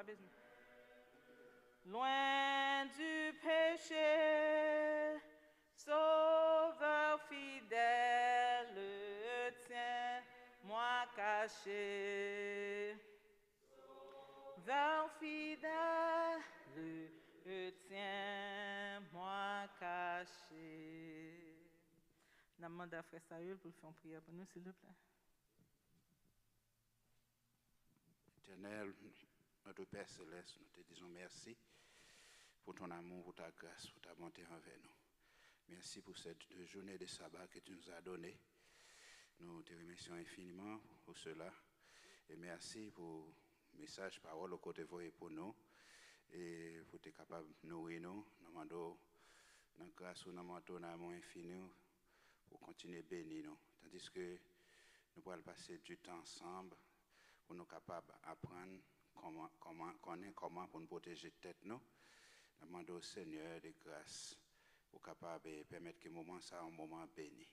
business. Loin du péché, Sauveur fidèle, tiens-moi caché. Sauveur fidèle, tiens-moi caché. Je demande à Frère Saül pour faire une prière pour nous, s'il vous plaît. Éternel, notre Père Céleste, nous te disons merci pour ton amour, pour ta grâce, pour ta bonté envers nous. Merci pour cette journée de sabbat que tu nous as donnée. Nous te remercions infiniment pour cela. Et merci pour le message, parole au côté voyé pour nous. Et pour être capable de nourrir nous. Nous demandons, dans grâce ou dans ton amour infini, pour continuer à bénir nous. Tandis que nous pourrons passer du temps ensemble pour nous capables d'apprendre comment pour nous protéger tête nous. Nous demandons au Seigneur de grâce pour capable de permettre que le moment soit un moment béni.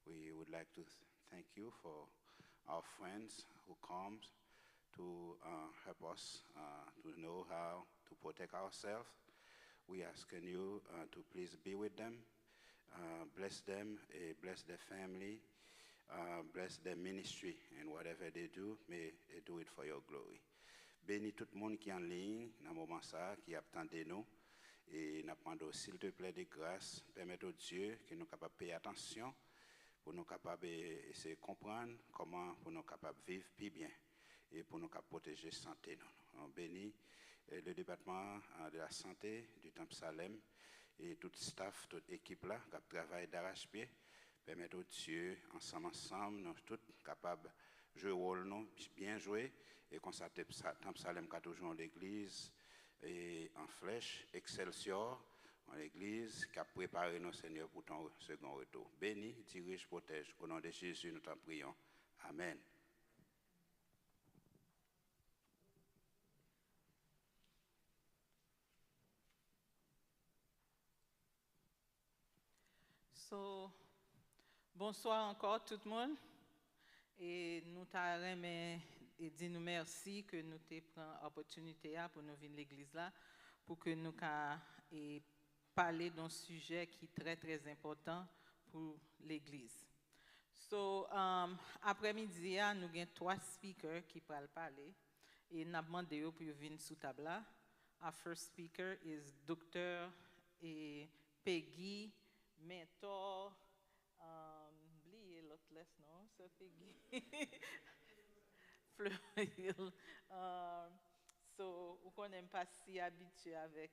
We would like to thank you for our friends who come to help us to know how to protect ourselves. We asking you to please be with them, bless them, bless their family, bless their ministry, and whatever they do, may they do it for your glory. Bénis tout le monde qui est en ligne dans ce moment ça, qui attendait nous. Et nous demandons, s'il te plaît, de grâce, permettre au Dieu que nous capables de payer attention, pour nous capables d'essayer de comprendre comment pour nous capables de vivre plus bien et pour nous capables de protéger la santé. On bénit le département de la santé du Temple Salem et tout le staff, toute l'équipe là, qui travaille d'arrache-pied, permettre au Dieu, ensemble, nous tous capables de jouer le rôle, nous, bien jouer, et qu'on s'attelle Temple Salem qui a toujours l'église et en flèche, Excelsior, en l'église, qui a préparé nos Seigneurs pour ton second retour. Bénis, dirige, protège. Au nom de Jésus, nous t'en prions. Amen. So, bonsoir encore tout le monde. Et nous t'aimons et dire nous merci que nous te pris l'opportunité pour nous venir à l'église là pour que nous puissions parler d'un sujet qui est très très important pour l'église. So, après-midi, nous avons 3 speakers qui parlent parler et nous avons demandé pour venir sous table là. Our first speaker is Dr. Peggy Mentor. Oubliez l'autre lettre, non? C'est Peggy. Fleuril. So, on n'est pas si habitué avec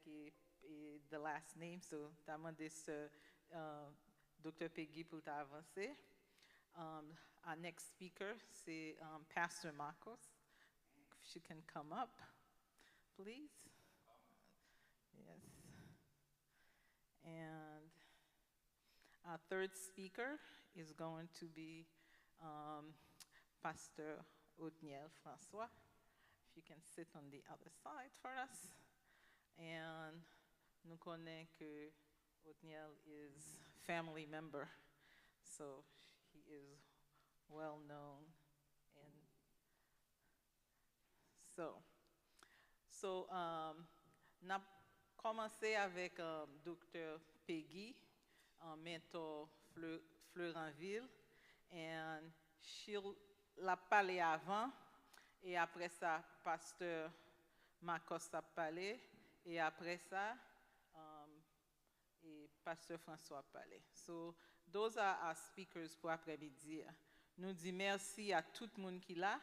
the last name, so t'as demandé ce Dr. Peggy pour t'avancer. Our next speaker, c'est Pastor Marcos. If she can come up, please. Yes. And our third speaker is going to be Pastor Othniel François. If you can sit on the other side for us. And nous connaissons que Othniel is family member, so he is well known. And so n'a commencé avec Dr. Peggy, mentor Fleuranville, and she'll l'a parlé avant, et après ça, Pasteur Marcos a parlé, et après ça, et Pasteur François a parlé. So, those are our speakers pour après-midi. Nous disons merci à tout le monde qui est là.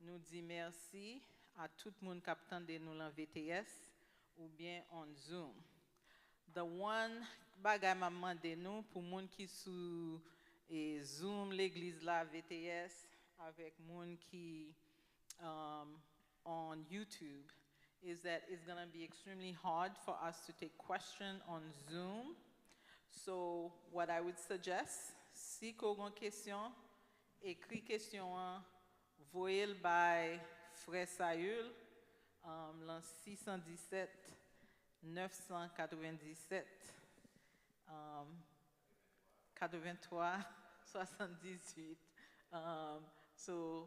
Nous disons merci à tout le monde qui attend de nous en VTS ou bien en Zoom. The one bagay m'a demandé nous pour monde qui sous Zoom l'église là VTS avec monde qui on YouTube is that it's going to be extremely hard for us to take questions on Zoom. So what I would suggest, si vous avez une question, écrit question, voyez-le by Frère Saül, 617 997 83 78. So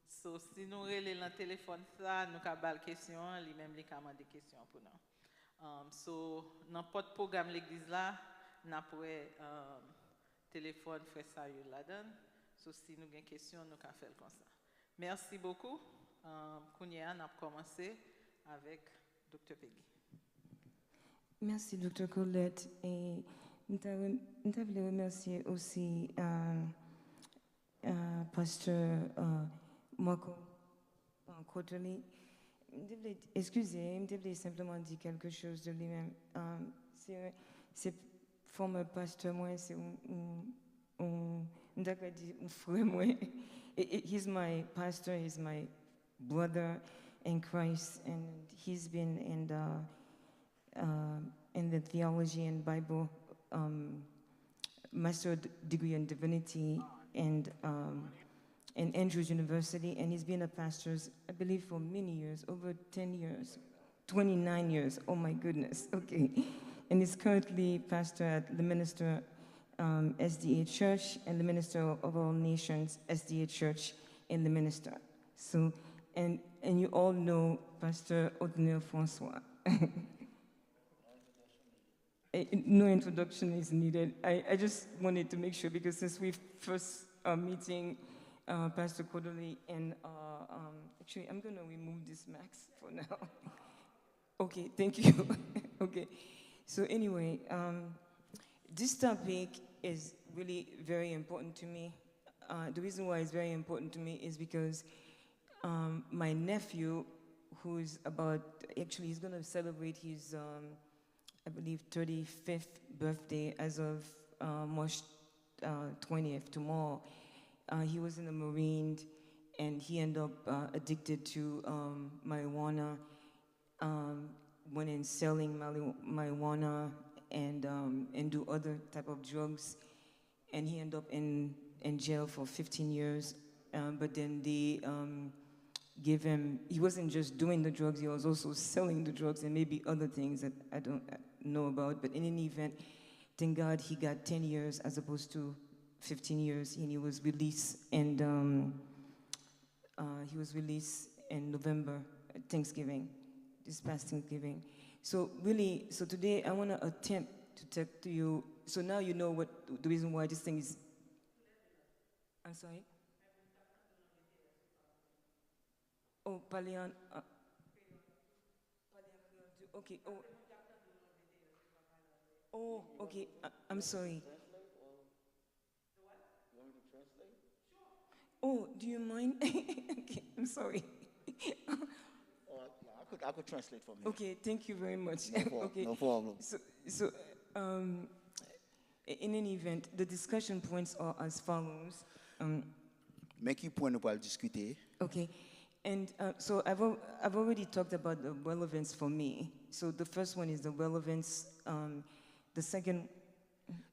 So, si nous relèvons le téléphone, ça, nous avons des questions, lui-même, les avons des questions pour nous. So, dans n'importe programme l'église là, nous avons téléphone, frère Sayo là-dedans. So, si nous avons des questions, nous avons fait comme ça. Merci beaucoup. Kounia, nous avons commencé avec Dr. Peggy. Merci, Dr. Colette. Et nous voulons remercier aussi Pasteur Marco Cotoli. Excusez, je voulais simplement dire quelque chose de lui-même. C'est former pasteur, moi, c'est un frère, moi. He's my pastor, he's my brother in Christ, and he's been in the theology and Bible master degree in divinity and in Andrews University, and he's been a pastor, I believe, for many years, over 10 years, 29 years, oh my goodness, okay. And he's currently pastor at the Minister SDA Church and the Minister of All Nations SDA Church in the Minister. So, and you all know Pastor Odenil Francois. No introduction is needed. I just wanted to make sure, because since we first meeting Pastor Kodoli, and actually I'm gonna remove this max for now. Okay, thank you. Okay, so anyway, this topic is really very important to me. The reason why it's very important to me is because my nephew, who's actually he's gonna celebrate his I believe 35th birthday as of March 20th, tomorrow. He was in the Marine, and he ended up addicted to marijuana, went in selling marijuana and do other type of drugs, and he ended up in jail for 15 years. But then they gave him, he wasn't just doing the drugs, he was also selling the drugs and maybe other things that I don't know about. But in any event, thank God he got 10 years as opposed to 15 years, and he was released, and he was released in November, Thanksgiving, this past Thanksgiving. So really, so today I want to attempt to talk to you, so now you know what the reason why this thing is. I'm sorry? Oh, Palian. Okay, oh. Oh, okay, I'm sorry. Oh, do you mind? Okay, I'm sorry. I could translate from here. Okay, thank you very much. No problem. Okay. No problem. So, in any event, the discussion points are as follows. Mais qui point nous pourrons discuter? Okay, and so I've already talked about the relevance for me. So the first one is the relevance. The second.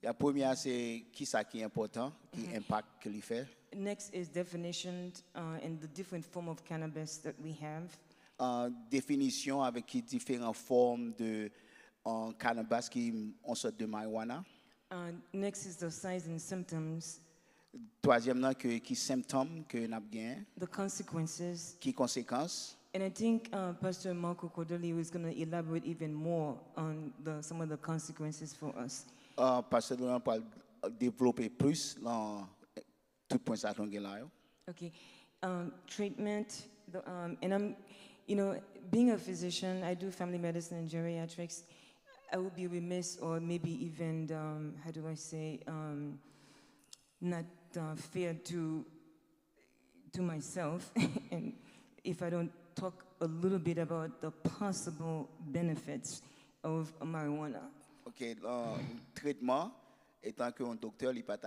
La première c'est qui ça qui est important, qui impact que lui fait. Next is definition and the different form of cannabis that we have. Définition avec qui différentes formes de cannabis qui ont sorte de marijuana. Next is the signs and symptoms. Troisièmement, qui symptômes que nous avons. The consequences. Qui conséquences. And I think Pastor Marco Cordoli is going to elaborate even more on some of the consequences for us. Pasteur Laurent va développer plus dans tout point ça qu'on là. Okay, treatment, and I'm, being a physician, I do family medicine and geriatrics. I would be remiss, or maybe even, how do I say, not fair to myself, and if I don't talk a little bit about the possible benefits of marijuana. OK, traitement, étant qu'un docteur, il pas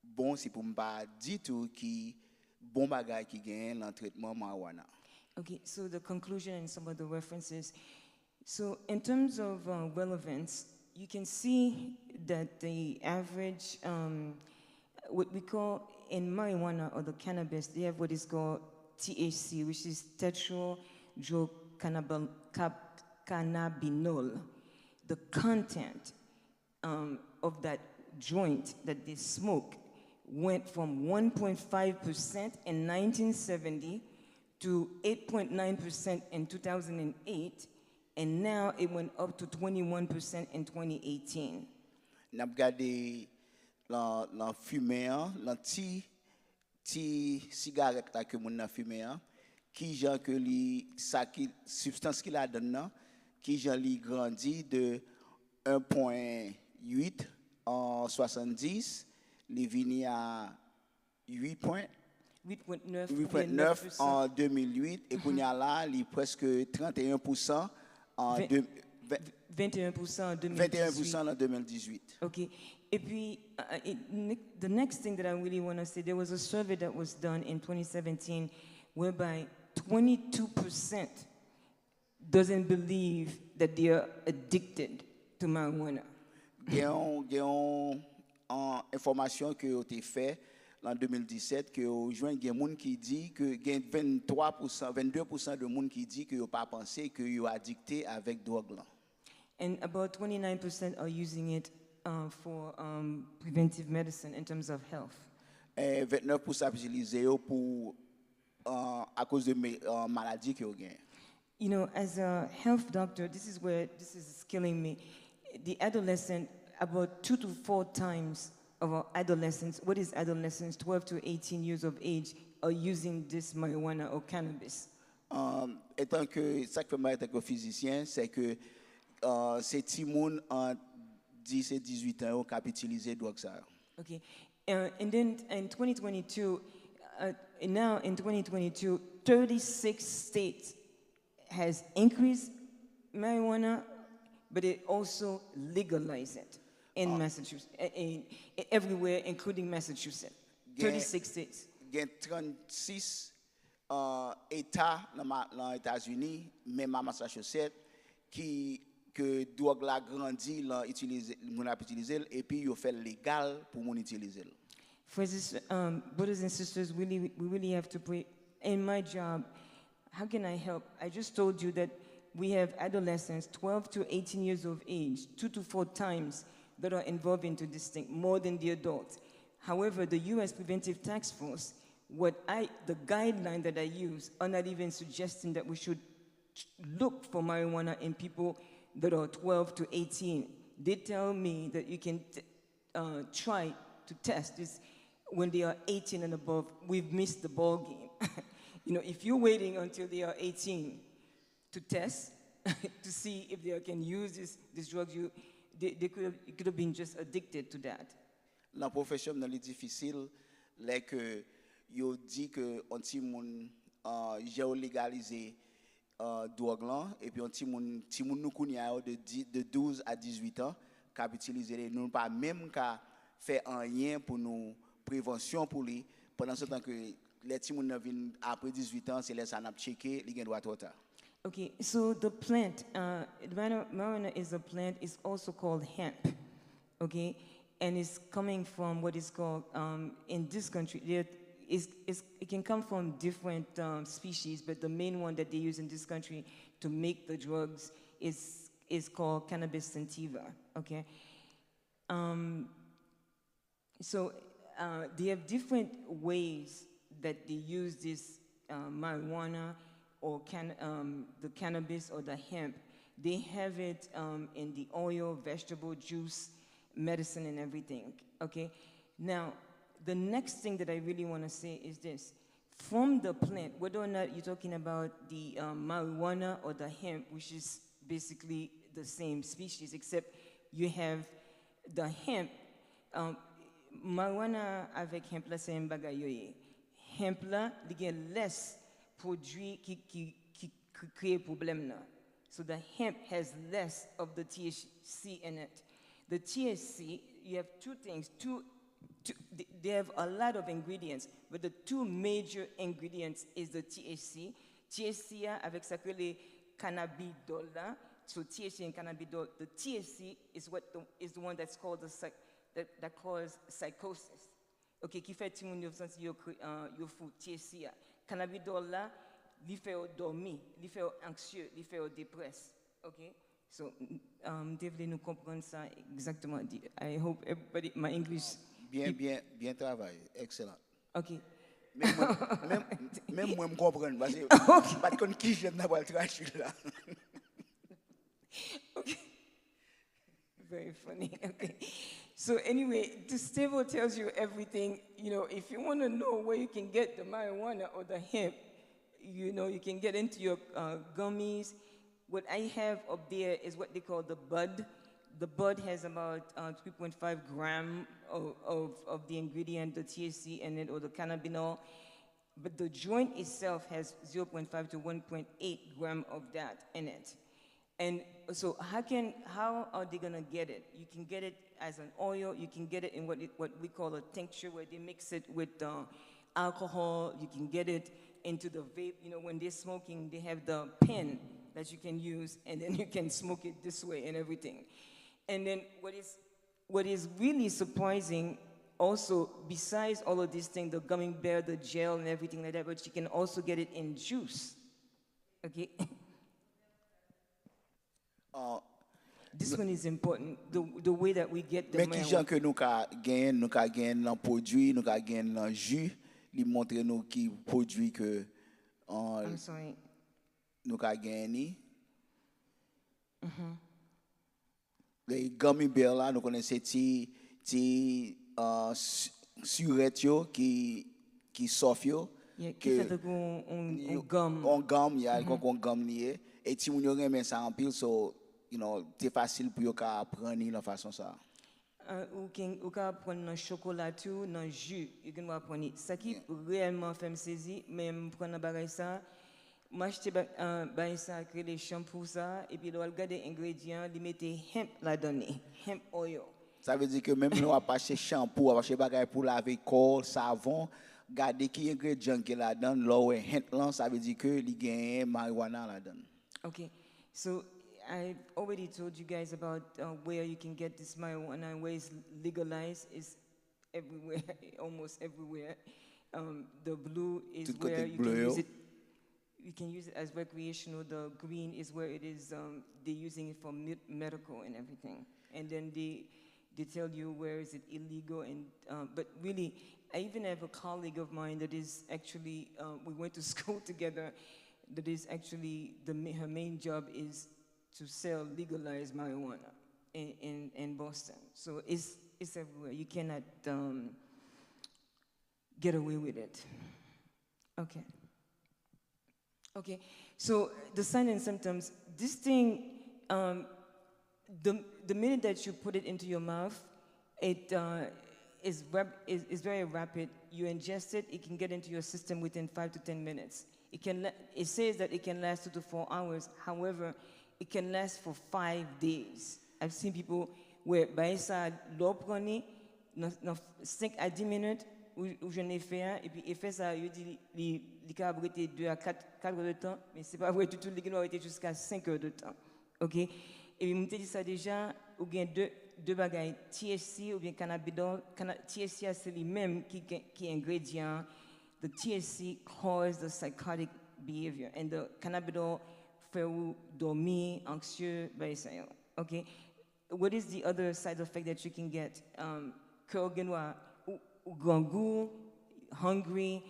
bon, si pour pas dire tout qui bon bagage qui gagne dans traitement marijuana. Okay, so the conclusion and some of the references. So in terms of relevance, you can see that the average, what we call in marijuana or the cannabis, they have what is called THC, which is tetrahydrocannabinol. The content of that joint that they smoke went from 1.5% in 1970 to 8.9% in 2008, and now it went up to 21% in 2018. N'a regardé la fumée, la ti cigarette que mon a fumé, qui genre que substance qu'il a donné, qui genre li grandi de 1.8 en 70, li vini à 8.9 en 2008 et qu'on y a là, li presque 31% en 21% en 2018. Okay. And the next thing that I really want to say, there was a survey that was done in 2017 whereby 22% doesn't believe that they are addicted to marijuana. Il y a une information qui a été faite en 2017 que il y a des gens qui disent que 22% de gens qui disent que n'ont pas pensé que sont addictés avec drogue là. And about 29% are using it for preventive medicine in terms of health. 29% utilisé pour à cause de maladies qu'ils ont. You know, as a health doctor, this is killing me. The adolescent, about 2 to 4 times of our adolescents, what is adolescents, 12 to 18 years of age, are using this marijuana or cannabis. Étant que ça que fait mal être physicien, c'est que ces petits moun en 10 et 18 ans ont capitalisé drogue ça. Okay, and then in 2022, now in 2022, 36 states has increased marijuana, but it also legalized it in Massachusetts, everywhere, including Massachusetts. 36 states. Il y a 36 États dans les États-Unis, même à Massachusetts, que drogue la grandi, mon a utilisé et puis il fait légal pour mon utiliser. For this, brothers and sisters, we really have to pray. In my job, how can I help? I just told you that we have adolescents, 12 to 18 years of age, 2 to 4 times that are involved into this thing, more than the adults. However, the U.S. Preventive Task Force, the guideline that I use, are not even suggesting that we should look for marijuana in people that are 12 to 18. They tell me that you can try to test this when they are 18 and above. We've missed the ball game. You know, if you're waiting until they are 18 to test, to see if they can use this drug, they could have been just addicted to that. La profession dans les difficile, là que yo dit que on ti moun géolégalisé drogue là et puis on ti moun nou kounya de 12 à 18 ans qu'a utiliser nous pas même qu'a fait rien pour nous prévention pour lui pendant ce temps que les ti moun viennent après 18 ans c'est les ça n'a checker li gen droit trop tard. Okay, so the plant, marijuana is a plant, it's also called hemp, okay? And it's coming from what is called, in this country, it can come from different species, but the main one that they use in this country to make the drugs is called Cannabis and THC, okay? So they have different ways that they use this marijuana or the cannabis or the hemp. They have it in the oil, vegetable juice, medicine, and everything, okay? Now, the next thing that I really want to say is this. From the plant, whether or not you're talking about the marijuana or the hemp, which is basically the same species, except you have the hemp, marijuana avec hemp la c'est un bagay yoye. Hemp la, li gen less produit qui crée problème là. So the hemp has less of the THC in it. The THC, you have two things. They have a lot of ingredients, but the two major ingredients is the THC. THC avec ça que les cannabidol là. So THC and cannabidol. The THC is is the one that's called that causes psychosis. Okay, qui fait tout le monde yo senti yo fou THC. Cannabidol là, li fait dormir, li fait anxieux, li fait dépressé. Okay? So, definitely nous comprendre ça exactement. I hope everybody, my English. Bien travaillé. Excellent. Okay. Même moi, je comprends. Parce que pas de qui j'aime pas le travail là. Okay. Very funny. Okay. So anyway, this table tells you everything. You know, if you want to know where you can get the marijuana or the hemp, you know, you can get into your gummies. What I have up there is what they call the bud. The bud has about 3.5 gram of the ingredient, the THC in it, or the cannabinol. But the joint itself has 0.5 to 1.8 gram of that in it. And so how are they gonna get it? You can get it as an oil. You can get it in what we call a tincture, where they mix it with alcohol. You can get it into the vape. You know, when they're smoking, they have the pen that you can use, and then you can smoke it this way and everything. And then what is really surprising, also, besides all of these things, the gummy bear, the gel, and everything like that, but you can also get it in juice. Okay. This one is important. The way that we get the Mais qui gens que nous gagnons dans produit, nous gagnons dans jus, lui montrer nous qui produit que I'm sorry. nous gagnons. Les gummy bears là, nous connaissons ti surette qui soft yo. Yeah, qui fait un gum. On gum, il y a un gum lié. Et si vous avez ça en pile, so you know, c'est facile pour vous apprendre de façon ça. Ou can prendre dans chocolat tout, dans jus, you can prendre. Ça qui réellement fait me saisir, mais me prendre bagay ça. Moi acheter bagay ça créer les shampoos ça et puis le regarder ingrédients, li mettre hemp là-dedans, hemp oil. Ça veut dire que même nous on pas acheter shampoo, on acheter bagay pour laver corps, savon, garder qui ingrédients qui là-dedans, là hemp là, ça veut dire que li gagne marijuana là-dedans. Okay. So I already told you guys about where you can get this marijuana and where it's legalized. It's everywhere, almost everywhere. The blue is where you can use it. You can use it as recreational. The green is where it is. They're using it for medical and everything. And then they tell you where is it illegal. And but really, I even have a colleague of mine that is actually we went to school together. That is actually her main job is to sell legalized marijuana in Boston. So it's everywhere. You cannot get away with it. Okay. Okay. So the signs and symptoms. This thing, the minute that you put it into your mouth, it is very rapid. You ingest it. It can get into your system within 5 to 10 minutes. It says that it can last 2 to 4 hours. However, it can last for 5 days. I've seen people where by ça l'eau prendre dans 5 à 10 minutes où je n'ai fait et puis effet ça il dit il peut arrêter 2 à 4 heures de temps, mais c'est pas vrai du tout, il peut arrêter jusqu'à 5 heures de temps. OK? Et puis me dit ça déjà ou bien deux bagailles THC ou bien cannabidol. THC c'est lui même qui est ingrédient. The THC causes the psychotic behavior, and the cannabidol fait dormir, anxieux, okay? What is the other side effect that you can get? Cœur genois, ou hungry,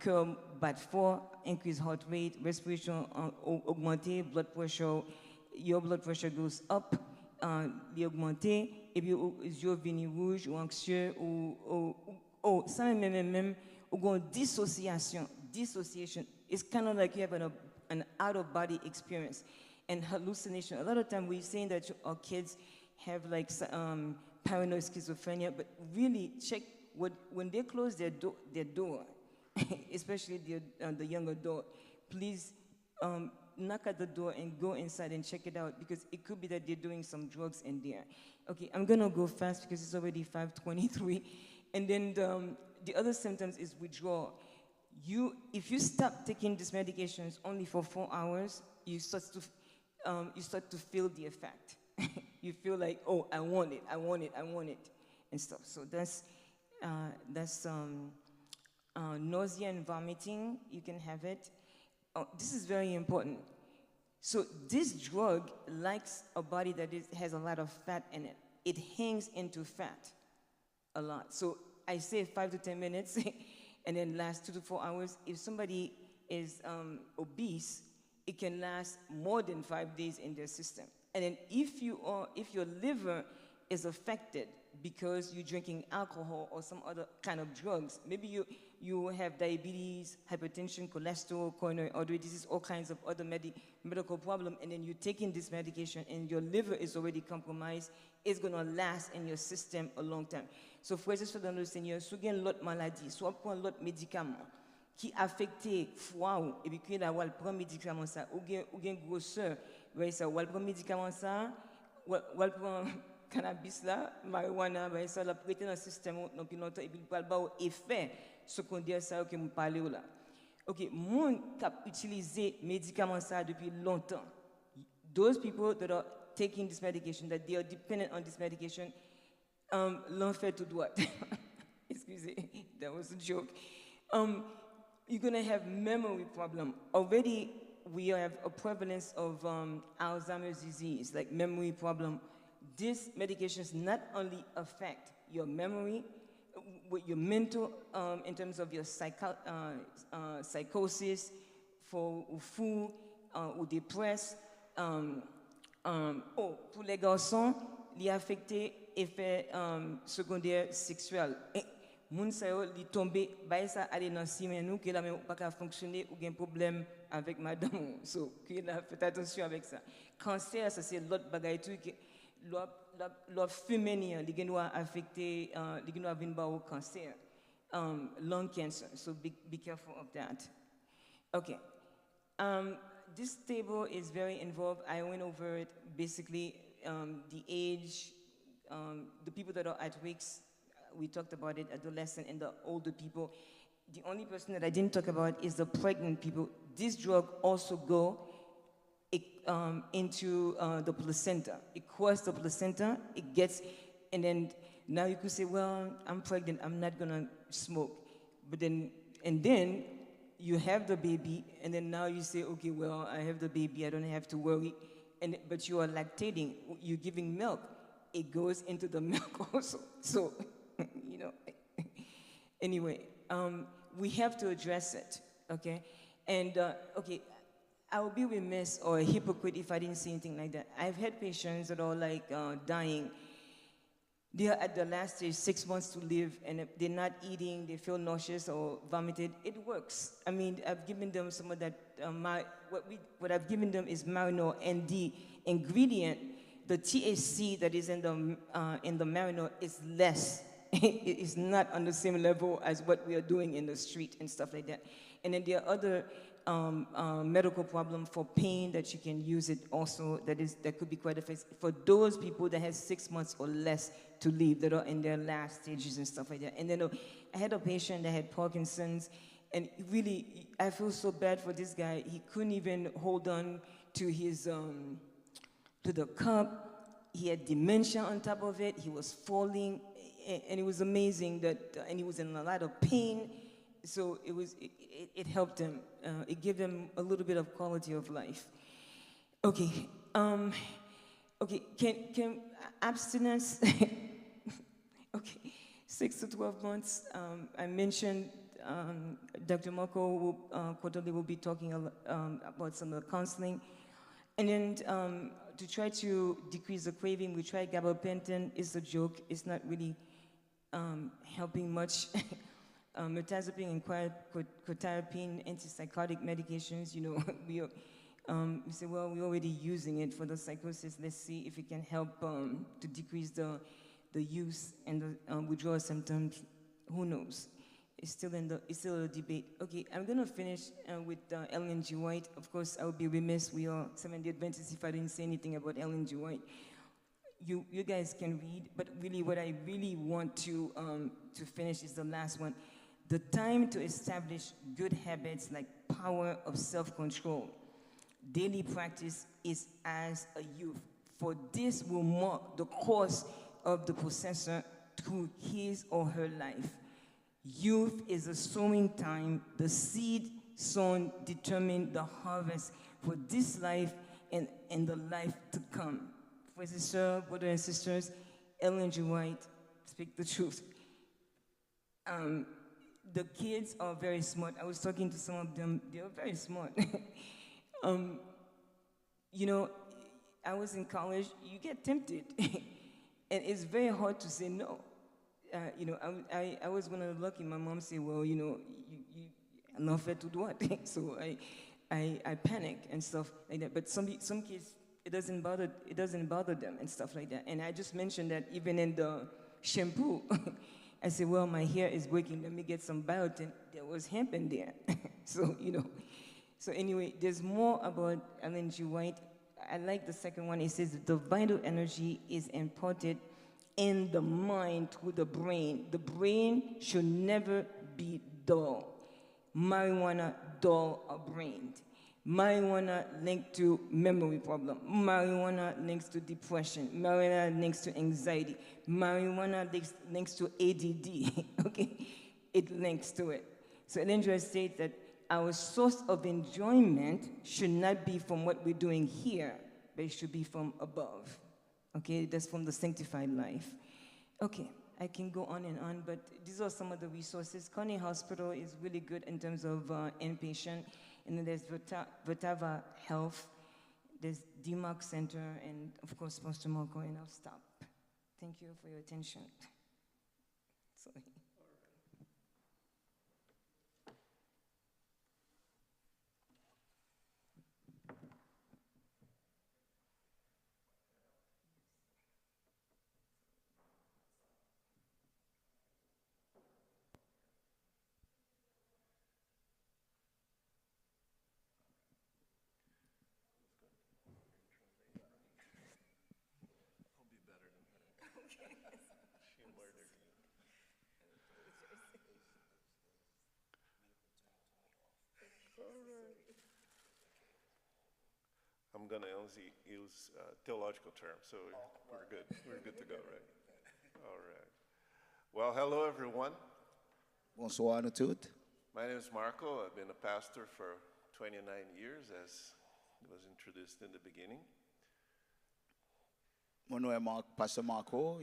cœur bat fort, increased heart rate, respiration augmenté, blood pressure, your blood pressure goes up, l'augmenté, et puis yeux viennent rouges ou anxieux, ou ça même. Dissociation. It's kind of like you have an out-of-body experience and hallucination. A lot of time we're saying that our kids have like paranoid schizophrenia, but really check when they close their door, especially the young adult. Please knock at the door and go inside and check it out, because it could be that they're doing some drugs in there. Okay, I'm gonna go fast because it's already 5:23, and then the other symptoms is withdrawal. If you stop taking these medications only for 4 hours, you start to feel the effect. You feel like, oh, I want it, and stuff. So that's nausea and vomiting. You can have it. Oh, this is very important. So this drug likes a body that has a lot of fat in it. It hangs into fat. a lot. So I say 5 to 10 minutes, and then last 2 to 4 hours. If somebody is obese, it can last more than 5 days in their system. And then if your liver is affected because you're drinking alcohol or some other kind of drugs, maybe you have diabetes, hypertension, cholesterol, coronary artery disease, all kinds of other medical problems, and then you're taking this medication and your liver is already compromised, it's going to last in your system a long time. So, frères et sœurs dans le Seigneur, si vous avez l'autre maladie, soit prendre l'autre médicament qui affecte foie ou, et puis qu'il a prendre médicament ça, ou bien grosseur, ça, ou prendre médicament ça, ou prendre cannabis là, marijuana, ça l'a prêté dans le système depuis longtemps, et puis il parle pas au effet secondaire ça que je parle là. OK, moun qui a utilisé médicament ça depuis longtemps, those people that are taking this medication, that they are dependent on this medication, l'ont fait tout droit. Excusez, that was a joke. You're going to have memory problem. Already, we have a prevalence of Alzheimer's disease, like memory problem. This medications not only affect your memory, with your mental, in terms of your psychosis, for food, ou depressed. Pour les garçons, li affecté effet secondaire sexuel. Moun sa yo li tombe, bay sa ale nan simen nou, que la même pas fonctionner ou gen problème avec madame. So, que la faites attention avec ça. Cancer, ça c'est l'autre bagay tout que l'autre fumée ni li gen doit affecter, li gen doit venir au cancer, lung cancer. So be careful of that. Okay. This table is very involved. I went over it. Basically, the age, the people that are at risk, we talked about it, adolescent and the older people. The only person that I didn't talk about is the pregnant people. This drug also go into the placenta. It crosses the placenta, it gets, and then now you could say, well, I'm pregnant, I'm not gonna smoke. But then, and then you have the baby, and then now you say, okay, well, I have the baby, I don't have to worry. But you are lactating, you're giving milk. It goes into the milk also. So, you know, anyway, we have to address it, okay? And, okay, I would be remiss or a hypocrite if I didn't say anything like that. I've had patients that are like dying. They are at the last stage, 6 months to live, and they're not eating, they feel nauseous or vomited. It works. I mean, I've given them some of that, what I've given them is Marinol, and the ingredient, the THC that is in the Marinol is less. It is not on the same level as what we are doing in the street and stuff like that. And then there are other medical problem for pain that you can use it also, that could be quite effective for those people that have 6 months or less to live, that are in their last stages and stuff like that. And then I had a patient that had Parkinson's, and really, I feel so bad for this guy. He couldn't even hold on to his, to the cup. He had dementia on top of it. He was falling, and it was amazing that, and he was in a lot of pain. So it helped him. It gave him a little bit of quality of life. Okay. Okay. Can abstinence? Okay. 6 to 12 months. I mentioned Dr. Marco Cordoli will be talking about some of the counseling, and then to try to decrease the craving, we tried gabapentin. It's a joke. It's not really helping much. Mirtazapine and quetiapine, antipsychotic medications, you know, we say, well, we're already using it for the psychosis. Let's see if it can help to decrease the use and the withdrawal symptoms. Who knows? It's still a debate. Okay, I'm gonna finish with Ellen G. White. Of course, I would be remiss. We are Seventh-day Adventists if I didn't say anything about Ellen G. White. You guys can read, but really, what I really want to finish is the last one. The time to establish good habits like power of self-control. Daily practice is as a youth, for this will mark the course of the possessor through his or her life. Youth is a sowing time. The seed sown determines the harvest for this life and the life to come. Frères et sœurs, brothers and sisters, Ellen G. White, speak the truth. The kids are very smart. I was talking to some of them. They are very smart. You know, I was in college. You get tempted, and it's very hard to say no. You know, I was one of the lucky. My mom said, "Well, you know, I'm not fair to do what." So I panic and stuff like that. But some kids, it doesn't bother them and stuff like that. And I just mentioned that even in the shampoo, I said, "Well, my hair is breaking. Let me get some biotin." There was hemp in there, so you know. So anyway, there's more about Ellen G. White. I like the second one. It says the vital energy is imparted in the mind through the brain. The brain should never be dull. Marijuana dull or brained. Marijuana linked to memory problem. Marijuana links to depression. Marijuana links to anxiety. Marijuana links to ADD. Okay, it links to it. So Elendra states that our source of enjoyment should not be from what we're doing here, but it should be from above. Okay, that's from the sanctified life. Okay, I can go on and on, but these are some of the resources. Coney Hospital is really good in terms of inpatient, and then there's Votava Health, there's DMARC Center, and of course, Pastor Marco, and I'll stop. Thank you for your attention. Sorry. I'm going to use theological terms, so we're good. We're good to go, right? All right. Well, hello, everyone. Bonsoir à nous toutes. My name is Marco. I've been a pastor for 29 years, as was introduced in the beginning. Mon nom est Pasteur Marco.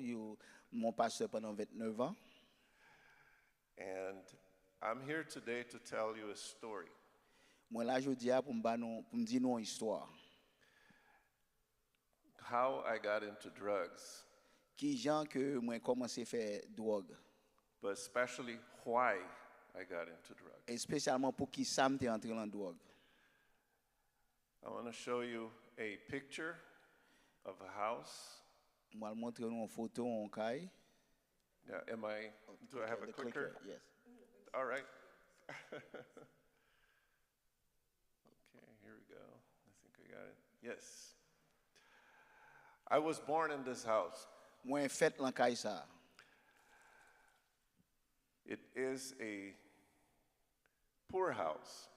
Mon pasteur pendant 29 ans. And I'm here today to tell you a story. Moi là aujourd'hui pour me dire une histoire. How I got into drugs. Qui gens que moi commencé faire drogue. But especially why I got into drugs. Et spécialement pour qui ça m'était entré dans drogue. I want to show you a picture of a house. Moi vais montrer une photo en caille. Yeah, do I have a clicker? Yes. All right. Okay, here we go. I think I got it. Yes. I was born in this house. Moi fait dans caille ça. It is a poor house.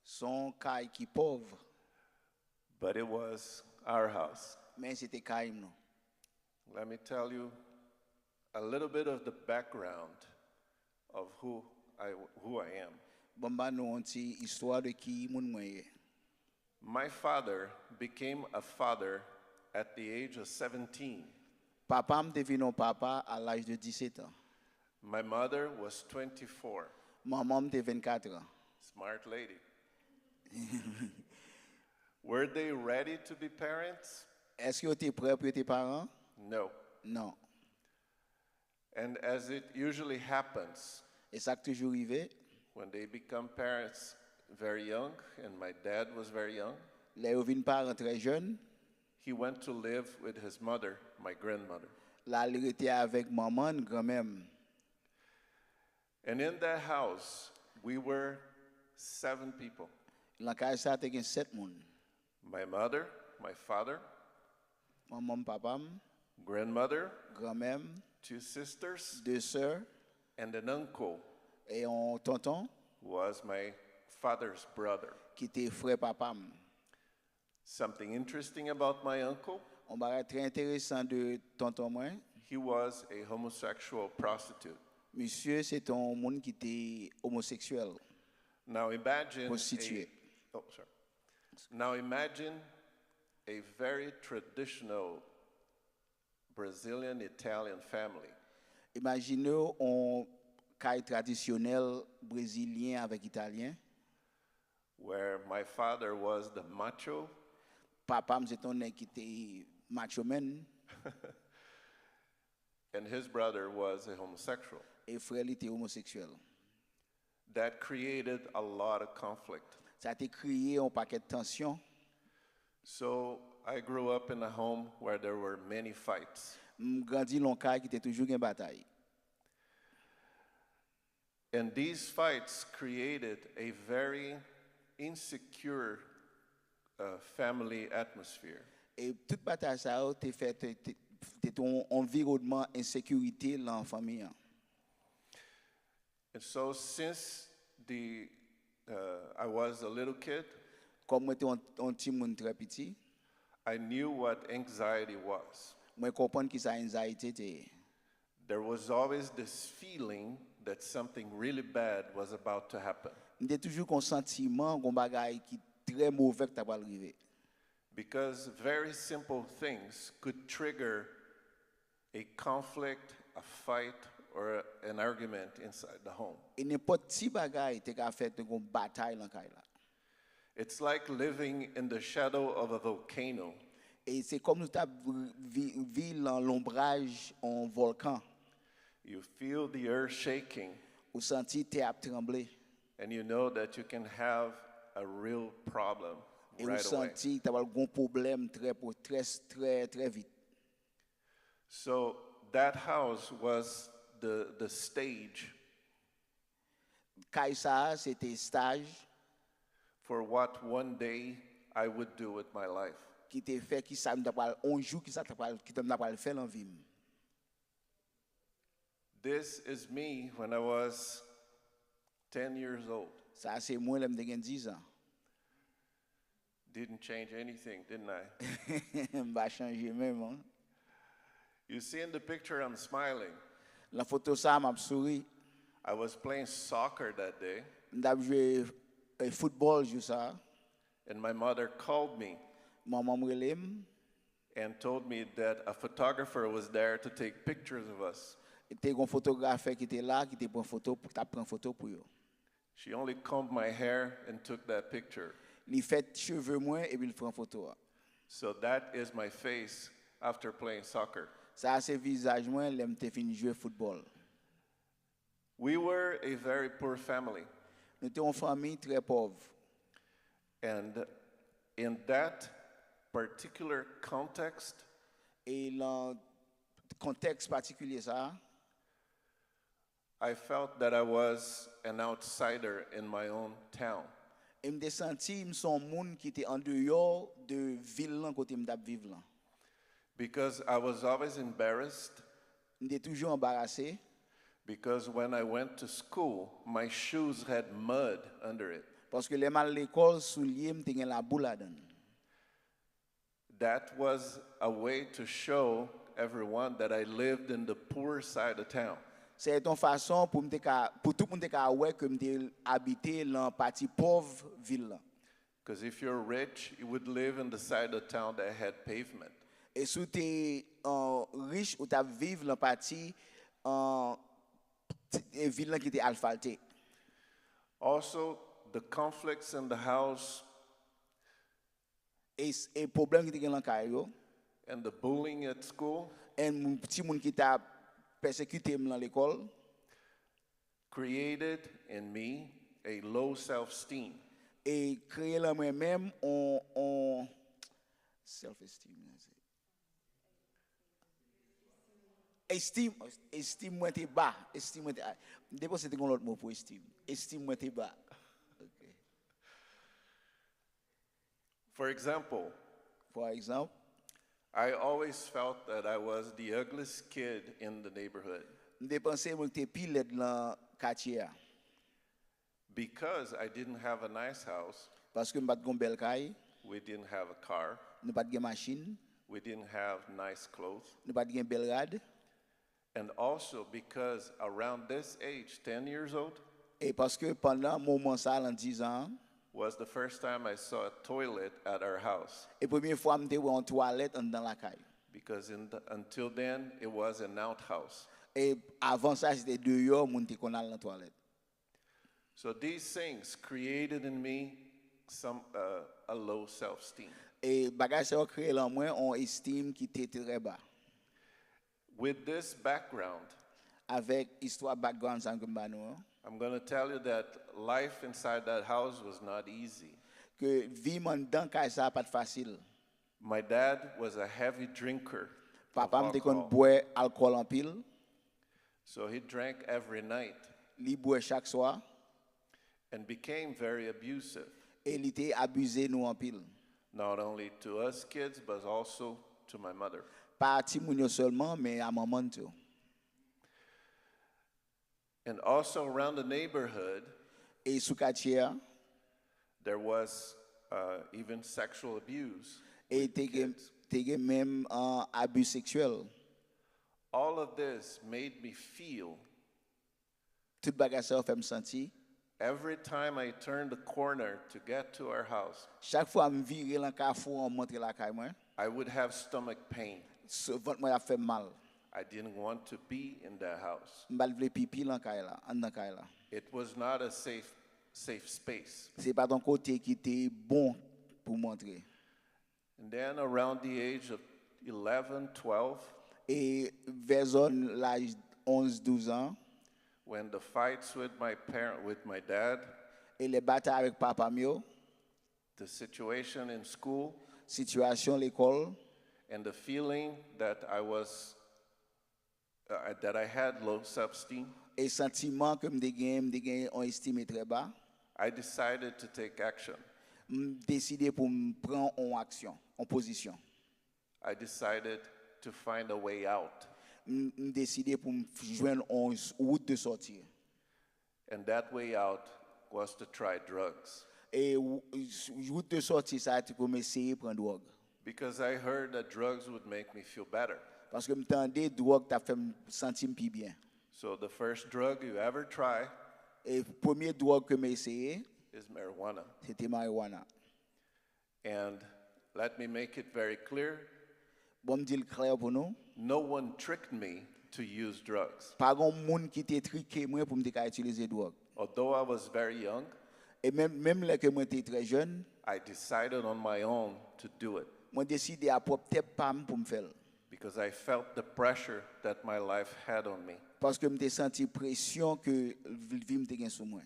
Son caille qui pauvre. But it was our house. Mais c'était caille non. Let me tell you a little bit of the background of who I am. Bamba nou anti histoire de qui moun mwen. My father became a father at the age of 17. Papa me devenu papa à l'âge de 17 ans. My mother was 24. Maman me 24 ans. Smart lady. Were they ready to be parents? Est-ce que tu es prêt pour tes parents? No. Non. And as it usually happens, Et ça qui toujours arrivé, when they become parents very young, and my dad was very young, les vinn parents très jeunes, he went to live with his mother, my grandmother. là il était avec maman, grand-mère. And in that house, we were 7 people. Dans caille ça t'es 7 moun. My mother, my father, Maman, papa, grandmother, grand-mère, 2 sisters, 2 sœurs and an uncle et un tonton who was my father's brother. qui était frère papa. Something interesting about my uncle, On va très intéressant de tonton moi. he was a homosexual prostitute. Monsieur, c'est un monde qui était homosexuel, Now imagine prostitué. Now imagine a very traditional Brazilian Italian family. Imaginez un caille traditionnelle brésilien avec italien. where my father was the macho Papa c'était un nèg qui était macho man and his brother was a homosexual. et frère était homosexuel. That created a lot of conflict. Ça a été créé un paquet de tensions. So I grew up in a home where there were many fights. Grandi dans un caille qui était toujours en bataille. And these fights created a very insecure family atmosphere. Et toute bataille ça a été fait c'était un environnement insécurité dans la famille. And so since I was a little kid, Comme j'étais un petit monde très petit, I knew what anxiety was. moi comprendre que ça anxiety était. There was always this feeling that something really bad was about to happen. J'étais toujours un sentiment qu'on bagaille qui très mauvais que ça va arriver. Because very simple things could trigger a conflict, a fight, or an argument inside the home. Et n'importe petit bagaille te ka fait une bataille dans caille là. It's like living in the shadow of a volcano. Et c'est comme nous t'a vivre dans l'ombrage en volcan. You feel the earth shaking, Ou senti terre trembler. and you know that you can have a real problem Et ou right away. senti tu as un problème très vite. So that house was the stage Caille ça c'était stage for what one day I would do with my life. qui te fait qui ça t'a pas un jour qui ça t'a pas qui t'a pas faire en vie. This is me when I was 10 years old. Ça c'est moi là m'te 10 ans. Didn't change anything, didn't I? M'a changer même. Hein? You see in the picture, I'm smiling. La photo ça m'a souri. I was playing soccer that day, M't'a joué football jour ça. and my mother called me Maman me relèm. and told me that a photographer was there to take pictures of us. Était un photographe qui était là qui te prend photo pour t'a prendre photo pour yo. She only combed my hair and took that picture. Il fait cheveux moins et puis il prend photo. So that is my face after playing soccer. Ça c'est visage moins l'aime te fin jouer football. We were a very poor family, Nous étions une famille très pauvre. and in that particular context, Et dans le contexte particulier ça, I felt that I was an outsider in my own town. et me senti son monde qui était en dehors de ville là côté me vivre là. Because I was always embarrassed, J'étais toujours embarrassé because when I went to school, my shoes had mud under it. parce que les mal l'école soulier me ten la boule là-dedans. That was a way to show everyone that I lived in the poor side of town. C'est une façon pour tout le monde ka ouais que me habiter dans partie pauvre ville là. Because if you're rich, you would live in the side of town that had pavement. Et si tu es riche ou tu vivre dans partie ville là qui était asphaltée. Also, the conflicts in the house Et problème qui était dans caille yo, and the bullying at school et mon petit monde qui t'a persécuté dans l'école created in me a low self-esteem. et créer là moi-même on self-esteem. Estime moi t'es bas, estime moi d'abord c'était un autre mot pour estime. Estime moi t'es bas. Okay. For example, For example, I always felt that I was the ugliest kid in the neighborhood m'te pensé moi t'es pile dans quartier because I didn't have a nice house, parce que m'pas gon belle caille, we didn't have a car, nous pas de machine, we didn't have nice clothes, nous pas de belle rad and also because around this age, 10 years old, et parce que pendant moment ça en 10 ans was the first time I saw a toilet at our house. et première fois m'te en toilette dans la caille. Because until then, it was an outhouse. Et avant ça, c'était dehors, moun te kon al dans toilette. So these things created in me a low self-esteem. Et bagage ça créé en moi on estime qui était très bas. With this background, Avec histoire background ça que m'bano, I'm going to tell you that life inside that house was not easy. que vie man dans kay ça pas facile. My dad was a heavy drinker of Papa me te kon alcohol. boire alcool en pile, So he drank every night li boire chaque soir and became very abusive, et il était abusé nous en pile. not only to us kids, but also to my mother. Pas ti moun yo seulement mais à maman tout. And also around the neighborhood, Et sous quartier there was even sexual abuse. et with kids. te gen même abus sexuel. All of this made me feel Tout bagage ça fait me sentir. every time I turned the corner to get to our house, Chaque fois me virer dans carrefour on monter la caille moi, I would have stomach pain. ventre moi a fait mal. I didn't want to be in that house. M'bal vle pipi dans caille là, en dans caille là. It was not a safe space. C'est pas ton côté qui était bon pour montrer. And then around the age of 11, 12, Et vers l'âge 11-12 ans, when the fights with my dad, et les batailles avec papa mio, the situation in school, situation l'école, and the feeling that I had low self-esteem, et sentiment que me gagné on estime très bas, I decided to take action. décidé pour me prendre en action, en position. I decided to find a way out. Décidé pour me joindre en route de sortir. And that way out was to try drugs. Et route de sortie ça a été pour essayer prendre drogue Because I heard that drugs would make me feel better. parce que m'entendais drogue t'a fait me sentir plus bien. So the first drug you ever try Et premier drogue que j'ai essayé, is marijuana. c'était marijuana. And let me make it very clear, Bon me dire clair pour nous, no one tricked me to use drugs. pas grand monde qui t'a triqué moi pour me dire utiliser drogue. Although I was very young, Et même là que moi j'étais très jeune, I decided on my own to do it moi décidé à propre tête pas pour me faire because I felt the pressure that my life had on me. parce que m'étais senti pression que vie m'était gain sur moi.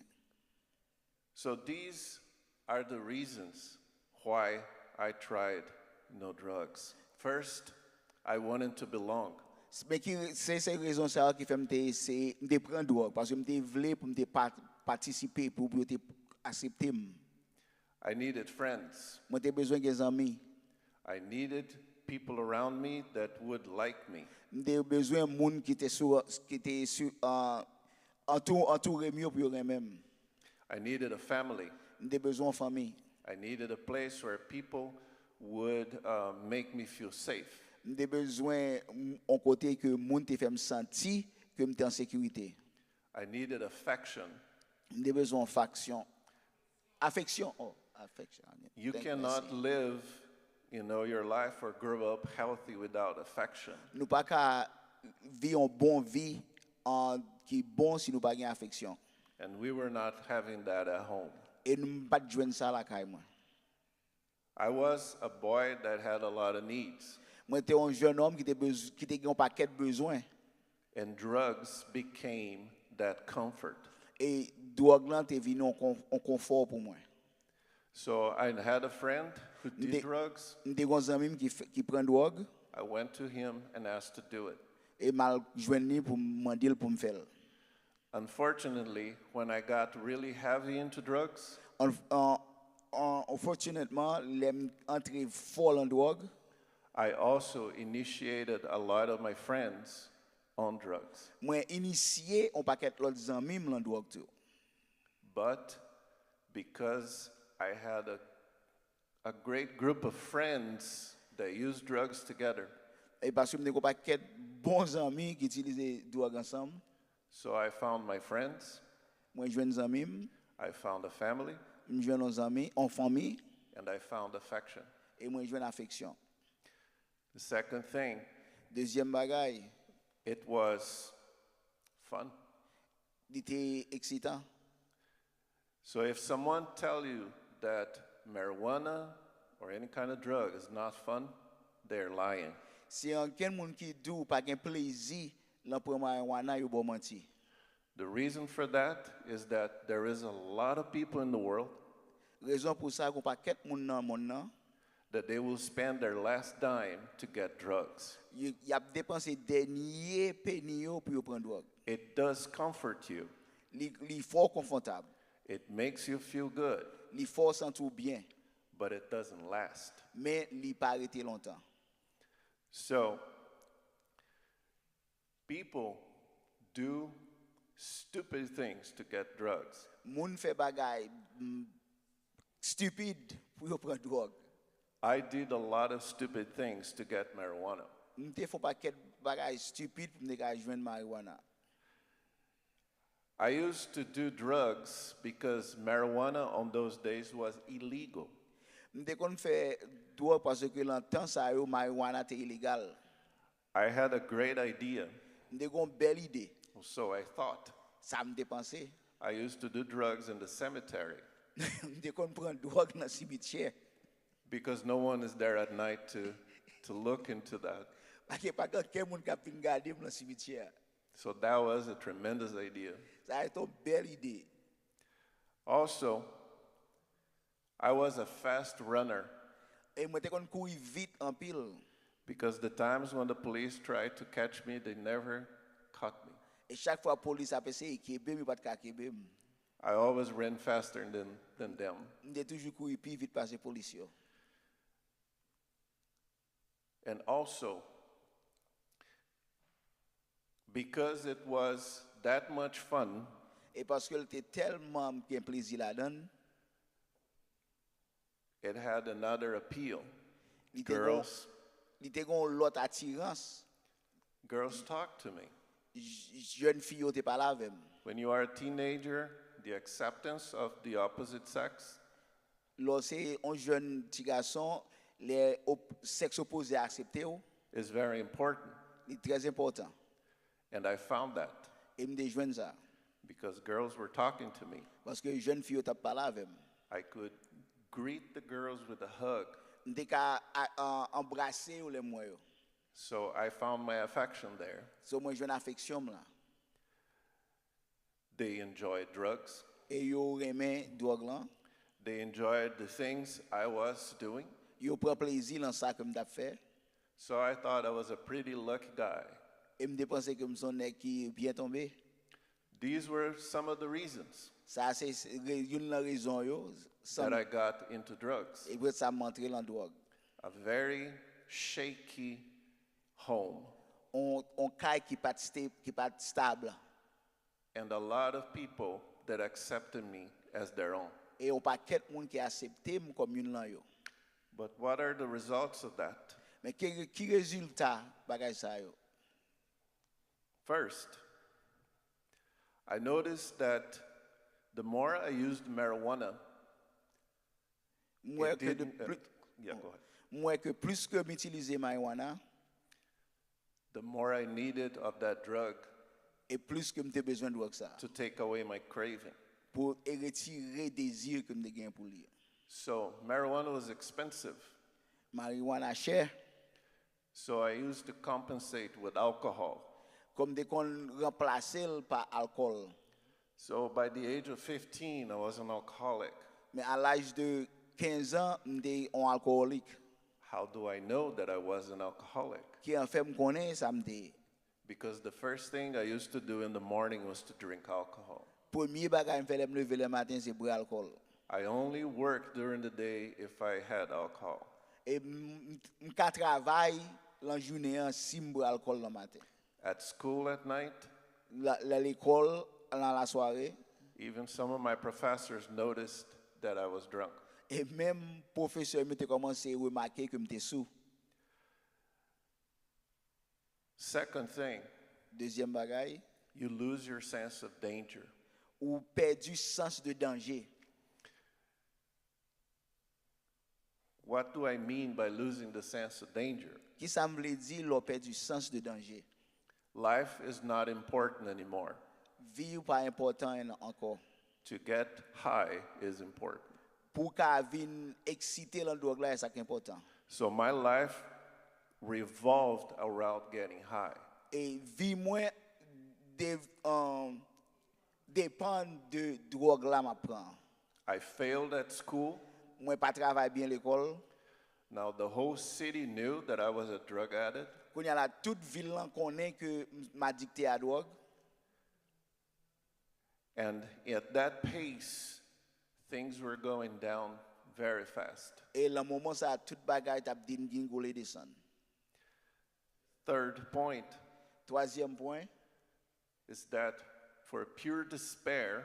So these are the reasons why I tried no drugs. First, I wanted to belong. Mais c'est ces raisons ça qui fait me prendre drogue parce que me voulais pour me participer pour te accepter. I needed friends. Moi j'ai besoin des amis. I needed people around me that would like me. J'ai besoin de monde qui était entouré mieux pour eux-mêmes. I needed a family. J'ai besoin de famille. I needed a place where people would make me feel safe. J'ai besoin en côté que monde te fait me sentir que me en sécurité. I needed affection. J'ai besoin d'affection. Affection. Oh, affection. You Thank cannot mercy. live, your life or grow up healthy without affection. Nous pas qu'à vivre une bonne vie qui est bon si nous pas gain affection. And we were not having that at home. Et nous pas joindre ça la caille moi. I was a boy that had a lot of needs, Moi j'étais un jeune homme qui était un paquet de besoins and drugs became that comfort. et drogue là t'est venu en confort pour moi. So I had a friend who did M'était drugs. un ami qui prend drogue I went to him and asked to do it. et mal joindre pour demander pour me faire. Unfortunately, when I got really heavy into drugs, Unfortunately, les entrées folles en drogue. I also initiated a lot of my friends on drugs. Moi initié un paquet l'autres amis en drogue tout. But because I had a great group of friends that used drugs together, Et parce que m'étais un paquet bons amis qui utilisaient drogue ensemble. so I found my friends, Moi joindre amis, I found a family, me joindre nos amis en famille and I found affection. et moi joindre affection. The second thing, Deuxième bagaille, it was fun. Il était excitant. So if someone tell you that marijuana or any kind of drug is not fun, they're lying. Si quelqu'un moun qui dit ou pas gen plaisir dans prendre marijuana, yo bon menti. The reason for that is that there is a lot of people in the world Raison pour ça qu'on paquet moun nan monde nan, that they will spend their last dime to get drugs. y a dépensé dernier penny yo pour yo prendre drogue. It does comfort you. Li fort confortable. It makes you feel good, Li fort sentir bien, but it doesn't last. mais li pas arrêté longtemps. So, people do stupid things to get drugs. Moun fait bagay stupide pour yo prendre drogue. I did a lot of stupid things to get marijuana. M'te font paquet bagay stupide pour me joindre marijuana. I used to do drugs because marijuana on those days was illegal. M'te kon fait drogue parce que l'entend ça yo marijuana était illégal. I had a great idea, M'te kon belle idée. so I thought. Ça m'te pensé. I used to do drugs in the cemetery M'te kon prendre drogue dans cimetière. because no one is there at night to look into that. Parce que pas quelqu'un moun ka fin garder dans cimetière. So that was a tremendous idea. Ça est une belle idée. Also, I was a fast runner Et moi te kon courir vite en pile. because the times when the police tried to catch me, they never caught me. Et chaque fois police a essayé kebe mi pas ka kebe. I always ran faster than them. M'te toujours courir plus vite parce que police yo. And also, because it was that much fun, Et parce que était tellement bien plaisir là-dedans, it had another appeal. il te gon Girls, l'autre attirance. girls talk to me. Jeune fille yo te parle avec. When you are a teenager, the acceptance of the opposite sex Lorsque un jeune petit garçon, les sexe opposé accepté ou, is very important. c'est très important. And I found that Et me joindre ça because girls were talking to me. parce que jeune fille yo te parle avec. I could greet the girls with a hug. M'te ka embrasser ou les moi yo. So I found my affection there. So moi jeune affection là. They enjoyed drugs. Et yo remet drogue là. They enjoyed the things I was doing. Yo prend plaisir dans ça que m't'a fait. So I thought I was a pretty lucky guy. Et me penser que m'son nèg qui bien tombé. These were some of the reasons Ça c'est une raison yo. that I got into drugs. Et puis ça m'entrer dans drogue. A very shaky home On caille qui pas stable. and a lot of people that accepted me as their own. Et on paquet moun qui accepté comme une lan yo. But what are the results of that? Mais qui résultat bagay ça yo? First, I noticed that the more I used marijuana, Moi it que de didn't, plus yeah, go ahead. moi que plus que m'utiliser marijuana The more I needed of that drug et plus que m'te besoin de drogue ça to take away my craving. pour retirer désir que m'te gain pour lui. So marijuana was expensive. Marijuana cher So I used to compensate with alcohol. comme de qu'on remplacer par alcool. So by the age of 15, I was an alcoholic. Mais à l'âge de 15 ans, m'te un alcoolique. How do I know that I was an alcoholic? Qui en fait me connaît ça m'te. Because the first thing I used to do in the morning was to drink alcohol. Premier bagay me fait me lever le matin c'est boire alcool. I only worked during the day if I had alcohol. Et m'ka travail la journée si m'boire alcool le matin. At school at night, L'école dans la soirée even some of my professors noticed that I was drunk. et même professeur m'était commencé à remarquer que m'étais sous. Second thing, Deuxième bagaille, you lose your sense of danger. ou perdu sens de danger. What do I mean by losing the sense of danger? Qui ça me veut dire l'on perdu sens de danger? Life is not important anymore. Vie ou pas important encore. To get high is important. Pour qu'à vin exciter dans drogue là, c'est important. So my life revolved around getting high. Et vie moi dépend de drogue là m'a prend. I failed at school. Moi pas travaille bien l'école. Now the whole city knew that I was a drug addict. Quand y a la toute ville là connaît que m'addicté à drogue. And at that pace, things were going down very fast. Et le moment ça toute bagaille t'a dingolé descend. Third point Troisième point, is that for pure despair,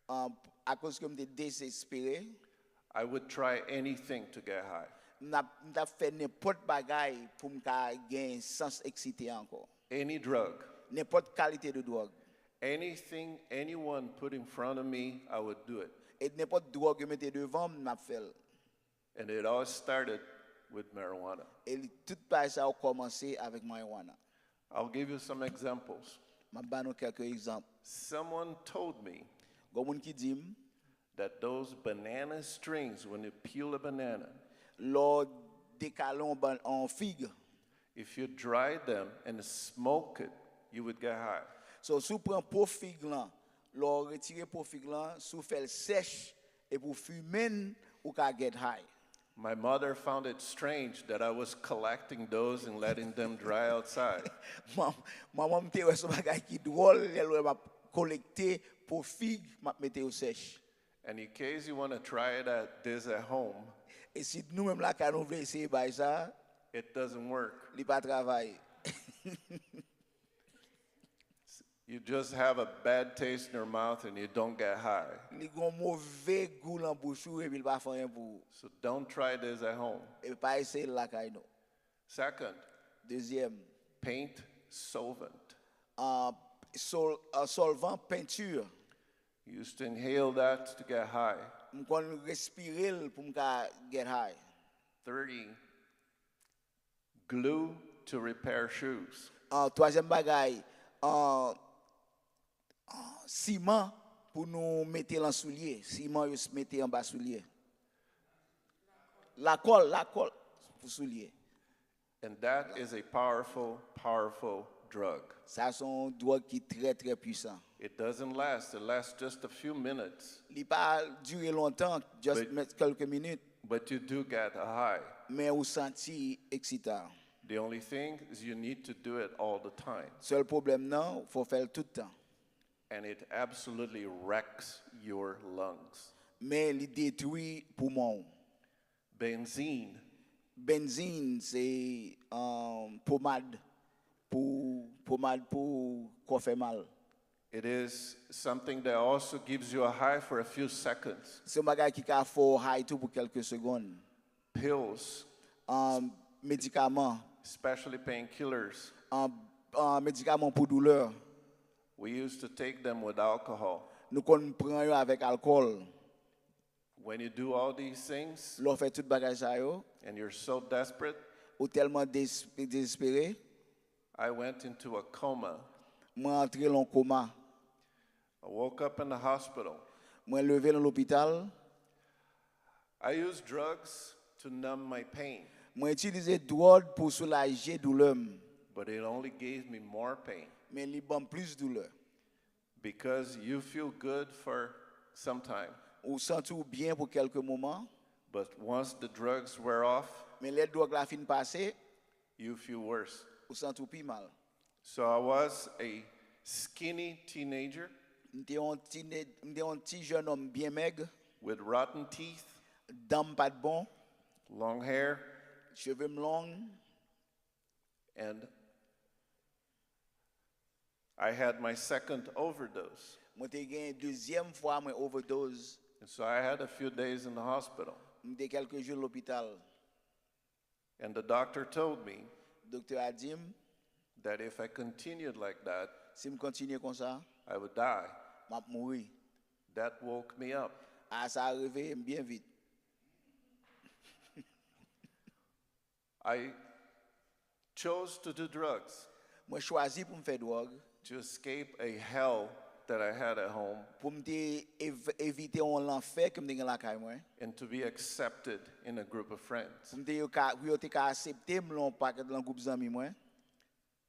à cause que me désespéré, I would try anything to get high. m'ta fait n'importe bagaille pour me gagner sens excité encore. Any drug, N'importe qualité de drogue. anything anyone put in front of me, I would do it. Et n'importe drogue que mettez devant m'a fait. And it all started with marijuana. Et tout ça a commencé avec marijuana. I'll give you some examples. M'a donné quelques exemples. Someone told me Comme qui dit that those banana strings, when you peel a banana, lors décalon en figue. if you dry them and smoke it, you would get high. So sous prend pour figue là, lors retirer pour figue là, sous fait sèche et pour fumer ou ka get high. My mother found it strange that I was collecting those and letting them dry outside. Maman me te so bagay ki drôle, elle m'a collecté pour figue, m'a metté au sèche. And in case you want to try this at home, Et si nous même là quand nous voulons essayer by ça, it doesn't work. li pas travail. You just have a bad taste in your mouth and you don't get high. Li gon mauvais goût dans bouche et puis il pas faire rien pour. So don't try this at home. Et pas essayer là kay nou. Second, Deuxième, paint solvent. solvant peinture. You used to inhale that to get high. M'kon respirer pour m'ka get high. 30, glue to repair shoes. Troisième bagay, ciment pour nous mettre en soulier. Ciment yo se mettre en bas soulier. La colle pour soulier. And that is a powerful, powerful drug. Ça sont drogue qui très très puissant. It doesn't last. It lasts just a few minutes, Il pas durer longtemps, juste mettre quelques minutes, but you do get a high. mais ou senti excitant. The only thing is you need to do it all the time. Seul problème non, faut faire tout le temps. And it absolutely wrecks your lungs. Mais il détruit poumon. Benzene, Benzine c'est pommade pour qu'on fait mal. it is something that also gives you a high for a few seconds. C'est un bagage qui a fait high tout pour quelques secondes. Pills, Médicaments, especially painkillers, médicaments pour douleur. we used to take them with alcohol. Nous prenons avec alcool. When you do all these things L'on fait tout bagage ça yo, and you're so desperate, ou tellement désespéré, I went into a coma. moi entré dans coma. I woke up in the hospital. Moi levé dans l'hôpital, I used drugs to numb my pain, moi utilisé drogue pour soulager douleur, but it only gave me more pain mais il bon plus douleur. because you feel good for some time, Ou senti bien pour quelques moments, but once the drugs wear off, mais les drogues la fin passé, you feel worse. ou senti plus mal. So I was a skinny teenager M'était un petit jeune homme bien maigre, with rotten teeth, dents pas de bon, long hair, cheveux longs, and I had my second overdose. moi t'ai gagné deuxième fois moi overdose, And so I had a few days in the hospital. m'était quelques jours à l'hôpital. And the doctor told me Docteur a dit, that if I continued like that, si me continue comme ça, I would die. m'a mourir. That woke me up. Ah, ça arrivé bien vite. I chose to do drugs Moi choisi pour me faire drogue, to escape a hell that I had at home, pour me éviter l'enfer que me dans la caille moi, and to be accepted in a group of friends. pour me te accepter me l'on pas dans groupe d'amis moi,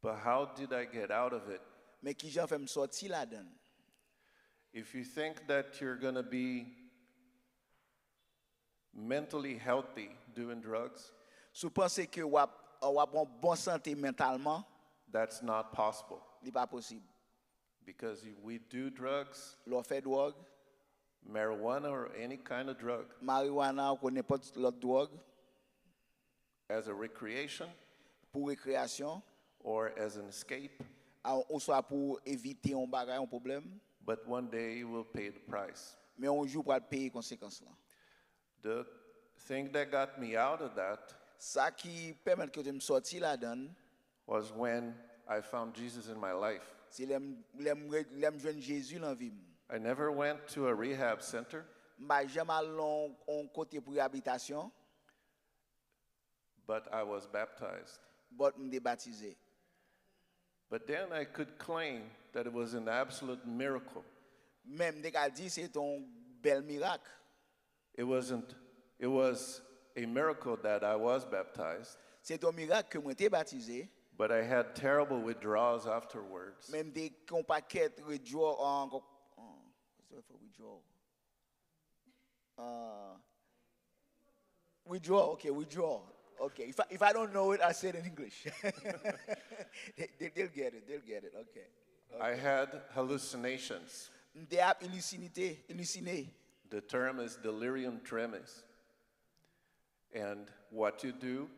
But how did I get out of it? mais qui j'en fait me sortir là-dedans. If you think that you're going to be mentally healthy doing drugs, Si vous pensez que vous avez une bonne santé mentalement, that's not possible. ce n'est pas possible. Because we do drugs, L'on fait drogue, marijuana or any kind of drug, marijuana ou n'importe l'autre drogue, as a recreation pour récréation, or as an escape, ou soit pour éviter un bagage, un problème, but one day you will pay the price. mais un jour pour payer les conséquences là. The thing that got me out of that Ça qui permet que je me sorti là-dedans, was when I found Jesus in my life. c'est l'aime jeune Jésus dans la vie. I never went to a rehab center, Je jamais allé en côté pour habitation, but I was baptized. mais je suis baptisé. But then I could claim that it was an absolute miracle. Même dès qu'elle dit c'est un bel miracle. It was a miracle that I was baptized, C'est un miracle que moi été baptisé. but I had terrible withdrawals afterwards. Même des paquets withdraw what's the word for withdraw? Withdraw, okay, withdraw. Okay, if I don't know it, I say it in English. They'll get it, okay. I had hallucinations. They have halluciné. The term is delirium tremens. And what you do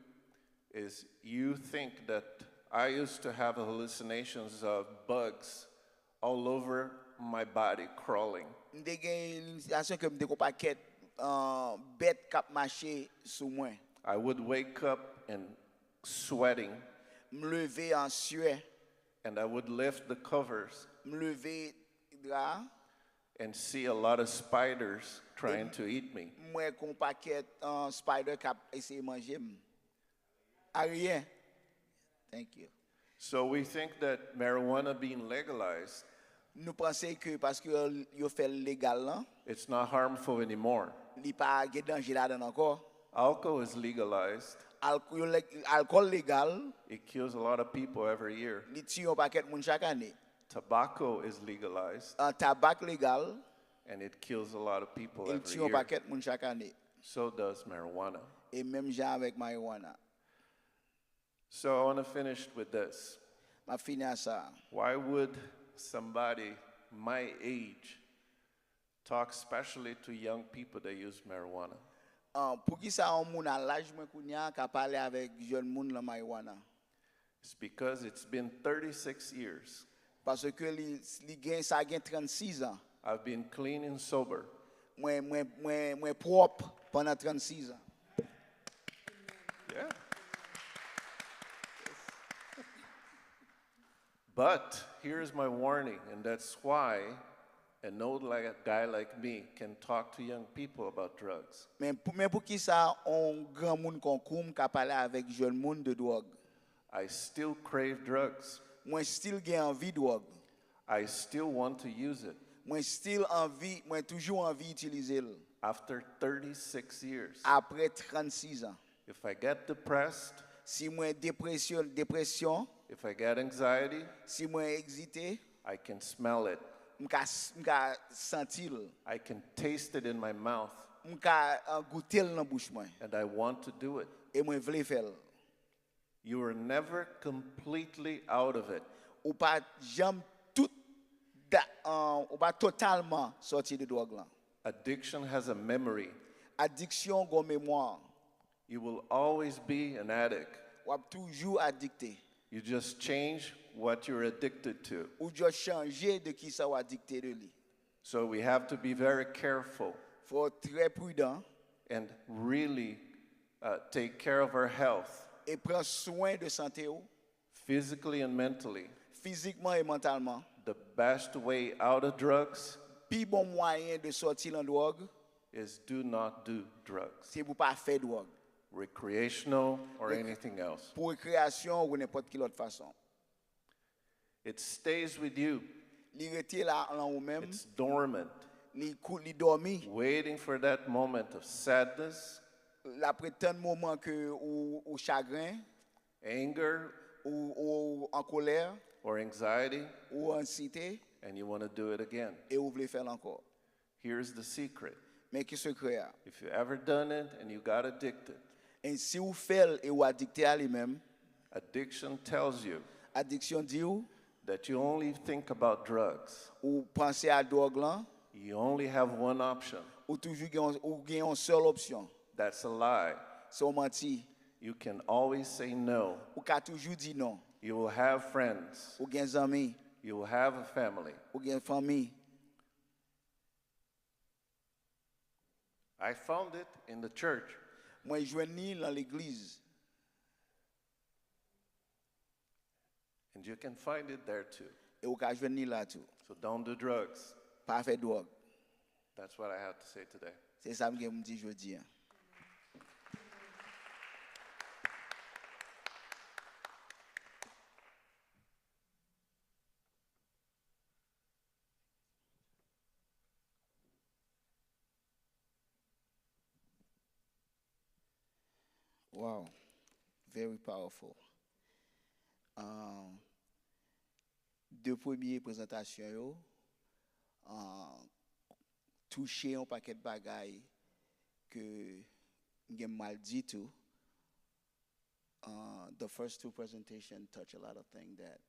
is you think that I used to have hallucinations of bugs all over my body crawling. They gain hallucination que des paquets bête cap marcher sous moi. I would wake up and sweating, Me lever en sueur, and I would lift the covers me lever drap, and see a lot of spiders trying to eat me. moi qu'on paquet spider cap essayer manger. A rien. Thank you. So we think that marijuana being legalized, Nous pensons que parce que yo fait légal là, it's not harmful anymore. li pas de danger là-dedans encore. Alcohol is legalized. Alcool légal, It kills a lot of people every year. li tue un paquet moun chaque année. Tobacco is legalized, Un tabac légal, and it kills a lot of people il every tue un year. paquet moun chaque année. So does marijuana. Et même gens avec marijuana. So I want to finish with this. Ma fini à ça. Why would somebody my age talk especially to young people that use marijuana? Pour qui ça un moun à l'âge moi kounya ka parler avec jeune moun la marijuana? It's because it's been 36 years. Parce que li gain ça gain 36 ans. I've been clean and sober. Moi propre pendant 36 ans. Yeah. But here's my warning, and that's why an old guy like me can talk to young people about drugs. Mais pour qui ça un grand moun konkoum ka parler avec jeune moun de drogue? I still crave drugs. Moi still gen envie drogue. I still want to use it Moi still envie, moi toujours envie utiliser le. after 36 years. Après 36 ans. If I get depressed, Si moi dépression, if I get anxiety, si moi excité, I can smell it. m'ka sentir, I can taste it in my mouth, m'ka goûter dans bouche moi. and I want to do it. Et moi vle faire. You are never completely out of it. Ou pas jamais ou pas totalement sorti de drogue là. Addiction has a memory. Addiction gon mémoire. You will always be an addict. Ou toujours addicté. You just change what you're addicted to. Ou juste changer de qui ça ou addicté de lui. So we have to be very careful Faut être très prudent and really take care of our health, et prendre soin de santé ou, physically and mentally. physiquement et mentalement. The best way out of drugs Puis bon moyen de sortir en drogue, is do not do drugs, c'est pour pas faire drogue. recreational or anything else. Pour récréation ou n'importe quelle autre façon. It stays with you. Li rete là en ou même, It's dormant, li dormi. waiting for that moment of sadness, La prétend moment que ou chagrin, anger, ou en colère, or anxiety, ou anxiété, and you want to do it again. et vous voulez faire encore. Here's the secret. Mais qui secret a? If you've ever done it and you got addicted, Et si vous faites et vous addicté à lui-même, addiction tells you addiction dit that you only think about drugs. ou pensez à drogue là, You only have one option. ou toujours gagne une seule option. That's a lie. C'est un menti. You can always say no. Ou ka toujours dit non. You will have friends. Ou gagne amis, You will have a family. ou gagne famille. I found it in the church. Moi joigni dans l'église. And you can find it there too. Et ou ka joigni là tout. So don't do drugs. Pas faire drogue. That's what I have to say today. C'est ça que je me dis aujourd'hui. Wow, very powerful. Deux premières présentations, yo, touché un paquet de bagailles que j'ai mal dit tout. The first two presentations touch a lot of things that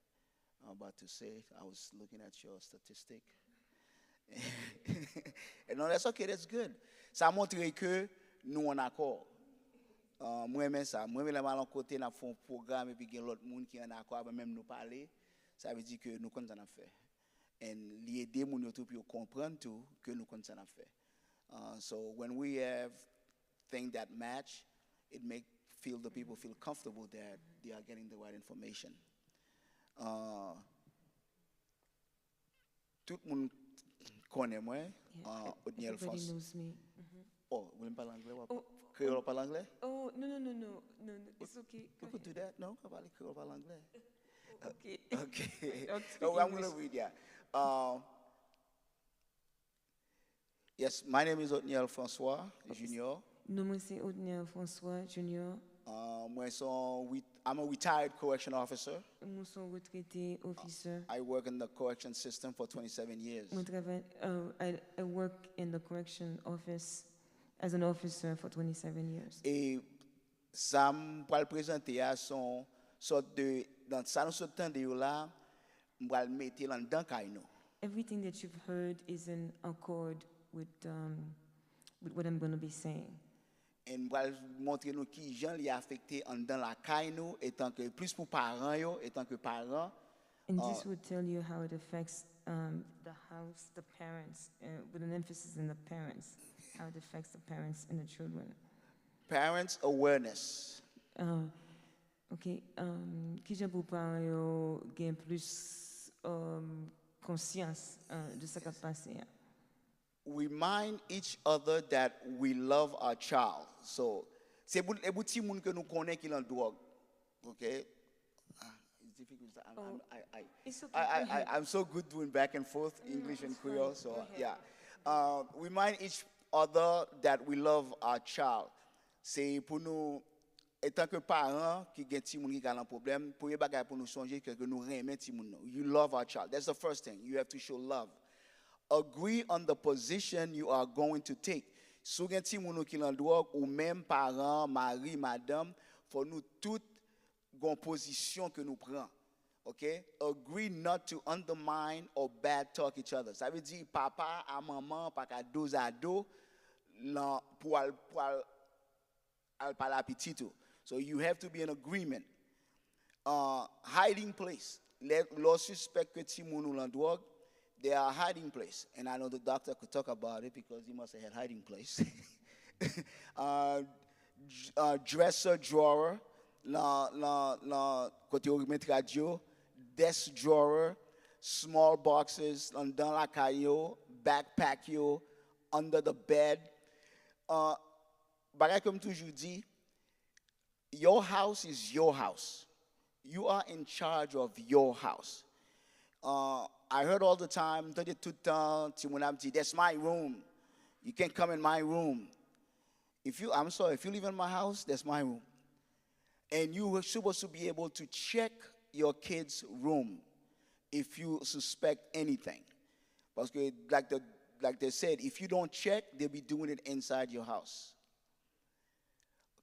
I'm about to say. I was looking at your statistic. And no, that's okay, that's good. Ça montre que nous en accord. Moi même ça, moi même là côté n'a font programme et puis il y a l'autre monde qui en accord avec même nous parler, ça veut dire que nous connaissons ça fait. Et l'aider moun yo tout pour comprendre tout que nous connaissons ça fait. So when we have things that match, it make the people feel comfortable that they are getting the right information. Tout le monde connaît moi, Odniel Everybody France. knows me. Oh, vous voulez parler anglais? Oh, Créole parle anglais? Oh, no, it's okay. You could do that. No, parler créole parle anglais. Okay. Okay. I'll speak Oh, I'm going to English. read that. Yes, my name is Otniel Francois Junior. No, moi c'est Odniel François Junior. I'm a retired correction officer. Moi suis retraité officer. I work in the correction system for 27 years. Moi travaille, I work in the correction office as an officer for 27 years. Et ça me le présenter à son sorte de dans ça nous sommes de là, me le mettre là dedans kaino. Everything that you've heard is in accord with what I'm going to be saying. Et me montrer nous qui gens li affecté en dans la kaino étant que plus pour parents yo étant que parents. And this would tell you how it affects the house, the parents, with an emphasis in the parents, how it affects the parents and the children. Parents awareness. OK. Qui j'aime pour parents yo gain plus conscience de ce qui a passé. Remind each other that we love our child. So, c'est pour les petits monde que nous connaissons qui l'ont drogue. Okay? It's difficult. It's okay. I'm so good doing back and forth English and Creole. So, yeah. Remind each other that we love our child. C'est pour nous, étant que parents qui ont petit monde qui a un problème, pour les pour nous songer que nous aimons petit monde. You love our child. That's the first thing. You have to show love. Agree on the position you are going to take. Si vous avez un qui l'en drogue ou même parents, mari, madame, faut nous toutes une position que nous prenons. Okay? Agree not to undermine or bad talk each other. Ça veut dire papa à maman, pas qu'à dos à dos, pour parler à petit tout. So you have to be in agreement. Hiding place. L'on suspect que ti moun l'en drogue. They are a hiding place, and I know the doctor could talk about it because he must have had hiding place. Dresser drawer, côté où mettre radio, desk drawer, small boxes, dans la caillou, backpack yo, under the bed. Bagay comme toujours dit, your house is your house. You are in charge of your house. I heard all the time, that's my room. You can't come in my room. I'm sorry, if you live in my house, that's my room. And you were supposed to be able to check your kid's room if you suspect anything. Because like they said, if you don't check, they'll be doing it inside your house.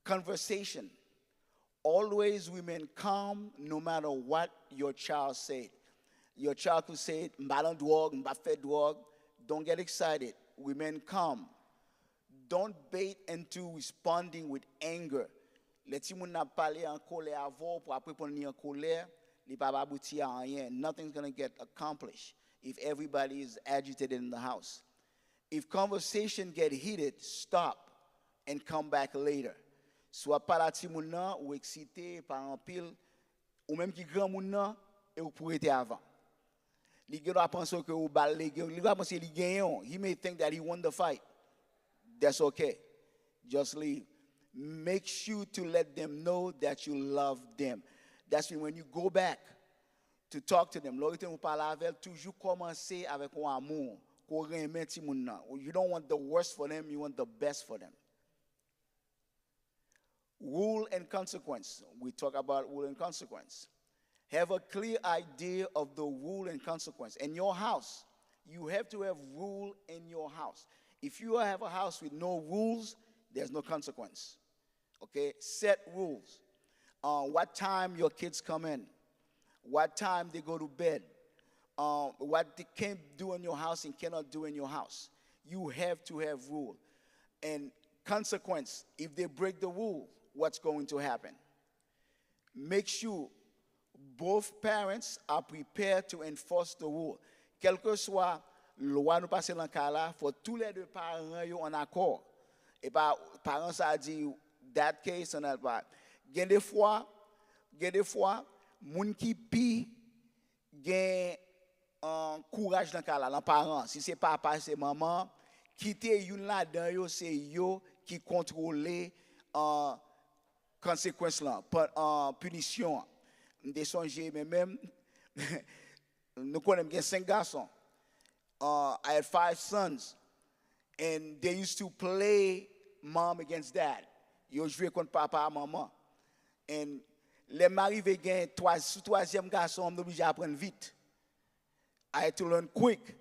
Conversation. Always remain calm no matter what your child said. Your child could say, "Mba dog, mba fed dog." Don't get excited. Remain calm. Don't bait into responding with anger. Les moun n'a parlé en colère avant pour après pour en colère, li pa aboutir à rien. Nothing's going to get accomplished if everybody is agitated in the house. If conversation get heated, stop and come back later. Soit par la ti moun nan ou excité par un pile ou même qui grand moun nan et ou pour être avant. Li gen doit penser que ou bal li va penser li gagnon. He may think that he won the fight. That's okay. Just leave. Make sure to let them know that you love them. That's when you go back to talk to them. L'autre vous parle avec toujours commencer avec un amour. You don't want the worst for them, you want the best for them. Rule and consequence. We talk about rule and consequence. Have a clear idea of the rule and consequence. In your house, you have to have rule in your house. If you have a house with no rules, there's no consequence. Okay? Set rules. What time your kids come in. What time they go to bed. What they can do in your house and cannot do in your house. You have to have rule. And consequence, if they break the rule, what's going to happen? Make sure both parents are prepared to enforce the rule. Quel que soit loi nous passe dans cas là, faut tous les deux parents yo en accord. Et pas parents ça dit that case and that part. Gen des fois moun qui pi gen courage dans cas là, les parents, si c'est papa, c'est maman, quitter une là-dedans yo c'est yo qui contrôler conséquences là, punition. Des songes mais même nous connaissons 5 garçons. I had 5 sons, and they used to play mom against dad. Yo joué contre papa et maman. And les m'arrivé gain troisième garçon, on obligé à apprendre vite. I had to learn quick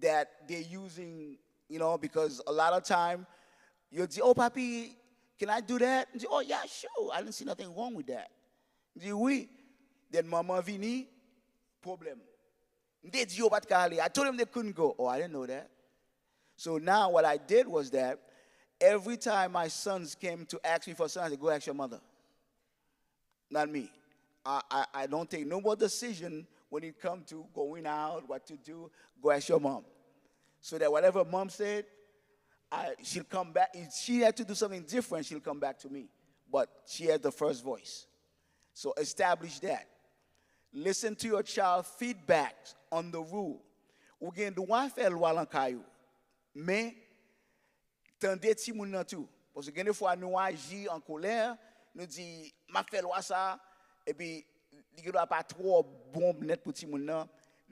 that they're using, because a lot of time you say, "Oh, papi, can I do that?" And say, "Oh, yeah, sure. I didn't see nothing wrong with that." And say, "Oui." Then mama vini, problem. They did I told them they couldn't go. Oh, I didn't know that. So now what I did was that every time my sons came to ask me for something, I said, "Go ask your mother." Not me. I don't take no more decision when it comes to going out, what to do. Go ask your mom. So that whatever mom said, she'll come back. If she had to do something different, she'll come back to me. But she has the first voice. So establish that. Listen to your child's feedback on the rule. Ou gen doit faire loi lan kayou. Mais tendez ti moun nan tout. Parce que des fois nous agit en colère, nous dit m'a fait loi ça et puis il doit pas trop bon net pour ti moun nan.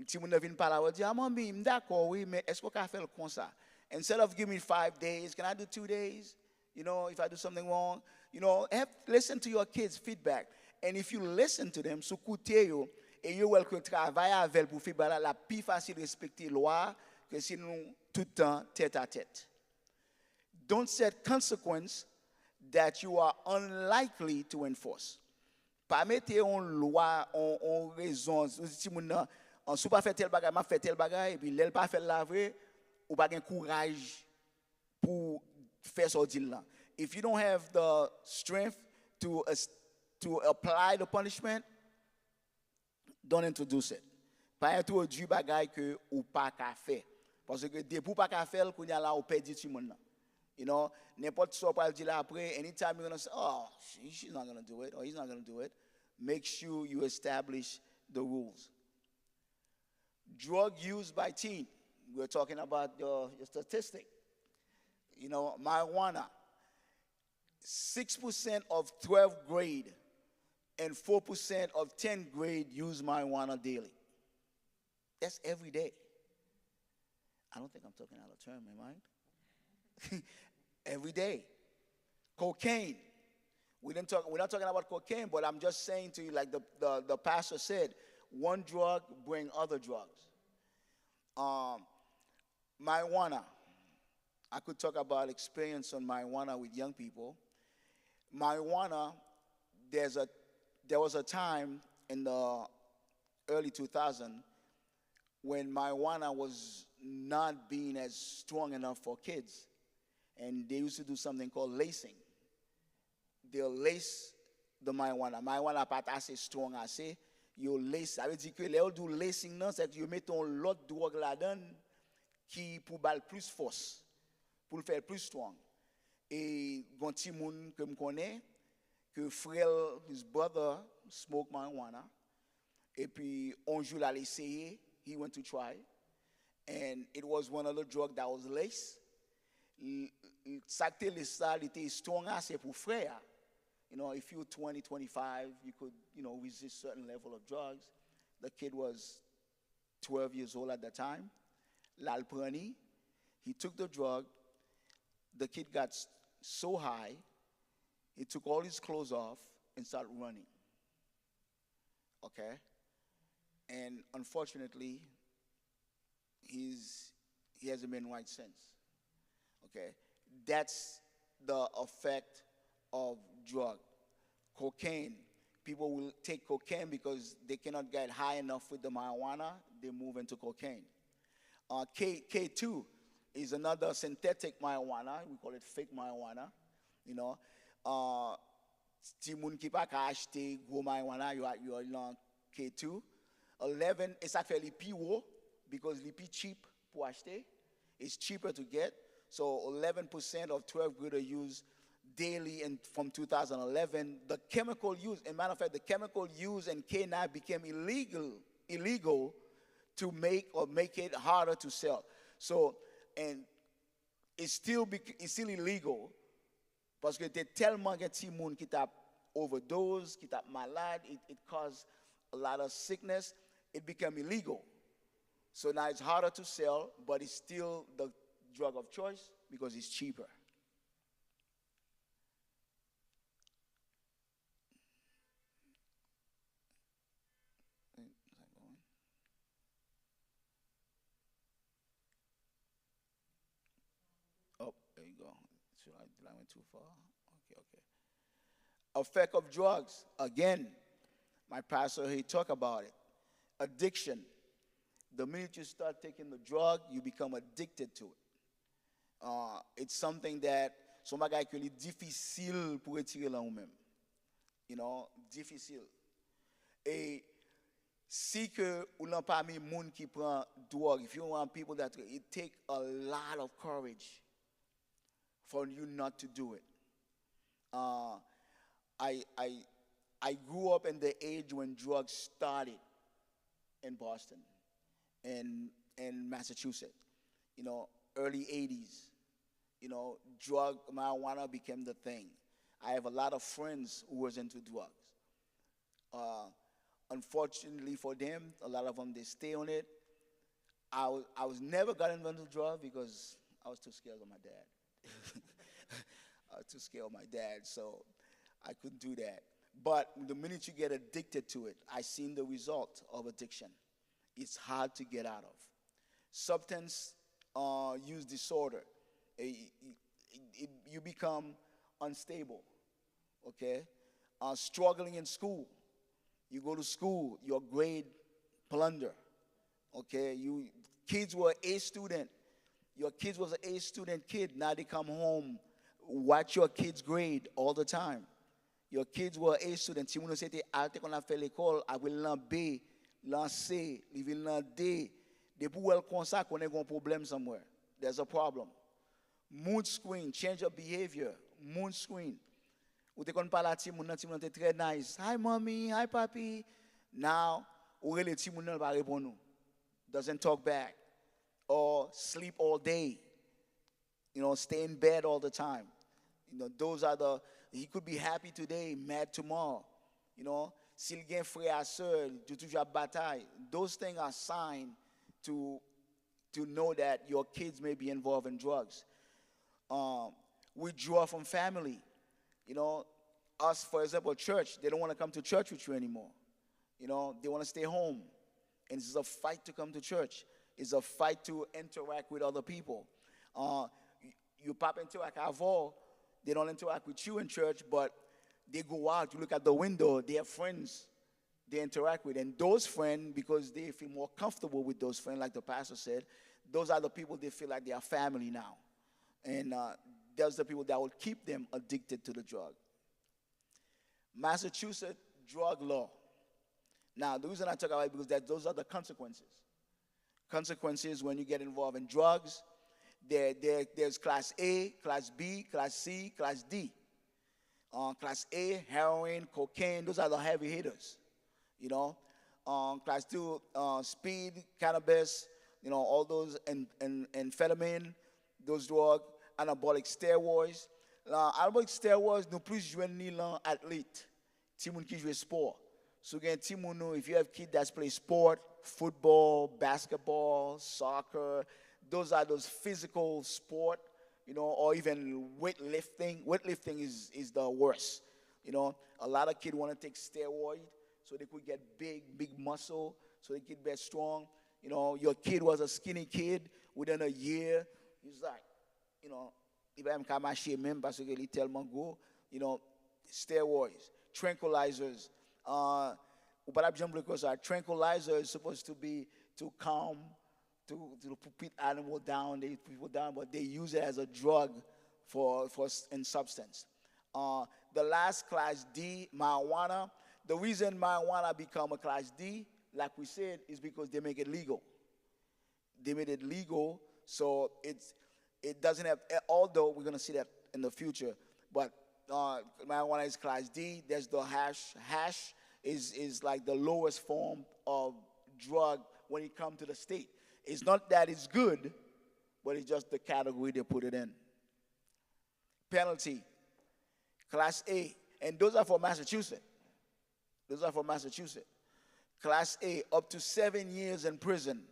Ti moun nan vinn parler ou dit "Ah mami, d'accord oui, mais est-ce qu'on peut faire comme ça?" Instead of giving me 5 days, can I do 2 days? If I do something wrong, listen to your kids' feedback. And if you listen to them, soukouté yo, et yo wel que travail avec pour faire la plus facile respecter loi que si nous tout le temps tête à tête. Don't set consequence that you are unlikely to enforce. Pas mettre en loi en raison si moun en sou pas fait tel bagay, m'a fait tel bagay et puis l'elle pas fait la vraie ou pas gen courage pour faire ça deal là. If you don't have the strength to apply the punishment, don't introduce it. Pas introduire bagay que ou pas qu'à faire. Parce que des pour pas qu'à faire, qu'on y a là ou perdre tout le monde. N'importe quoi pas dire là après, anytime you're going to say, "Oh, she's not going to do it," or "He's not going to do it," make sure you establish the rules. Drug use by teen. We're talking about the statistic. Marijuana. 6% of 12th grade and 4% of 10th grade use marijuana daily. That's every day. I don't think I'm talking out of term, am I? Every day. Cocaine. We're not talking about cocaine, but I'm just saying to you, like the pastor said, one drug bring other drugs. Marijuana. I could talk about experience on marijuana with young people. Marijuana, there was a time in the early 2000s when marijuana was not being as strong enough for kids. And they used to do something called lacing. They'll lace the marijuana. Marijuana pas assez strong assez. You lace. Ça veut dire que les do lacing non, c'est que you mets ton l'autre drogue là-dedans qui pour bal plus force, pour le faire plus strong. Et bon petit monde que me connais que frère, his brother smoke marijuana. Et puis un jour il a essayé, he went to try, and it was one of the drugs that was laced. Ça que les salles était strong assez pour frère. You know, if you're 20, 25, you could, resist certain level of drugs. The kid was 12 years old at the time. Lal prani, he took the drug. The kid got so high, he took all his clothes off and started running. Okay? And unfortunately, he hasn't been right since. Okay? That's the effect of drug. Cocaine. People will take cocaine because they cannot get high enough with the marijuana. They move into cocaine. K2 is another synthetic marijuana. We call it fake marijuana. Si moun ki pa ka achete gros marijuana, you are in K2. 11 is actually PWO because it's cheap pour acheter. It's cheaper to get. So 11% of 12th grader use daily, and from 2011, the chemical use, as a matter of fact, the chemical use in K9 became illegal to make it harder to sell. So, and it's still illegal parce que t'es tellement de petits moun qui t'a overdose, qui t'a malade, it caused a lot of sickness. It became illegal. So now it's harder to sell, but it's still the drug of choice because it's cheaper. Oh, there you go. So I went too far. Okay. Effect of drugs. Again, my pastor, he talked about it. Addiction. The minute you start taking the drug, you become addicted to it. It's something that somebody actually difficile pour retirer là même. Difficile. Et si que ou n'en parmi moun qui prend drogue, if you want people that it take a lot of courage for you not to do it. I grew up in the age when drugs started in Boston and Massachusetts. Early 80s. Marijuana became the thing. I have a lot of friends who was into drugs. Unfortunately for them, a lot of them, they stay on it. I was never got into drugs because I was too scared of my dad. I was too scared of my dad, so I couldn't do that. But the minute you get addicted to it, I seen the result of addiction. It's hard to get out of. Substance use disorder. You become unstable, okay? Struggling in school. You go to school, your grade plunder, okay? Kids were A student. Your kids was an A student kid. Now they come home, watch your kids' grade all the time. Your kids were A students. Si vous c'était alte qu'on a fait l'école, avec l'an B, l'an C, l'an D, depuis où elle comme ça qu'on a un problem somewhere. There's a problem. Mood screen, change of behavior. Mood screen. Ou te kon pala ti moun nan te très nice. Hi mommy, hi papi. Now, ou le ti moun nan pa repon nou. Doesn't talk back. Or sleep all day. Stay in bed all the time. Those are he could be happy today, mad tomorrow. S'il gen frère à sœur, toujours bataille. Those things are signs to know that your kids may be involved in drugs. Withdraw from family. You know, us, for example, church, they don't want to come to church with you anymore. You know, they want to stay home. And it's a fight to come to church. It's a fight to interact with other people. You pop interact avant, they don't interact with you in church, but they go out, you look at the window, they have friends they interact with. And those friends, because they feel more comfortable with those friends, like the pastor said, those are the people they feel like they are family now. And those are the people that will keep them addicted to the drug. Massachusetts drug law. Now, the reason I talk about it is because those are the consequences. Consequences when you get involved in drugs. There's Class A, Class B, Class C, Class D. Class A, heroin, cocaine, those are the heavy hitters. You know, Class 2, speed, cannabis, you know, all those, and amphetamine, those drugs, anabolic steroids. Anabolic steroids, nous plus jouer ni l'an athlète. Ti moun ki joue sport. So again, ti moun nou, if you have kids that play sport, football, basketball, soccer, those are those physical sport, you know, or even weightlifting. Weightlifting is the worst. You know, a lot of kids want to take steroids so they could get big muscle, so they could be strong. You know, your kid was a skinny kid. Within a year, he's like, you know, if I'm kamashi même parce que il tellement gros, you know, steroids, tranquilizers. Tranquilizer is supposed to be to calm, to put animal down, they put people down, but they use it as a drug in substance. The last Class D, marijuana. The reason marijuana become a Class D, like we said, is because they make it legal. They made it legal, so it doesn't have, although we're going to see that in the future, but marijuana is Class D. There's the hash. Hash is like the lowest form of drug when it comes to the state. It's not that it's good, but it's just the category they put it in. Penalty, Class A, and those are for Massachusetts. Those are for Massachusetts. Class A, up to 7 years in prison,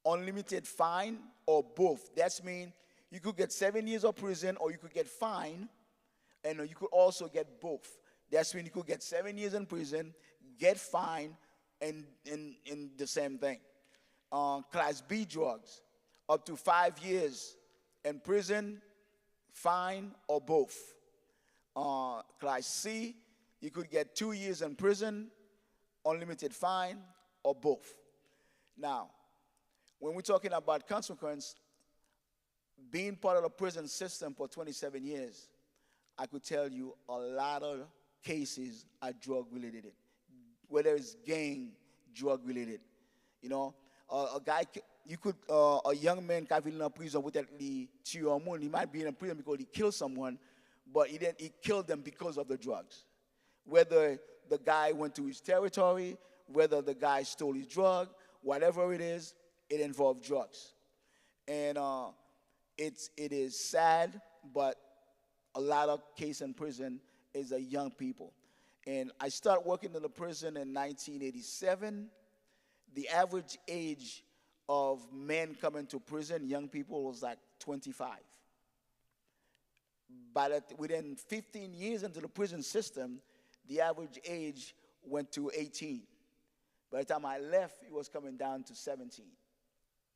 unlimited fine, or both. That means you could get 7 years of prison, or you could get fine, and you could also get both. That's when you could get 7 years in prison, get fined, and the same thing. Class B drugs, up to 5 years in prison, fine, or both. Class C, you could get 2 years in prison, unlimited fine, or both. Now, when we're talking about consequence, being part of the prison system for 27 years, I could tell you a lot of cases are drug-related, whether it's gang, drug-related. You know, a young man can be in a prison without the hormone. He might be in a prison because he killed someone, but he killed them because of the drugs. Whether the guy went to his territory, whether the guy stole his drug, whatever it is, it involved drugs. And it is sad, but a lot of cases in prison is a young people. And I started working in the prison in 1987. The average age of men coming to prison, young people, was like 25. But within 15 years into the prison system, the average age went to 18. By the time I left, it was coming down to 17.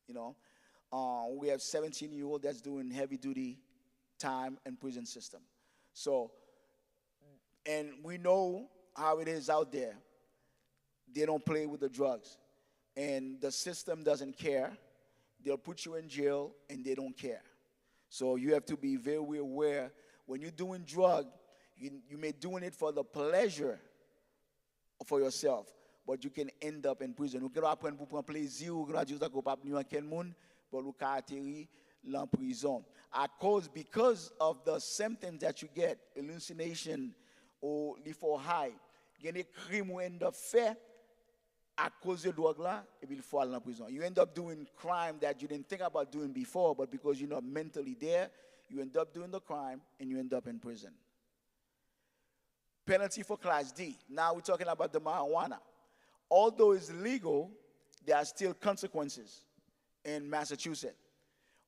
You know, we have 17-year-old that's doing heavy-duty time in prison system. So, and we know how it is out there. They don't play with the drugs. And the system doesn't care. They'll put you in jail, and they don't care. So you have to be very aware. When you're doing drug, you may doing it for the pleasure for yourself, but you can end up in prison. Vous pouvez apprendre pour prendre plaisir, vous pouvez dire que vous pouvez pas quel monde, but vous pouvez atterrir en prison. Because of the symptoms that you get, hallucination or for high, il y a des crimes où end up fait à cause de drogue là, et puis il faut aller en prison. You end up doing crime that you didn't think about doing before, but because you're not mentally there, you end up doing the crime and you end up in prison. Penalty for Class D. Now we're talking about the marijuana. Although it's legal, there are still consequences in Massachusetts.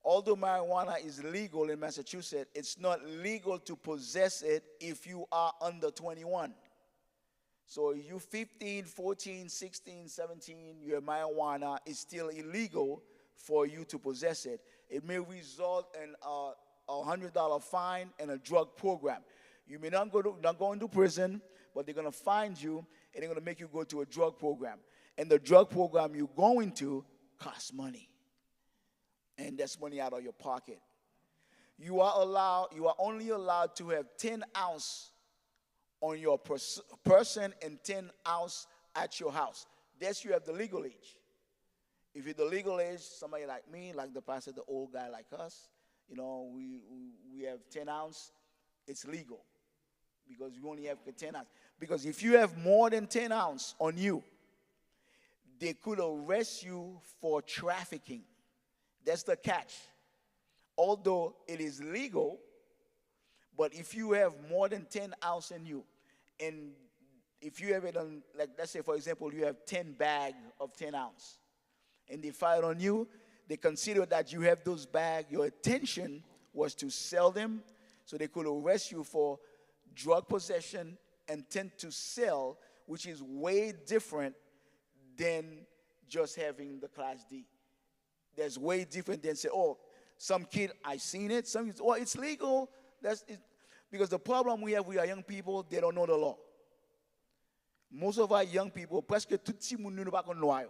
Although marijuana is legal in Massachusetts, it's not legal to possess it if you are under 21. So if you're 15, 14, 16, 17, your marijuana is still illegal for you to possess it. It may result in a $100 fine and a drug program. You may not go into prison, but they're going to find you, and they're going to make you go to a drug program. And the drug program you're going to costs money. And that's money out of your pocket. You are only allowed to have 10 ounce on your person and 10 ounce at your house. That's you have the legal age. If you're the legal age, somebody like me, like the pastor, the old guy like us, you know, we have 10 ounce, it's legal. Because you only have 10 ounce. Because if you have more than 10 ounce on you, they could arrest you for trafficking. That's the catch. Although it is legal, but if you have more than 10 ounce in you, and if you have it on, like, let's say, for example, you have 10 bags of 10 ounce, and they fire on you, they consider that you have those bags, your intention was to sell them, so they could arrest you for drug possession, intent to sell, which is way different than just having the Class D. That's way different than say, oh, some kid, I seen it. Some kids, oh, it's legal. Because the problem we have with our young people, they don't know the law. Most of our young people, presque tout si moun nou pa kon lwa yo.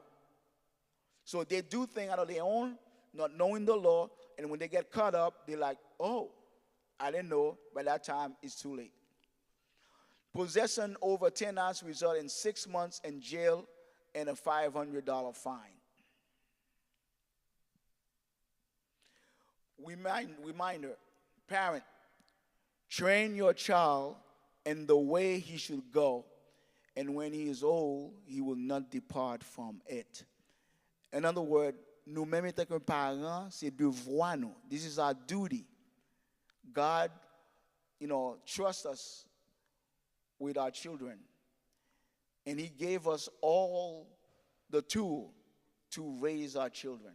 So they do things out of their own, not knowing the law, and when they get caught up, they're like, oh, I didn't know. By that time, it's too late. Possession over 10 ounces result in 6 months in jail and a $500 fine. Reminder, parent, train your child in the way he should go, and when he is old, he will not depart from it. In other words, nous mêmes tant que parents, c'est devoir nous. This is our duty. God, trusts us with our children, and He gave us all the tool to raise our children.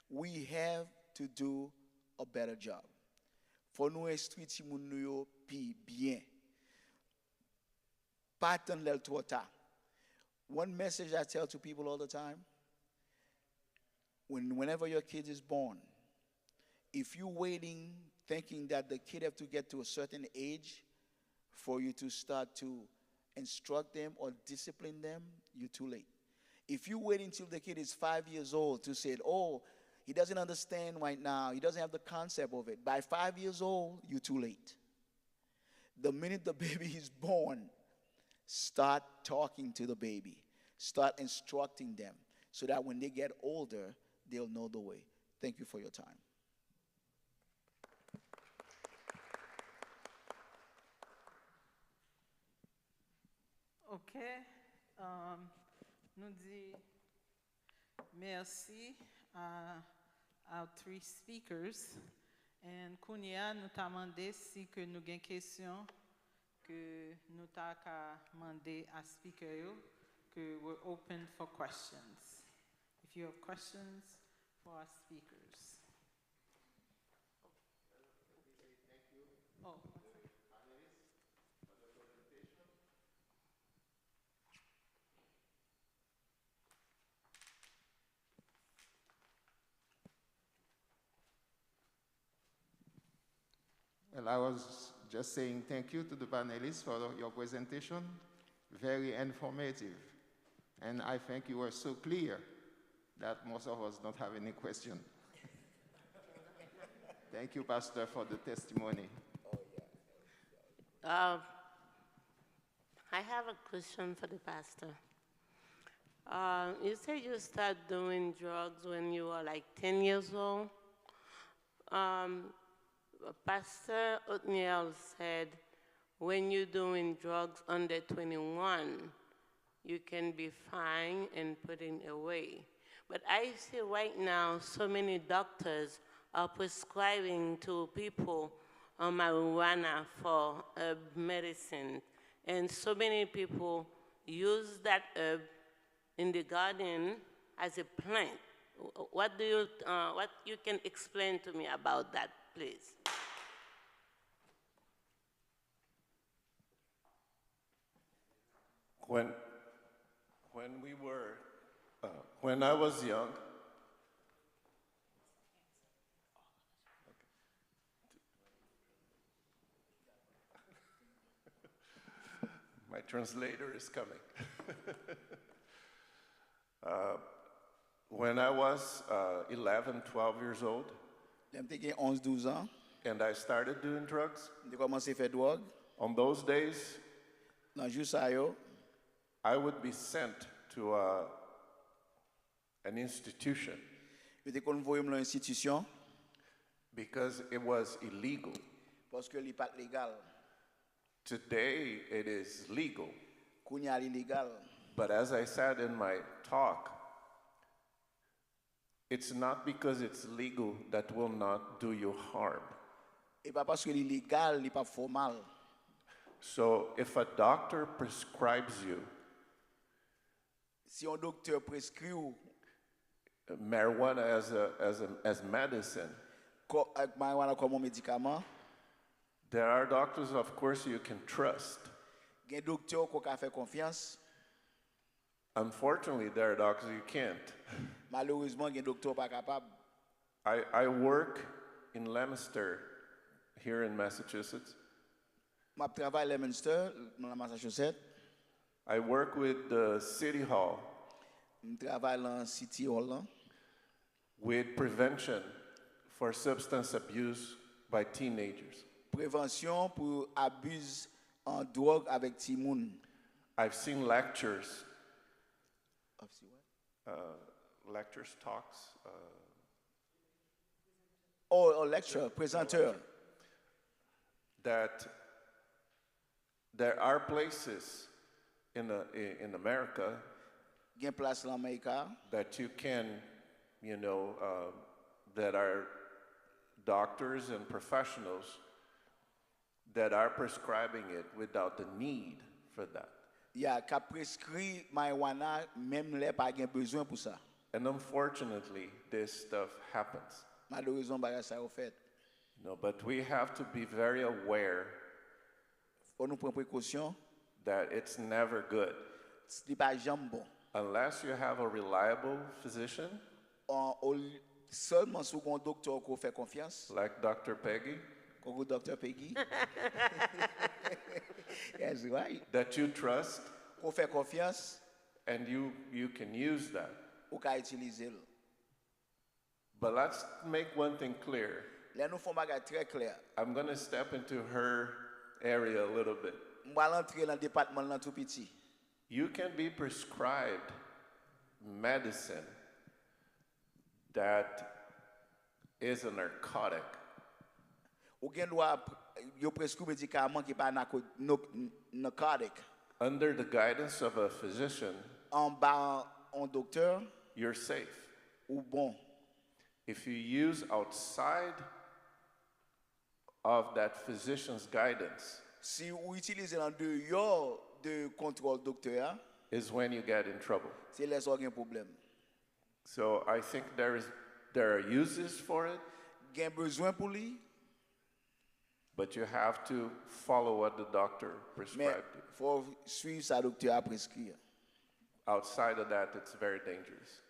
We have to do a better job. For nous instruire ti moun nou yo pi bien. Pas attendre l'el trop tard. One message I tell to people all the time, whenever your kid is born, if you're waiting thinking that the kid have to get to a certain age for you to start to instruct them or discipline them, you're too late. If you wait until the kid is 5 years old to say, oh, he doesn't understand right now, he doesn't have the concept of it, by 5 years old, you're too late. The minute the baby is born, start talking to the baby. Start instructing them so that when they get older, they'll know the way. Thank you for your time. OK. Nous dit merci à our three speakers. Et Kounia nous t'a demandé si que nous avons une question que nous t'a demandé à speaker que we're open for questions. If you have questions for our speakers. Oh. Well, I was just saying thank you to the panelists for your presentation. Very informative. And I think you were so clear that most of us don't have any question. Thank you, Pastor, for the testimony. I have a question for the pastor. You said you started doing drugs when you were like 10 years old. Pastor Othniel said when you're doing drugs under 21, you can be fined and put in away. But I see right now so many doctors are prescribing to people marijuana for medicine. And so many people use that herb in the garden as a plant. What you can explain to me about that, please? When I was young, my translator is coming. When I was 11, 12 years old, and I started doing drugs, on those days, I would be sent to an institution because it was illegal. Today, it is legal. But as I said in my talk, it's not because it's legal that will not do you harm. So if a doctor prescribes you marijuana as medicine, there are doctors, of course, you can trust. Unfortunately, there are doctors you can't. I work in Leominster, here in Massachusetts. I work with the City Hall with prevention for substance abuse by teenagers. Prévention pour abus en drogue avec timoun. I've seen lectures. Lectures, talks. Lecture, présenteur. That there are places in America that you can, that are doctors and professionals that are prescribing it without the need for that. Prescrit marijuana même les pas gen besoin pour ça. And unfortunately, this stuff happens. Malheureusement, bagay ça au fait. But we have to be very aware that it's never good. Unless you have a reliable physician, like Dr. Peggy, Dr. Peggy. Yes, right. That you trust, and you can use that. But let's make one thing clear. I'm going to step into her area a little bit. You can be prescribed medicine that is a narcotic. Under the guidance of a physician, you're safe. If you use outside of that physician's guidance, is when you get in trouble. So I think there are uses for it, but you have to follow what the doctor prescribed you. Outside of that, it's very dangerous.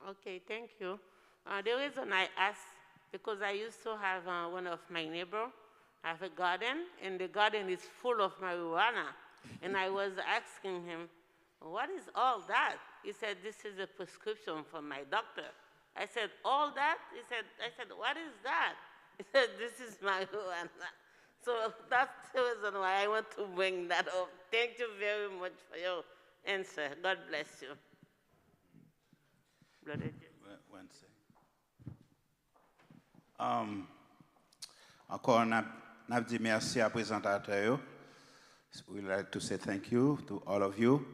Okay, thank you. The reason I asked, because I used to have one of my neighbors have a garden, and the garden is full of marijuana. And I was asking him, what is all that? He said, this is a prescription from my doctor. I said, all that? I said, what is that? He said, this is marijuana. So that's the reason why I want to bring that up. Thank you very much for your answer. God bless you. One second. Encore, n'a dit merci à présentateur. We'd like to say thank you to all of you.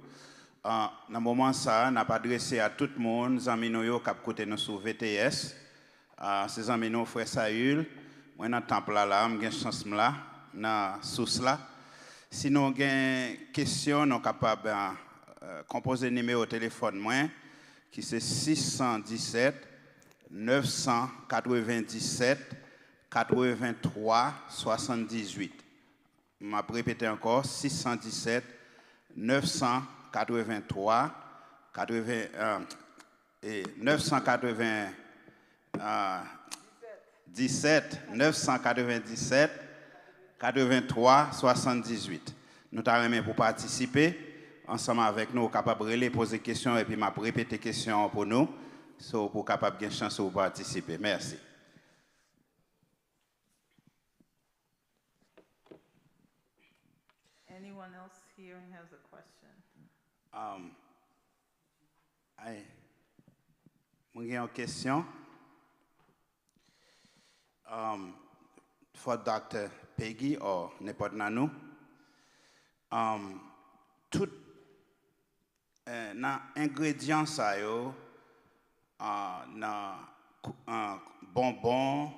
Dans le moment ça, n'a pas adressé à tout le monde, amis nous qui écoutent nous sur VTS. Ces amis nous frère Saül, moi dans temple là, j'ai chance là, dans sous là. Si nous avons des questions, nous sommes capables de composer le numéro de téléphone moi, qui c'est 617 997 83 78. Je vais répéter encore 617 983 997 83 78. Nous t'arrêtons pour participer. Ensemble avec nous, capable de poser des questions et puis m'a répéter les questions pour nous, pour capable de chance de participer. Merci. Anyone else here has a question? J'ai une question. For Dr. Peggy or n'importe nous. Tout dans ingrédients ça yo dans bonbons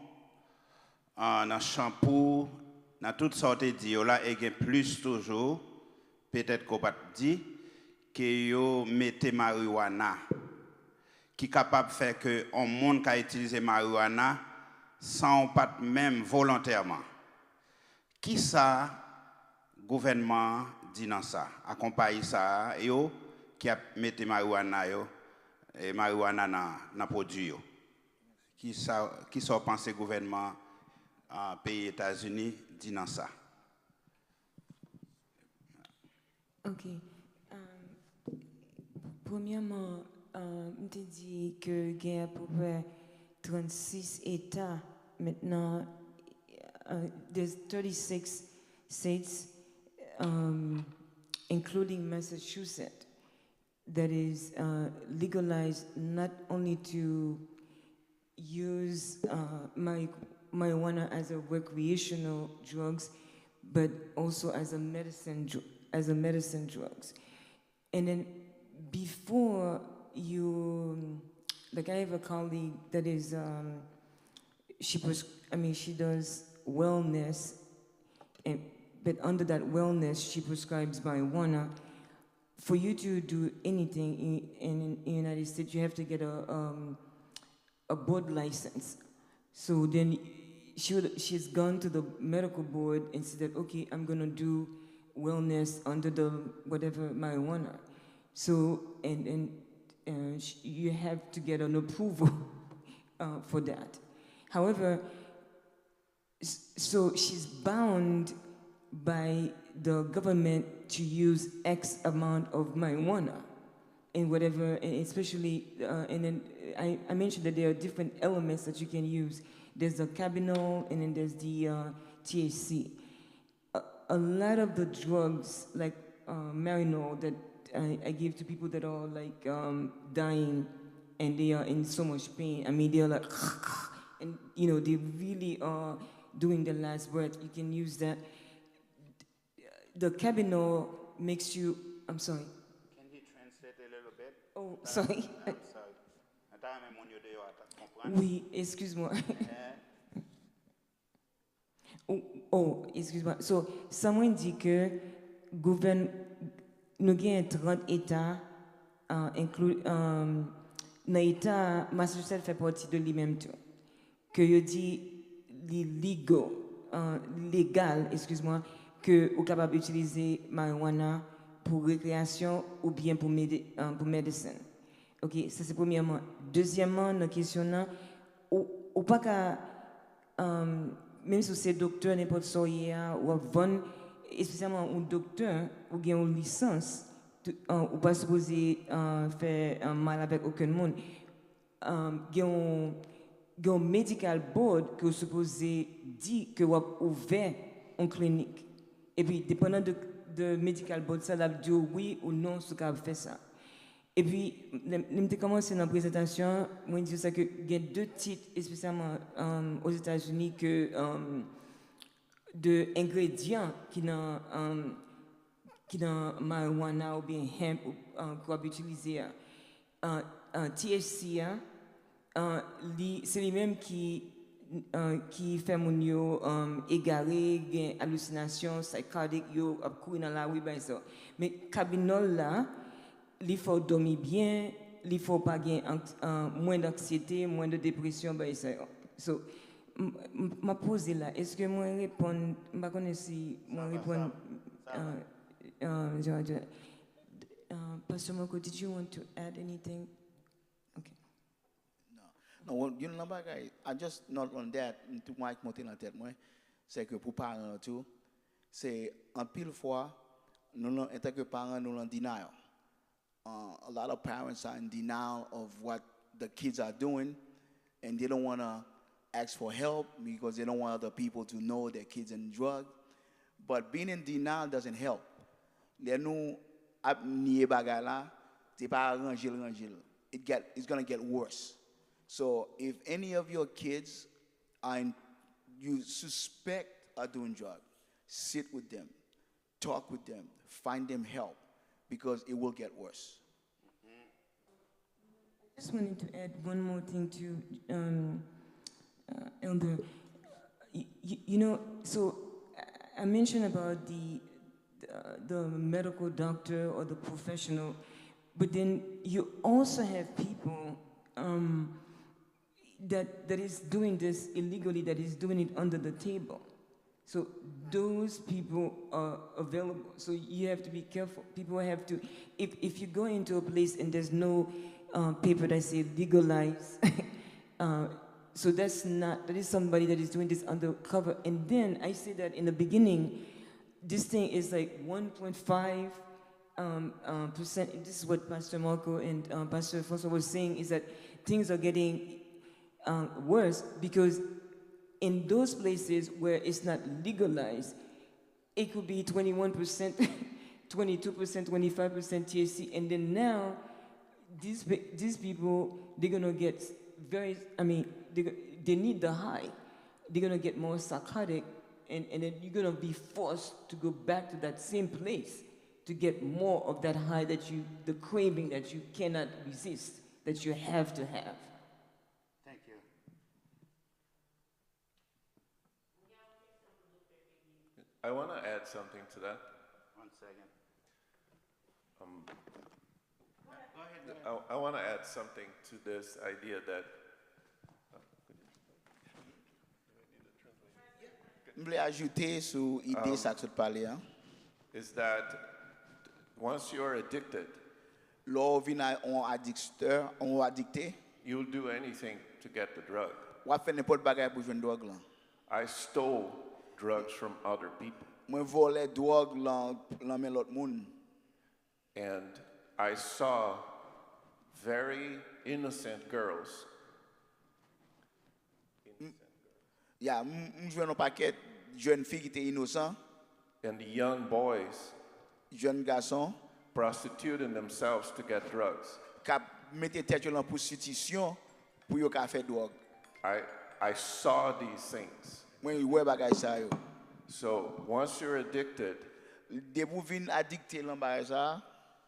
dans shampoo dans toutes sortes de là et plus toujours peut-être qu'on va dire que yo mettez marijuana qui capable de faire que un monde qui utilise marijuana sans pas même volontairement. Qui ça gouvernement dit dans ça accompagne ça yo qui a metté marijuana yo et marijuana dans produit yo. Qui ça pense gouvernement pays États-Unis dit dans ça. OK. Premièrement, on te dit que il y a à peu près 36 États maintenant. There's 36 states, including Massachusetts, that is legalized not only to use marijuana as a recreational drugs, but also as a medicine drugs. And then before you, like I have a colleague that is, she does wellness, but under that wellness, she prescribes marijuana. For you to do anything in the United States, you have to get a board license. So then she's gone to the medical board and said, okay, I'm gonna do wellness under the whatever marijuana. So you have to get an approval for that. However, so she's bound by the government to use X amount of marijuana and whatever, and especially, and then I mentioned that there are different elements that you can use. There's the cannabinol and then there's the THC. A lot of the drugs, like Marinol, that I give to people that are like dying and they are in so much pain. I mean, they're like, and you know, they really are doing the last breath. You can use that. The cannabinol makes you, I'm sorry. Can you translate a little bit? Oh, sorry. I'm sorry. Oui, excuse-moi. Oh, excuse-moi. So, someone dit que nous avons 30 États, dans l'État, Massachusetts fait partie de lui-même tout. Que je dis légal, excuse-moi, que vous êtes capable d'utiliser marijuana pour récréation ou bien pour médecine. OK, ça c'est premièrement. Deuxièmement, dans la question là, ou pas qu'à même si c'est docteur n'importe quoi ou avant, spécialement un docteur ou bien une licence, ou pas supposé faire mal avec aucun monde. Il y a un medical board que vous supposez dire que vous avez ouvert en clinique. Et puis, dépendant de medical board, ça va dire oui ou non ce qu'on fait ça. Et puis, je commencé dans la présentation, je dis ça que il y a deux titres, spécialement aux États-Unis, que de ingrédients qui dans marijuana ou bien hemp qu'on va utiliser. THC, c'est les mêmes qui qui fait moun yo égaré, gen hallucination, psychotic, yo ap kouri dans la rue ben ça. Mais cabinol là, il faut dormir bien, il faut pas gen moins d'anxiété, moins de dépression ben ça. So m'a posé là, est-ce que moi répondre, pas connais si moi répondre Pastor Marco, did you want to add anything? Okay. No, you know, I just not on that, tout moi monter dans tête moi, c'est que pour parents tout, c'est en pile fois nous en tant que parents nous en denial. A lot of parents are in denial of what the kids are doing, and they don't want to ask for help because they don't want other people to know their kids in drugs. But being in denial doesn't help. Les nous ap nié bagay la, c'est pas ranger. It's gonna get worse. So if any of your kids you suspect are doing drugs, sit with them, talk with them, find them help, because it will get worse. I just wanted to add one more thing to Elder. You know, so I mentioned about the medical doctor or the professional, but then you also have people that is doing this illegally, that is doing it under the table. So those people are available. So you have to be careful. People have to, if you go into a place and there's no paper that says legalize, so that is somebody that is doing this undercover. And then I say that in the beginning, this thing is like 1.5%. This is what Pastor Marco and Pastor Fonso was saying, is that things are getting worse because in those places where it's not legalized, it could be 21%, 22%, 25% THC, and then now these people, they're gonna get they need the high. They're gonna get more psychotic, and then you're gonna be forced to go back to that same place to get more of that high the craving that you cannot resist, that you have to have. Thank you. I want to add something to that. 1 second. I want to add something to this idea that Je voulais ajouter sur l'idée ça que tu parlais. is that once you're addicted, Lors vient un addicté, you'll do anything to get the drug. ou fait n'importe bagay pour jouer drogue là. I stole drugs from other people, Moi volé drogue là mais l'autre monde. and I saw very innocent girls. Yeah, jouer un paquet jeune fille qui était innocent, And the young boys jeune garçon prostituting themselves to get drugs. qui mettait tête en prostitution pour yo ka faire drogue. I saw these things. Moi ouais bagay ça yo. So once you're addicted, Dès vous vinn addicté lan bagay ça,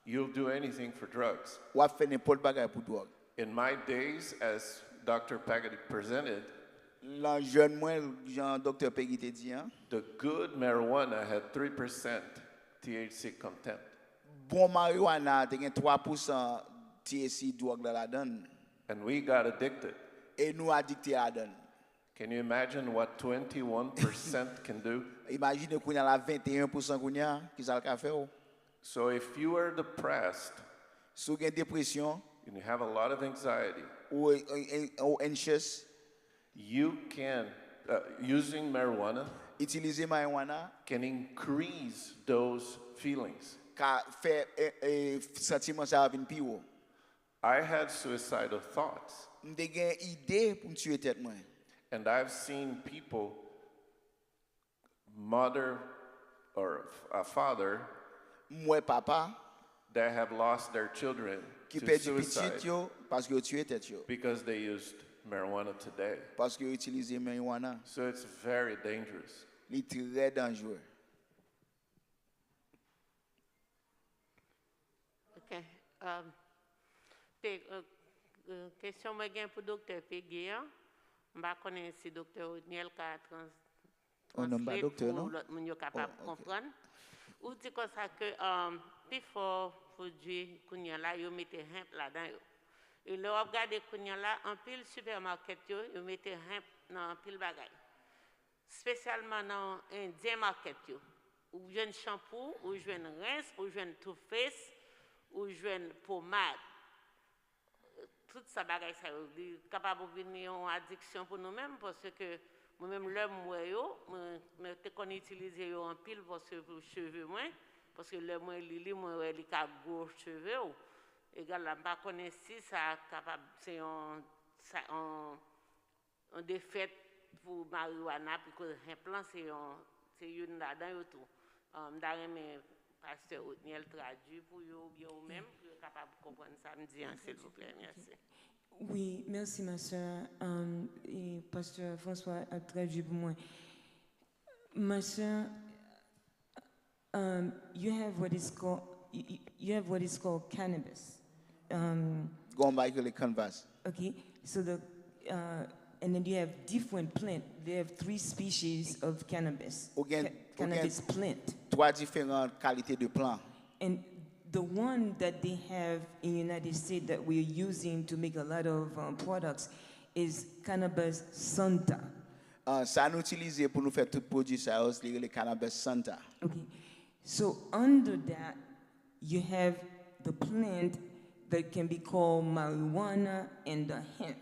you'll do anything for drugs. ou fait n'importe bagay pour drogue. In my days, as Dr. Pagadi presented, Lan jeune moi Jean docteur Peggy te dit hein, the good marijuana had 3% THC content. bon marijuana te gen 3% THC drogue la donne And we got addicted. et nous addicté à donne. Can you imagine what 21% can do? Imagine qu'on a la 21% qu'on a qui ça le ka faire. So if you are depressed Sou gen dépression and you have a lot of anxiety, ou anxious, you can, using marijuana utiliser marijuana can increase those feelings. ka fait sentiment ça vinn pi haut. I had suicidal thoughts, M'te gen idée pour me tuer tête moi. and I've seen people, mother or a father, Moi papa that have lost their children qui to perdu suicide petit yo parce que yo tué tête yo because they used marijuana today. parce que yo utiliser marijuana. So it's very dangerous. Li très dangereux. OK. Question moi gen pour docteur Peggy. Je ne connais pas si docteur Odniel a On n'a pas docteur, non? pour l'autre monde capable de comprendre. Ou dit comme ça que before produit kounya là yo mettez hemp là-dedans. Et là on regarde kounya là en pile supermarket yo mettez hemp dans pile bagay. Spécialement dans Indien market yo. Ou jeune shampoo, ou jeune rince, ou jeune toothpaste, ou jeune pommade. Tout ça bagay ça est capable de venir en addiction pour nous-mêmes parce que moi-même l'homme moi yo, me te connais utiliser yo en pile pour cheveux moi parce que le moi li moi li ka gros cheveux égal là pas connais si ça capable c'est un défaite pour marijuana puis que implant c'est une là-dedans tout d'ailleurs mais pasteur Otniel traduit pour yo bien ou même pour capable comprendre ça me dit s'il vous plaît merci. Oui, merci ma soeur. Et pasteur François a traduit pour moi. Ma soeur, you have what is called cannabis. Go on by the canvas. Okay, so and then you have different plant. They have 3 species of cannabis. Cannabis plant. 3 différentes qualités de plants. And the one that they have in the United States that we're using to make a lot of products is Cannabis Santa. Ça nous utilise pour nous faire tout produit ça, le Cannabis Santa. Okay, so under that you have the plant that can be called marijuana and the hemp.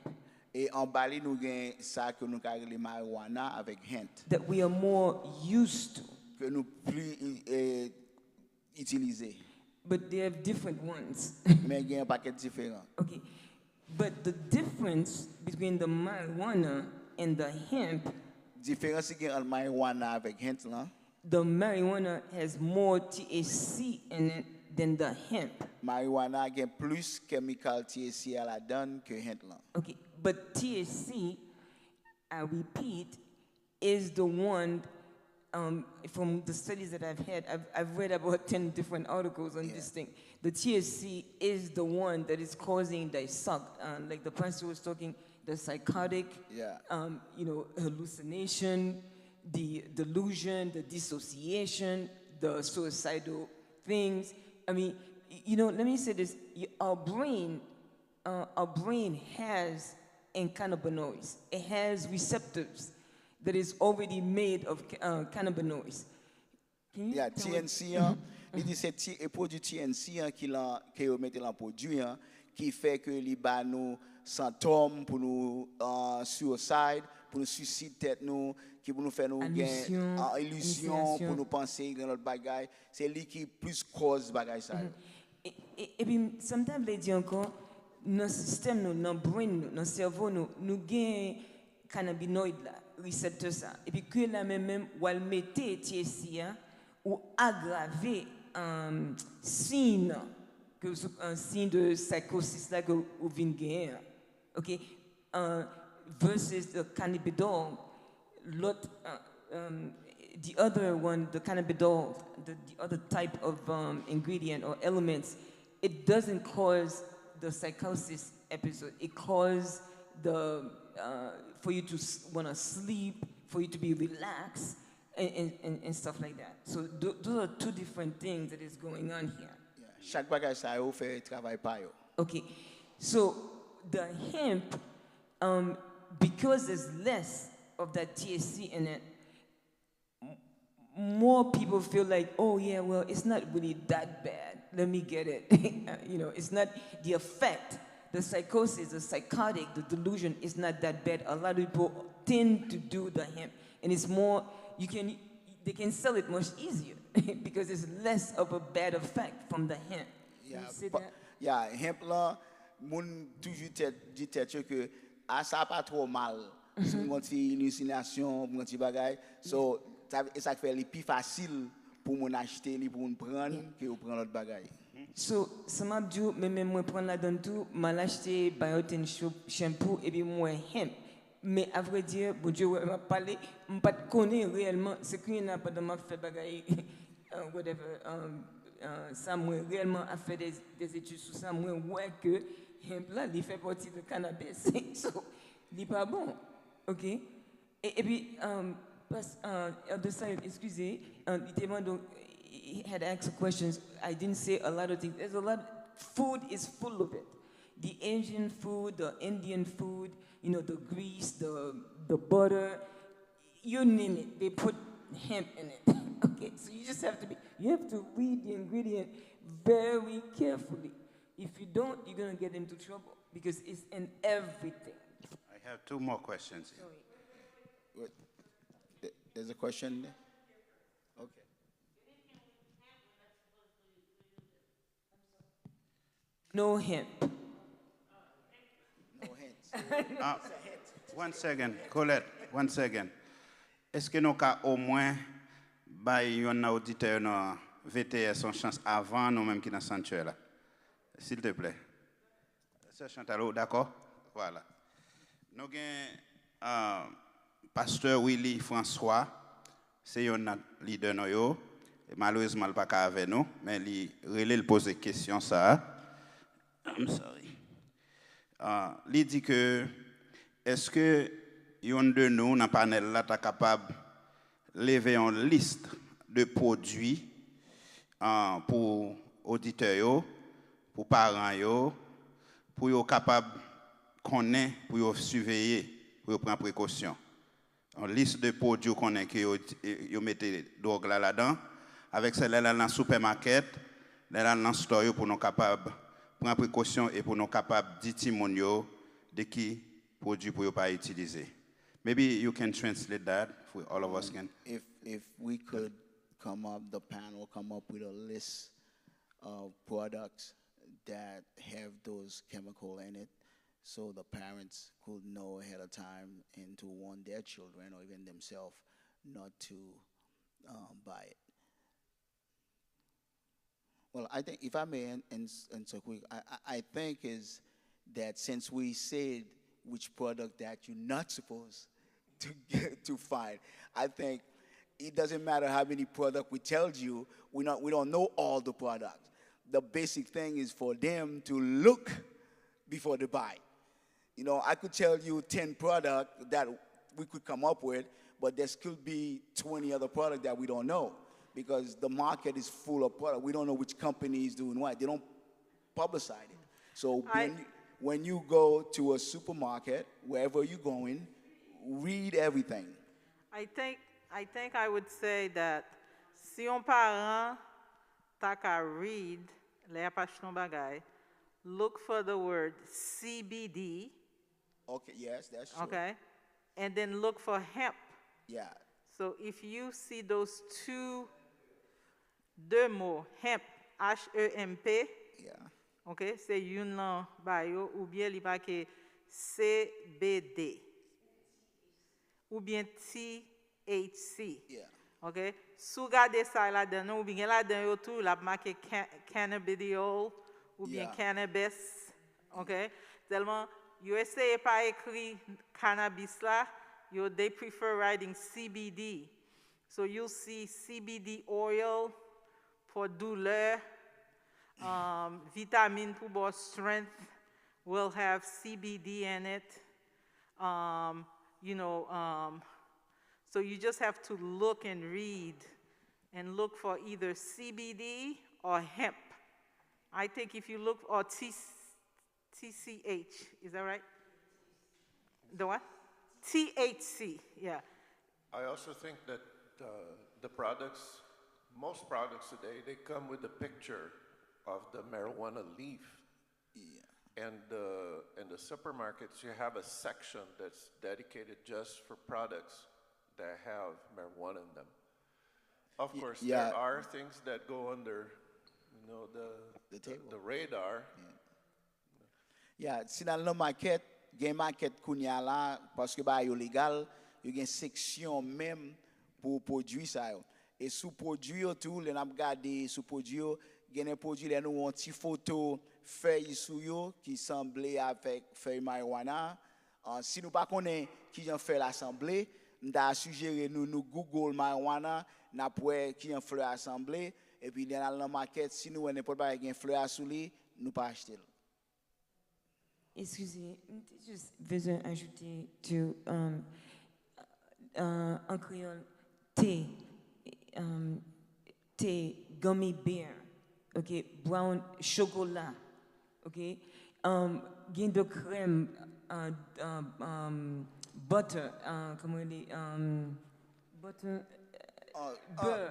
Et en Bali nous gagne ça que nous carré le marijuana avec hemp. That we are more used to. Que nous plus utiliser. But they have different ones. Mais il y a un paquet différent. Okay, but the difference between the marijuana and the hemp. Différence c'est qu'il y a le marijuana avec hemp là. The marijuana has more THC in it than the hemp. Marijuana a plus chemical THC à la donne que hemp là. Okay, but THC, I repeat, is the one. From the studies that I've had, I've read about 10 different articles on this thing. The THC is the one that is causing the like the pastor was talking, the psychotic, hallucination, the delusion, the dissociation, the suicidal things. I mean, let me say this: our brain has cannabinoids. It has receptors that is already made of cannabinoids. TNC, il dit c'est produit TNC qui met dans produit qui fait que les nous symptômes pour nous suicide, pour nous suicide tête nous, qui pour nous faire nous illusion, pour nous penser dans notre bagaille, c'est lui qui plus cause bagaille ça. Et puis sometimes les dit encore dans système nous, dans brain dans cerveau nous gain cannabinoïdes là. Récepteur ça et puis que la même ou elle mettait THC ou aggraver un signe de psychosis là que vous venez gagner, ok, versus the cannabidiol, l'autre the other one, the cannabidiol, the other type of ingredient or elements, it doesn't cause the psychosis episode. It causes the for you to want to sleep, for you to be relaxed, and stuff like that. So those are 2 different things that is going on here. Yeah. Chaque bagage ça yo fait travail pa yo. Okay, so the hemp, because there's less of that THC in it, more people feel like, oh yeah, well, it's not really that bad. Let me get it. It's not the effect. The psychosis, the psychotic, the delusion is not that bad. A lot of people tend to do the hemp, and it's more. They can sell it much easier because it's less of a bad effect from the hemp. Yeah, hemp là, moun toujours dit que ça pas trop mal. C'est une hallucination, une petite bagaille. So ça fait le plus facile pour mon acheter, pour mon prendre que pour prendre l'autre bagaille. So, ça m'a dit, même moi prendre la donne tout, m'a acheté biotin shampoo et puis moi hemp. Mais à vrai dire, bon Dieu m'a parlé, m'pas connais réellement, c'est qu'il y a pas de m'a fait bagaille, whatever, ça moi réellement a fait des études sur ça, moi ouais que hemp là, il fait partie de cannabis, so, il pas bon. OK? Et puis, other side, excusez, he had asked questions. I didn't say a lot of things. There's a lot, food is full of it. The Asian food, the Indian food, the grease, the butter, you name it, they put hemp in it. Okay, so you just have to read the ingredient very carefully. If you don't, you're gonna get into trouble because it's in everything. I have 2 more questions. Wait, there's a question there? Okay. No hemp. No hints. 1 second, Colette, 1 second. Est-ce que nous avons au moins un auditeur dans VTS en chance avant nous-mêmes qui dans le sanctuaire là? S'il te plaît. Sœur Chantalo, d'accord? Voilà. Nous avons pasteur Willy François, c'est un leader nous. Malheureusement, il n'est pas avec nous, mais il pose des questions ça. I'm sorry. Il dit que est-ce que yon de nous dans le panel là est capable de lever une liste de produits pour auditeurs, pour parents, pour être capable de connaître, pour surveiller, pour prendre précaution. Une liste de produits qu'on a que vous mettez drogue là-dedans, avec celle-là dans le supermarché, dans le store pour nous capables de prendre précaution et pour nous capables de dire de qui produit pour ne pas utiliser. Maybe you can translate that for all of us can. If we could the panel come up with a list of products that have those chemicals in it, so the parents could know ahead of time and to warn their children or even themselves not to buy it. Well, I think, if I may answer quick, I think is that since we said which product that you're not supposed to find, I think it doesn't matter how many products we tell you, we don't know all the products. The basic thing is for them to look before they buy. I could tell you 10 products that we could come up with, but there could be 20 other products that we don't know because the market is full of products. We don't know which company is doing what. They don't publicize it. So when you go to a supermarket, wherever you're going, read everything. I think I would say that si un parent taka read les apachnon bagay, look for the word CBD. Okay, yes, that's true. Okay, and then look for hemp. Yeah. So if you see those deux mots, hemp, H-E-M-P, yeah. Okay, c'est une nan bayo ou bien li pa ke CBD ou bien THC. Yeah. Okay, sou gade sa la dan ou bien la dan yo tou la marqué cannabidiol ou bien cannabis. Okay, tellement you essaye pa écrit cannabis la, they prefer writing CBD. So you'll see CBD oil for douleur. Vitamin pour strength will have CBD in it. So you just have to look and read and look for either CBD or hemp. I think if you look, or TCH, is that right? The what? THC, yeah. I also think that the products, most products today, they come with a picture of the marijuana leaf. Yeah. And in the supermarkets, you have a section that's dedicated just for products that have marijuana in them. Of course, there are things that go under, the radar. Yeah, si dans le market, gen market kounya la, parce que ba yo légal, yo gen section même pour produit ça yo. Et sous produit yo tout, les n'a regardé sous produit yo, gen un produit là nous on ti photo feuille sou yo qui semblait avec feuille marijuana. Si nous pas connaît qui j'en fait l'assemblée, m'ta suggéré nous Google marijuana, n'a pour qui en fleur assemblée et puis dans le market si nous n'importe pas gen fleur sous lui, nous pas acheter. excusez, j'ai juste besoin d'ajouter en créole thé gummy bear, ok, brown chocolat, ok, gain de crème, butter, comment on dit, butter,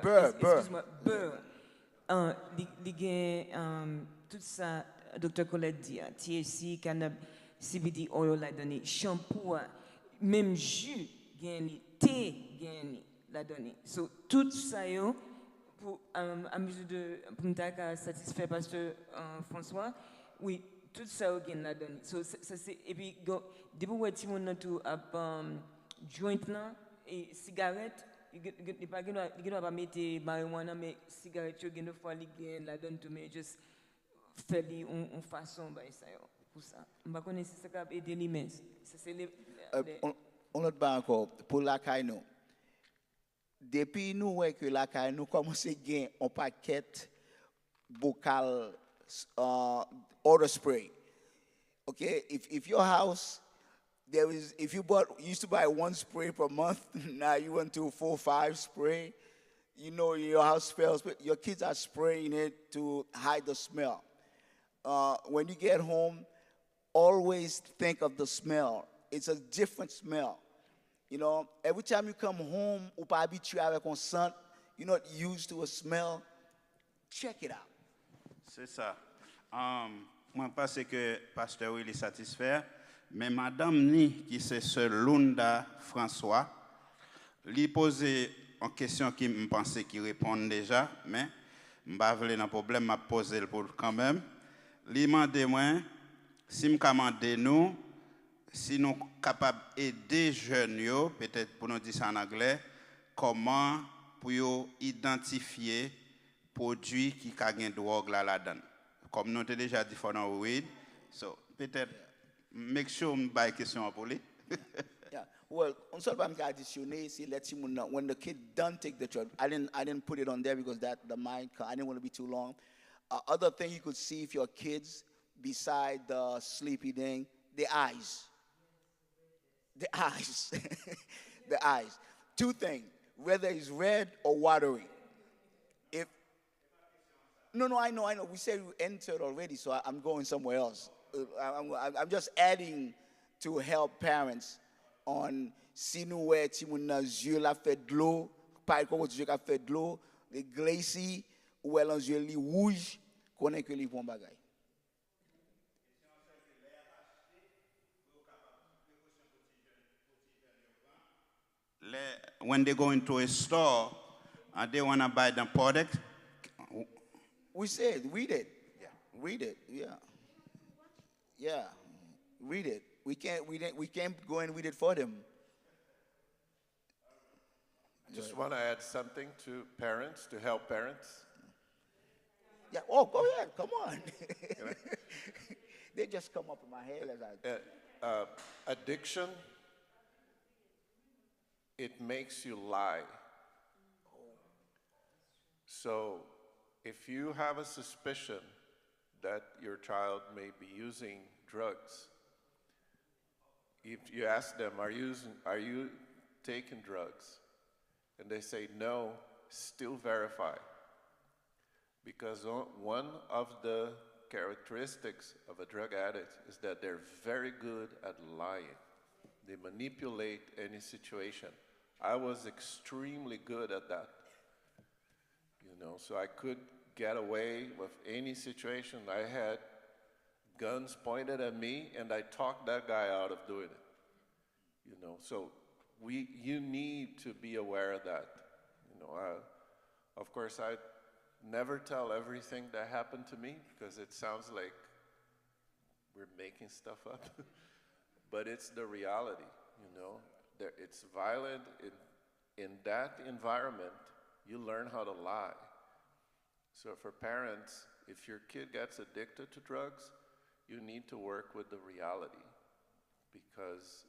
beurre, excuse-moi, beurre. Li gen tout ça, Dr. Colette dit, THC, cannabis, CBD oil la donné, shampoo, même jus gen li, thé gen li la donné. So tout ça yo pour à mesure de pour nous satisfaire pasteur François, oui, tout ça yo gen la donné. So ça c'est et puis depuis ouais ti mon tout joint là et cigarette il pas pas mettre marijuana mais cigarette yo gen fois li gen la donne tout mais juste faire en façon ba ça yo pour ça on va connaître ça cap aider lui mais ça c'est les on autre pas encore pour la caille nous depuis nous ouais que la caille nous commence à gagner un paquet bocal order spray. Okay, if your house if you used to buy one spray per month, now you went to 4 or 5 spray. You know your house smells, but your kids are spraying it to hide the smell. When you get home, always think of the smell. It's a different smell. You know, every time you come home, ou pas habitué avec un scent, you're not used to a smell. Check it out. C'est ça. Moi, je pense que pasteur Will est satisfait. Mais madame ni, qui c'est ce Lunda François, lui posait une question qui me pensait qu'il répond déjà, mais je ne vais pas avoir un problème, je vais poser pour quand même. Lui m'a demandé si je peux nous, si nous sommes capables d'aider les jeunes, peut-être pour nous dire ça en anglais, comment pour identifier les produits qui ont une drogue là-dedans. Comme nous avons déjà dit for now weed, so peut-être make sure me buy question pour lui. Yeah. Well, on seul pas additionner, c'est let him know when the kid done take the drug. I didn't put it on there because that the mind I didn't want to be too long. Other thing you could see if your kids beside the sleepy thing, the eyes. The eyes. The eyes. Two things, whether it's red or watery. If No, I know. We said we entered already, so I'm going somewhere else. I'm just adding to help parents on si nous ouais ti moun nan yeux la fait de l'eau, pas comme yeux qui fait de l'eau, les glacis ou elle en yeux li rouge, connaît que li bon bagay. When they go into a store and they want to buy the product, we said, read it. Yeah. Read it. Yeah. Yeah. Read it. We can't go and read it for them. Just want to add something to parents, to help parents. Yeah. Oh, go ahead. Come on. They just come up in my head as I. Addiction, it makes you lie. So if you have a suspicion that your child may be using drugs, if you ask them, are you taking drugs? And they say no, still verify. Because one of the characteristics of a drug addict is that they're very good at lying. They manipulate any situation. I was extremely good at that. You know, so I could get away with any situation. I had guns pointed at me, and I talked that guy out of doing it. You know, so you need to be aware of that. You know, of course, I never tell everything that happened to me because it sounds like we're making stuff up. But it's the reality, you know. It's violent. In that environment, you learn how to lie. So for parents, if your kid gets addicted to drugs, you need to work with the reality because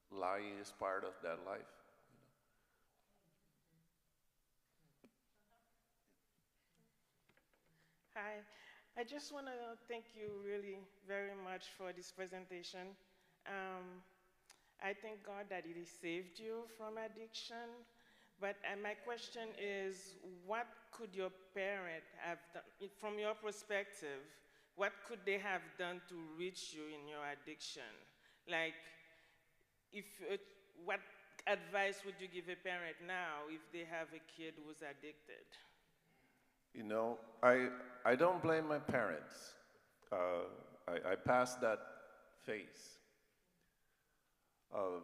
lying is part of that life. Hi, I just want to thank you really very much for this presentation. I thank God that He saved you from addiction. But my question is, what could your parent have done, from your perspective, what could they have done to reach you in your addiction? Like, what advice would you give a parent now if they have a kid who's addicted? You know, I don't blame my parents. I passed that phase of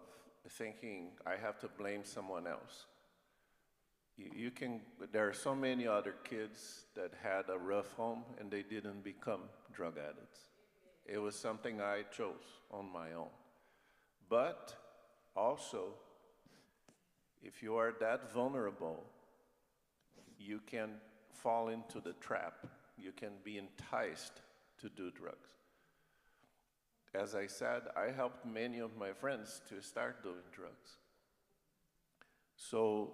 thinking I have to blame someone else. There are so many other kids that had a rough home and they didn't become drug addicts. It was something I chose on my own. But also, if you are that vulnerable, you can fall into the trap. You can be enticed to do drugs. As I said, I helped many of my friends to start doing drugs. So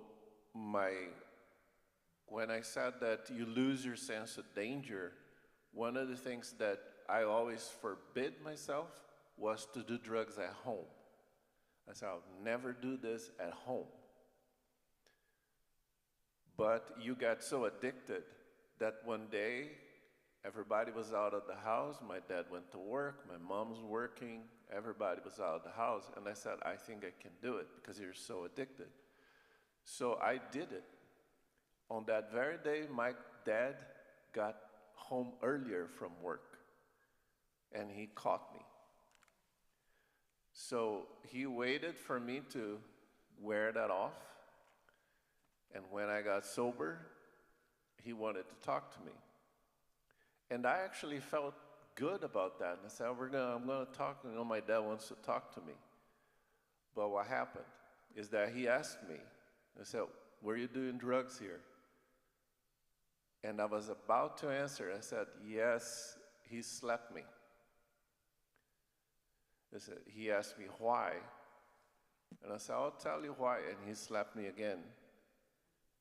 when I said that you lose your sense of danger, one of the things that I always forbid myself was to do drugs at home. I said, I'll never do this at home. But you got so addicted that one day, everybody was out of the house. My dad went to work. My mom was working. Everybody was out of the house. And I said, I think I can do it because you're so addicted. So I did it. On that very day, my dad got home earlier from work. And he caught me. So he waited for me to wear that off. And when I got sober, he wanted to talk to me. And I actually felt good about that. And I said, I'm going to talk. You know, my dad wants to talk to me. But what happened is that he asked me, I said, were you doing drugs here? And I was about to answer. I said, yes, he slapped me. He asked me why. And I said, I'll tell you why. And he slapped me again.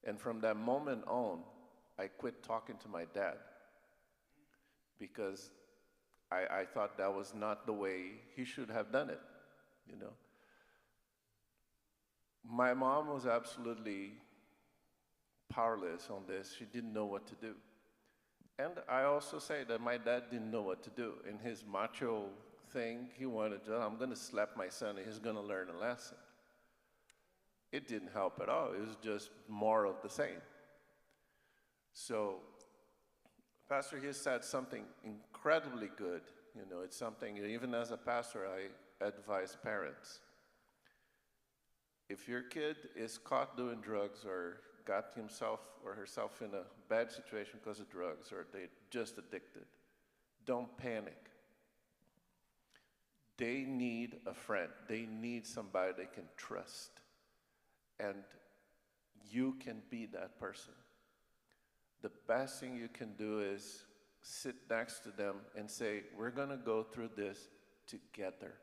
And from that moment on, I quit talking to my dad because I thought that was not the way he should have done it, you know. My mom was absolutely powerless on this. She didn't know what to do. And I also say that my dad didn't know what to do. In his macho thing, he wanted to, I'm going to slap my son and he's going to learn a lesson. It didn't help at all. It was just more of the same. So Pastor here said something incredibly good. You know, it's something, even as a pastor, I advise parents. If your kid is caught doing drugs or got himself or herself in a bad situation because of drugs or they're just addicted, don't panic. They need a friend. They need somebody they can trust. And you can be that person. The best thing you can do is sit next to them and say, we're going to go through this together.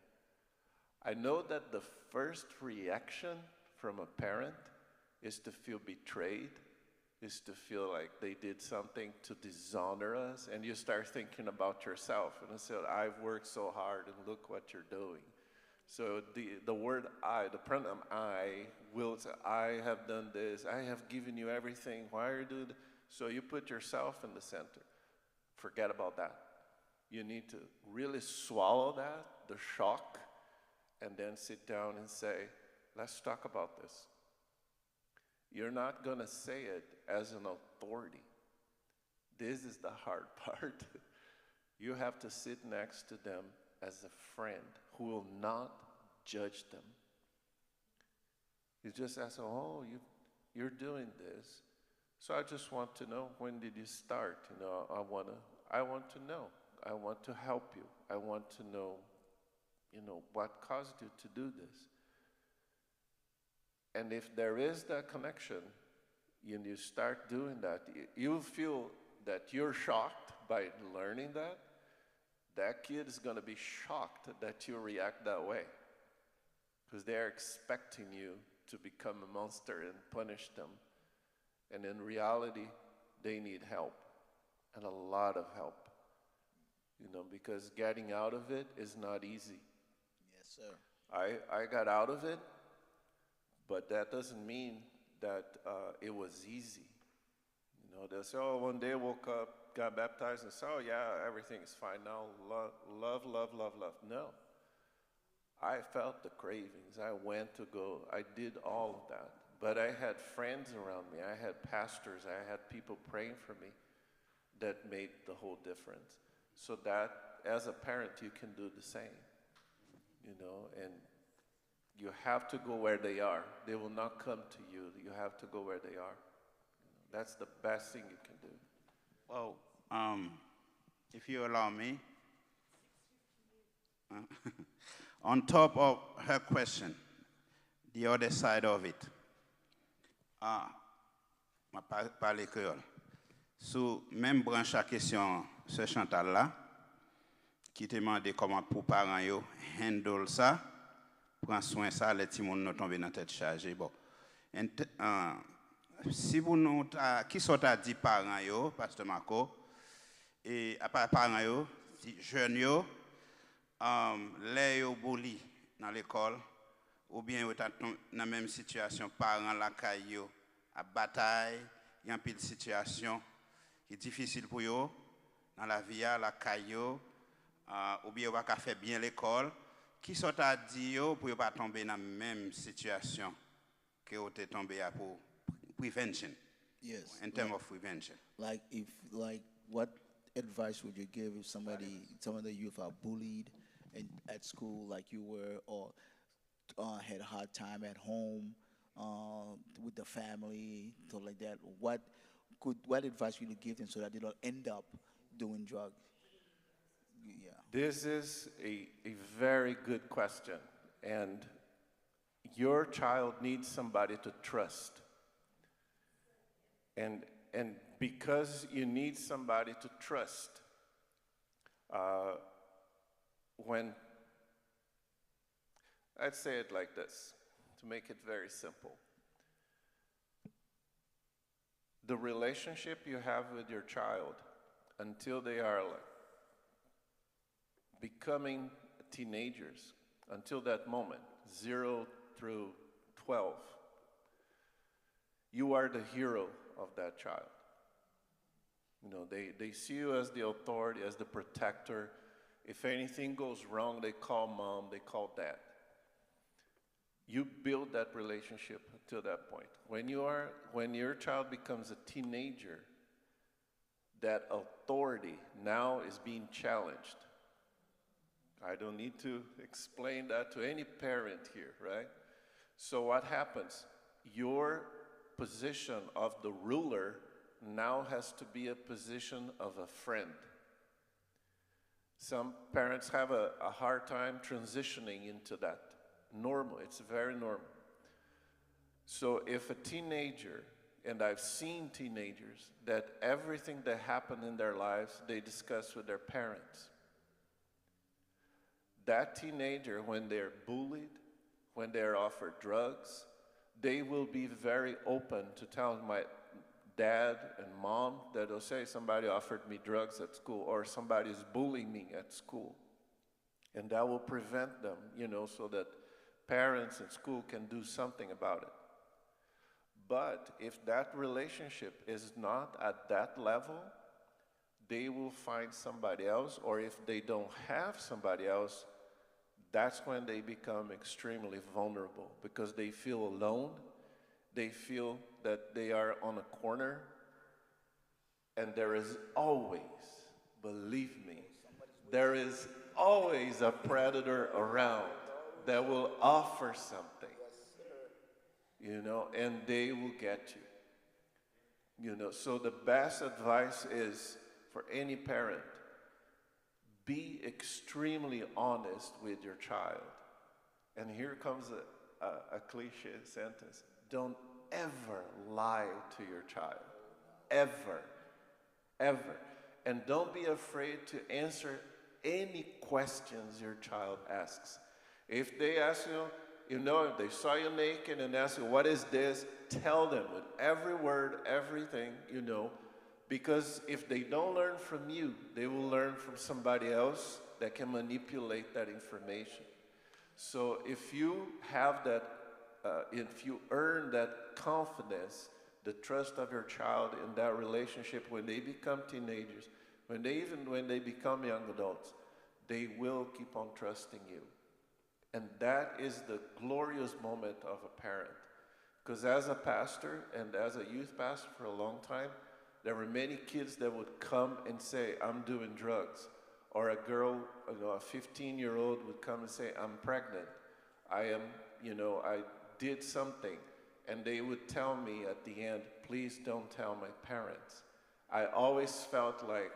I know that the first reaction from a parent is to feel betrayed, is to feel like they did something to dishonor us, and you start thinking about yourself. And I said, I've worked so hard, and look what you're doing. So the word I, the pronoun I, will say, I have done this, I have given you everything, why are you doing this? So you put yourself in the center. Forget about that. You need to really swallow that, the shock, and then sit down and say, let's talk about this. You're not going to say it as an authority. This is the hard part. You have to sit next to them as a friend who will not judge them. You just ask, oh, you're doing this. So I just want to know, when did you start? You know, I want to know. I want to help you. I want to know, you know, what caused you to do this. And if there is that connection, and you start doing that, you'll feel that you're shocked by learning that. That kid is going to be shocked that you react that way, because they're expecting you to become a monster and punish them. And in reality, they need help, and a lot of help. you know, because getting out of it is not easy. Yes, sir. I got out of it, but that doesn't mean that it was easy. You know, they'll say, oh, one day I woke up, got baptized, and said, oh, yeah, everything is fine now. Love, love, love, love. No. I felt the cravings. I went to go. I did all of that. But I had friends around me. I had pastors. I had people praying for me that made the whole difference. So that, as a parent, you can do the same. You know, and you have to go where they are. They will not come to you. You have to go where they are. You know, that's the best thing you can do. Well, if you allow me, on top of her question, the other side of it, je parle créole. Sous même branche à question, ce Chantal là, qui te demande comment pour parents yo handle ça, prend soin ça, les petits monde nous tomber dans tête chargée. Bon, si vous nous qui sont à dit parents yo, pasteur Marco, et à part parents yo, jeunes yo, les yo bully dans l'école, ou bien yo dans la même situation, parents la caille yo, à bataille, il y a une pile situation qui est difficile pour eux dans la vie, la caille yo, ou bien on va faire bien l'école, qui sont à dire pour ne pas tomber dans la même situation que vous êtes tombé pour prevention. Yes. In terms of prevention. Like what advice would you give if some of the youth are bullied at school like you were, or had a hard time at home with the family, stuff like that? What advice would you give them so that they don't end up doing drugs? Yeah. This is a very good question, and your child needs somebody to trust. And because you need somebody to trust, when, I'd say it like this, to make it very simple. The relationship you have with your child until they are becoming teenagers, until that moment, 0 through 12, you are the hero of that child. You know, they see you as the authority, as the protector. If anything goes wrong, they call mom, they call dad. You build that relationship until that point. When your child becomes a teenager, that authority now is being challenged. I don't need to explain that to any parent here, right? So what happens? Your position of the ruler now has to be a position of a friend. Some parents have a hard time transitioning into that. Normal, it's very normal. So if a teenager, and I've seen teenagers, that everything that happened in their lives, they discuss with their parents. That teenager, when they're bullied, when they're offered drugs, they will be very open to tell my dad and mom that they'll say somebody offered me drugs at school or somebody is bullying me at school. And that will prevent them, you know, so that parents and school can do something about it. But if that relationship is not at that level, they will find somebody else, or if they don't have somebody else, that's when they become extremely vulnerable because they feel alone. They feel that they are on a corner, and there is always, believe me, there is always a predator around that will offer something, you know, and they will get you. You know, so the best advice is for any parent, be extremely honest with your child. And here comes a cliche sentence. Don't ever lie to your child. Ever. Ever. And don't be afraid to answer any questions your child asks. If they ask you, you know, if they saw you naked and ask you, what is this? Tell them with every word, everything, you know. Because if they don't learn from you, they will learn from somebody else that can manipulate that information. So if you have that, if you earn that confidence, the trust of your child in that relationship when they become teenagers, when they become young adults, they will keep on trusting you. And that is the glorious moment of a parent. Because as a pastor and as a youth pastor for a long time, there were many kids that would come and say, I'm doing drugs. Or a girl, a 15-year-old would come and say, I'm pregnant. I did something. And they would tell me at the end, please don't tell my parents. I always felt like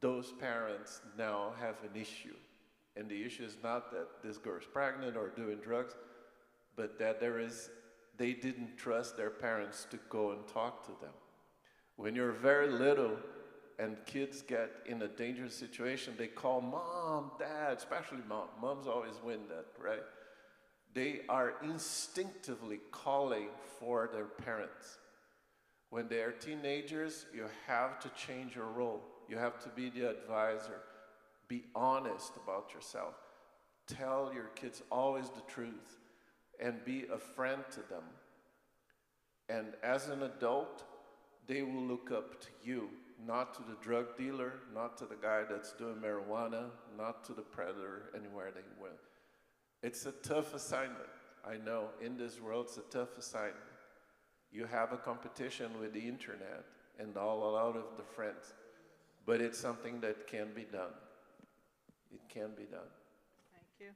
those parents now have an issue. And the issue is not that this girl is pregnant or doing drugs, but that they didn't trust their parents to go and talk to them. When you're very little and kids get in a dangerous situation, they call mom, dad, especially mom. Moms always win that, right? They are instinctively calling for their parents. When they are teenagers, you have to change your role. You have to be the advisor. Be honest about yourself. Tell your kids always the truth and be a friend to them. And as an adult, they will look up to you, not to the drug dealer, not to the guy that's doing marijuana, not to the predator anywhere they went. It's a tough assignment. I know, in this world, it's a tough assignment. You have a competition with the internet and a lot of the friends, but it's something that can be done. It can be done. Thank you.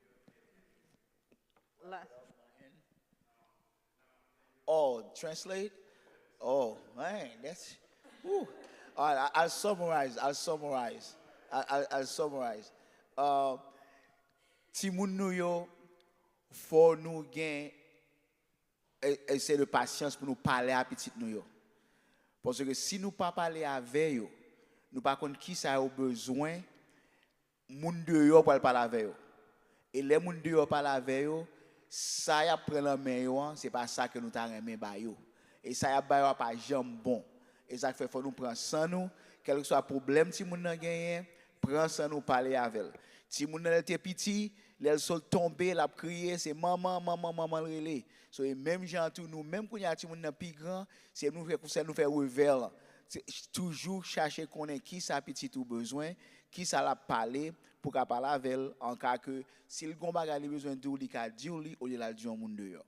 Last. Oh, translate? Oh, man, that's, whew. All right, I'll summarize. Timoun nou yo, faut nous gain essayer de patience pour nous parler à petit nous yo. Parce que si nous pas parler avec yo, nous pas connaître qui ça a besoin, moun de yo pour parler avec yo. Et les moun de yo parler avec yo, ça y a prend la main yo, c'est pas ça que nous t'a remet ba yo. Et ça y a ba yo pas jambe bon. Et ça fait faut nous prendre sans nous, quel que soit problème si moun nan gagné, prend sans nous parler avec elle. Si moun nan était petit, les sol tomber, l'a crier, c'est maman relé. So et même gens tout nous même quand y a ti moun nan plus grand, c'est nous faire réveil. Toujours chercher connaître qui ça petit tout besoin, qui ça l'a parler pour qu'a parler avec elle en cas que s'il gon bagay besoin de li ka di ou li au lieu la di moun dehors.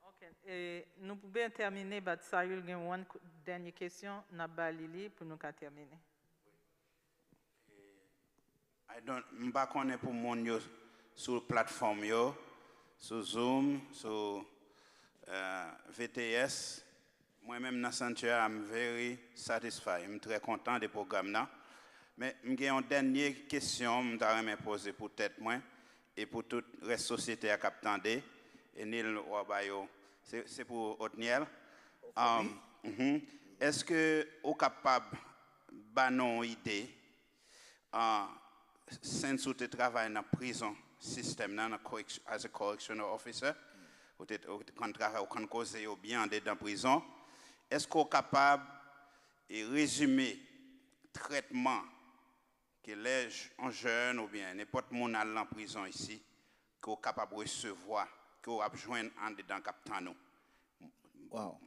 OK. Et nous pouvons terminer but Sayul gen one dernière question n'a ba Lili pour nous terminer. M'pa connaît pour moun yo sur plateforme yo, sur Zoom, sur VTS. Moi-même dans sanctuaire, I'm very satisfied. Je suis très content des programmes là. Mais j'ai une dernière question que je vais poser pour tête moi et pour toute la société à Cap-Tandé et Nil Wabayo. C'est pour Otniel. Est-ce que vous êtes capable de donner une idée since vous travaillez dans la prison système as a correctional officer, vous êtes causé bien dans la prison, est-ce que vous êtes capable de résumer le traitement que les jeunes ou bien n'importe qui dans la prison ici, que vous êtes capable de recevoir, que vous avez besoin dans le Cap-Tandé? Wow.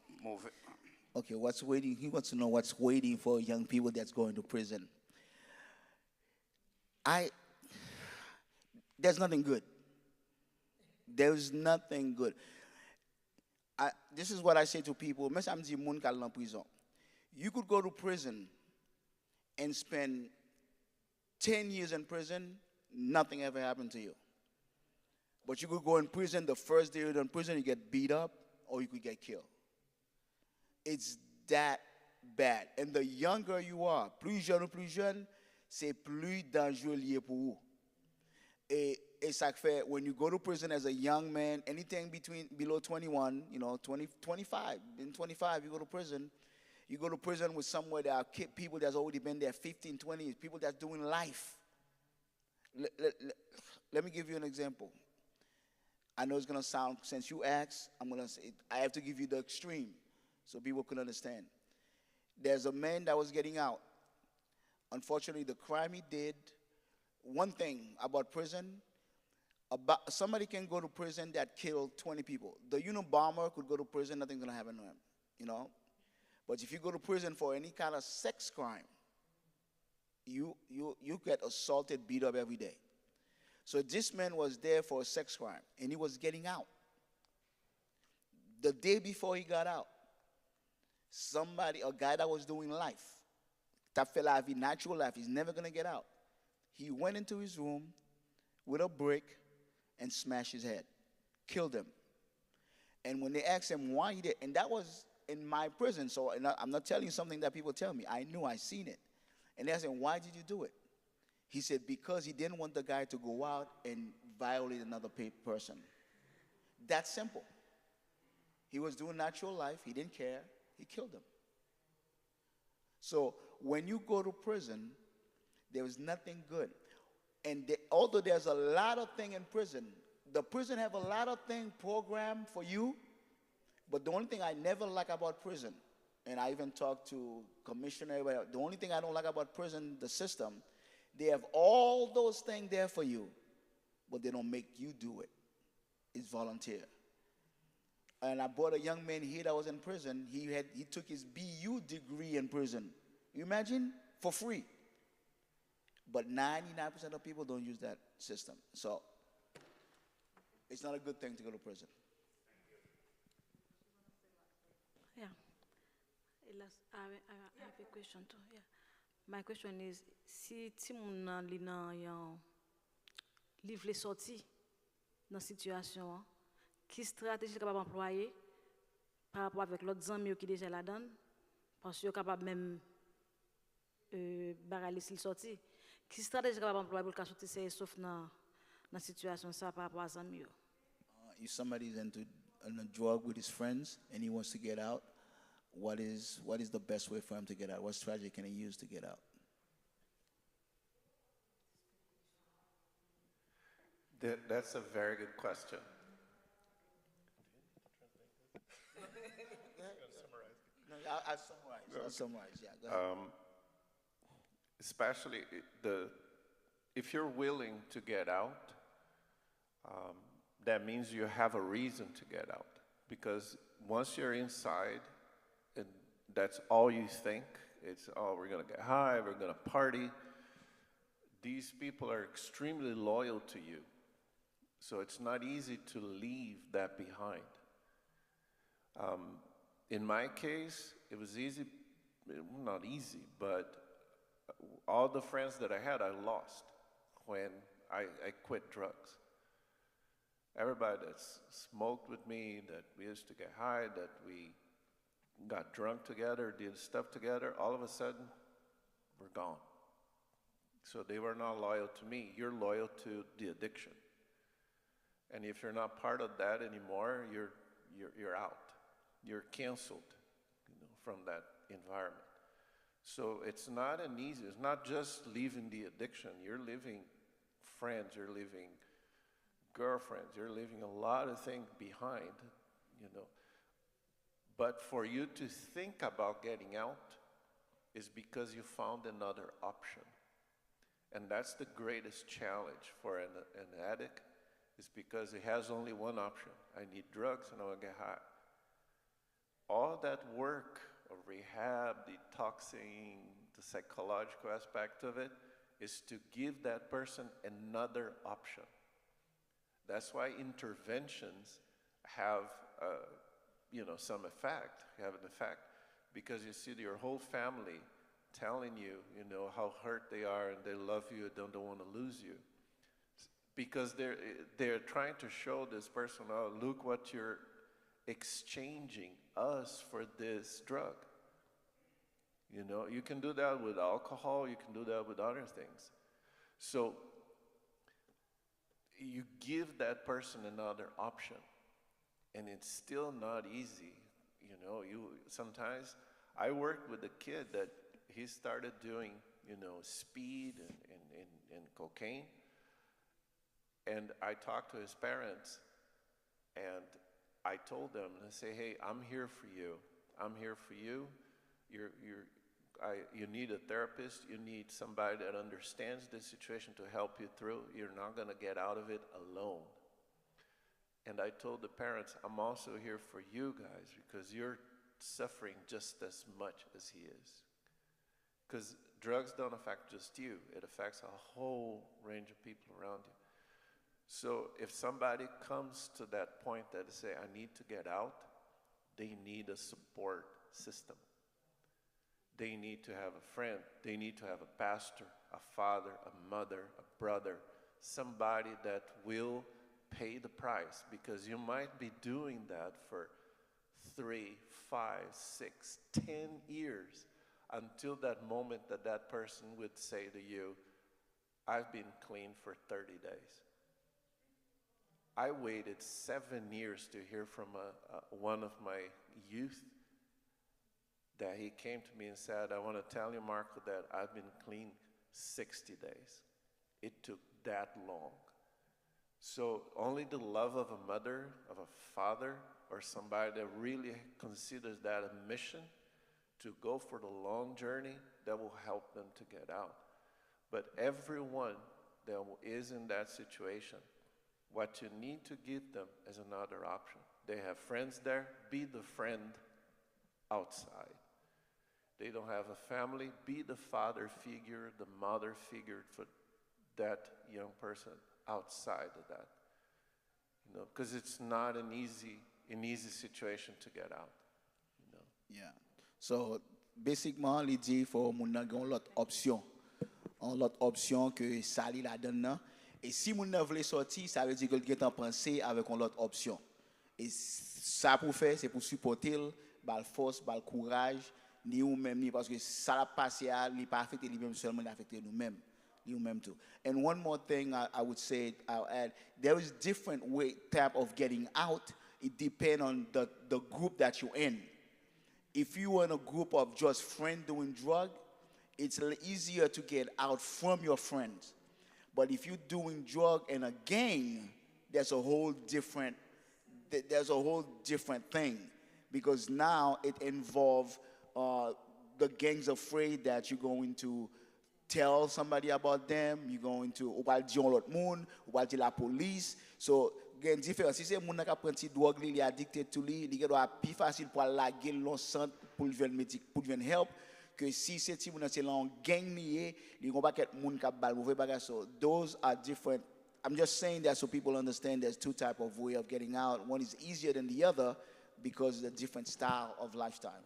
Okay, what's waiting? He wants to know what's waiting for young people that's going to prison. There's nothing good. There's nothing good. This is what I say to people. You could go to prison and spend 10 years in prison, nothing ever happened to you. But you could go in prison, the first day you're in prison, you get beat up, or you could get killed. It's that bad. And the younger you are, plus jeune, c'est plus dangereux lié pour vous. Et ça fait, when you go to prison as a young man, anything below 21, 20, 25, in 25 you go to prison with somewhere that are people that's already been there 15, 20 years, people that's doing life. Let me give you an example. I know it's going to sound, since you asked, I have to give you the extreme so people can understand. There's a man that was getting out. Unfortunately, the crime he did, one thing about prison, somebody can go to prison that killed 20 people. The Unabomber could go to prison, nothing's going to happen to him, you know? But if you go to prison for any kind of sex crime, you get assaulted, beat up every day. So this man was there for a sex crime, and he was getting out. The day before he got out, a guy that was doing life, that fella have a natural life, he's never going to get out. He went into his room with a brick and smashed his head, killed him. And when they asked him why he did, and that was in my prison, so I'm not telling you something that people tell me. I knew, I seen it. And they asked him, why did you do it? He said, because he didn't want the guy to go out and violate another person. That's simple. He was doing natural life. He didn't care. He killed him. So when you go to prison, there is nothing good. And although there's a lot of things in prison, the prison have a lot of things programmed for you, but the only thing I never like about prison, and I even talked to commissioner, the only thing I don't like about prison, the system, they have all those things there for you, but they don't make you do it. It's volunteer. And I brought a young man here that was in prison. He took his BU degree in prison. You imagine? For free. But 99% of people don't use that system. So it's not a good thing to go to prison. Yeah. I have a question too. Yeah. My question is, si moun nan li nan yon livre sorti dans situation, qui stratégie capable employer par rapport avec l'autre amis qui déjà la donne, parce que capable même bagaler s'il sorti, qui stratégie capable employer pour le sortir c'est sauf dans situation ça par rapport à amis. If somebody's into a drug with his friends and he wants to get out, what is the best way for him to get out? What strategy can he use to get out? That's a very good question. I'll summarize. Yeah, go ahead. Especially if you're willing to get out, that means you have a reason to get out. Because once you're inside, and that's all you think, it's, oh, we're going to get high, we're going to party. These people are extremely loyal to you. So it's not easy to leave that behind. In my case, it was easy, not easy, but all the friends that I had, I lost when I quit drugs. Everybody that smoked with me, that we used to get high, that we got drunk together, did stuff together, all of a sudden, we're gone. So they were not loyal to me. You're loyal to the addiction. And if you're not part of that anymore, you're out. You're canceled, from that environment. So it's not it's not just leaving the addiction. You're leaving friends, you're leaving girlfriends, you're leaving a lot of things behind, But for you to think about getting out is because you found another option. And that's the greatest challenge for an addict, is because he has only one option. I need drugs and I want to get high. All that work of rehab, detoxing, the psychological aspect of it, is to give that person another option. That's why interventions have, some effect, have an effect, because you see your whole family telling you, how hurt they are and they love you and don't want to lose you. Because they're trying to show this person, oh, look what you're exchanging us for this drug. You can do that with alcohol, you can do that with other things. So you give that person another option, and it's still not easy. Sometimes I worked with a kid that he started doing, speed and cocaine. And I talked to his parents, and I told them, I say, hey, I'm here for you. I'm here for you. You need a therapist. You need somebody that understands the situation to help you through. You're not going to get out of it alone. And I told the parents, I'm also here for you guys because you're suffering just as much as he is. Because drugs don't affect just you. It affects a whole range of people around you. So if somebody comes to that point that they say, I need to get out, they need a support system. They need to have a friend. They need to have a pastor, a father, a mother, a brother, somebody that will pay the price, because you might be doing that for 3, 5, 6, 10 years until that moment that that person would say to you, I've been clean for 30 days. I waited 7 years to hear from one of my youth that he came to me and said, I want to tell you, Marco, that I've been clean 60 days. It took that long. So only the love of a mother, of a father, or somebody that really considers that a mission to go for the long journey, that will help them to get out. But everyone that is in that situation, what you need to give them is another option. They have friends there, be the friend outside. They don't have a family, be the father figure, the mother figure for that young person outside of that. You know, because it's not an easy situation to get out. You know? Yeah. So, basically, l'idée faut moun nan gen l'autre option. L'autre option que ça li la donne nan. Et si moun nan vle sorti, ça veut dire que l'on est pensé avec l'autre option. Et ça pour faire, c'est pour supporter, bal force, bal courage, ni ou même ni, parce que ça l'a passé à, li pas affecté lui-même seulement, il affecté nous-mêmes. Too. And one more thing I would say, I'll add, there is different type of getting out. It depends on the group that you're in. If you're in a group of just friends doing drug, it's easier to get out from your friends. But if you're doing drug in a gang, there's a whole different thing, because now it involves the gang's afraid that you're going to tell somebody about them, you're going to ou pas dire l'autre monde, ou pas dire la police. So gen différence. Si c'est moun qui prend ti drogue li addicté to li, li doit plus facile pour laguer l'on centre pour venir médic pour venir help que si c'est ti moun c'est l'on gang lié, li gon pas ket moun qui bal mauvais bagage. So those are different. I'm just saying that so people understand there's two type of way of getting out. One is easier than the other because of the different style of lifestyle.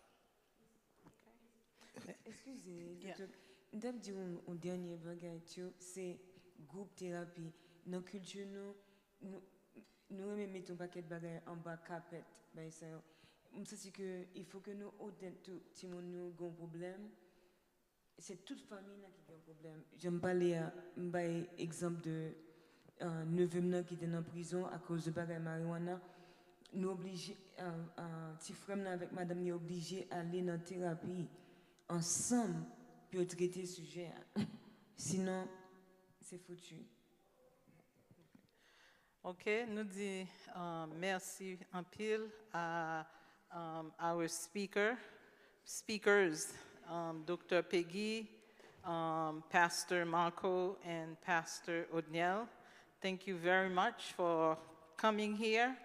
Excusez, docteur. D'ab di un dernier bagage, c'est groupe thérapie. Dans culture nous mettons paquet de bagages en bas carpet. C'est que il faut que nous tout si nous avons un problème, c'est toute famille qui a un problème. J'aime parler un exemple de neveu qui était en prison à cause de bagages marijuana. Nous obligés petit frère avec madame est obligé aller dans thérapie ensemble pour traiter ce sujet. Sinon, c'est foutu. OK, nous disons merci en pile à our speakers, Dr. Peggy, Pastor Marco, and Pastor Odniel. Thank you very much for coming here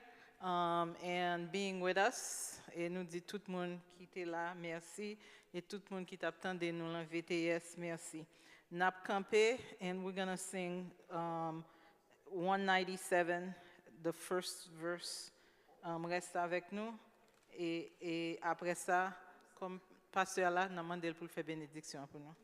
and being with us. Et nous disons tout le monde qui était là, merci. Et tout le monde qui t'attendait nous en VTS, merci. Nap campé, and we're going to sing 197, the first verse. Reste avec nous. Et après ça, comme pasteur là, nous demandons pour faire bénédiction pour nous.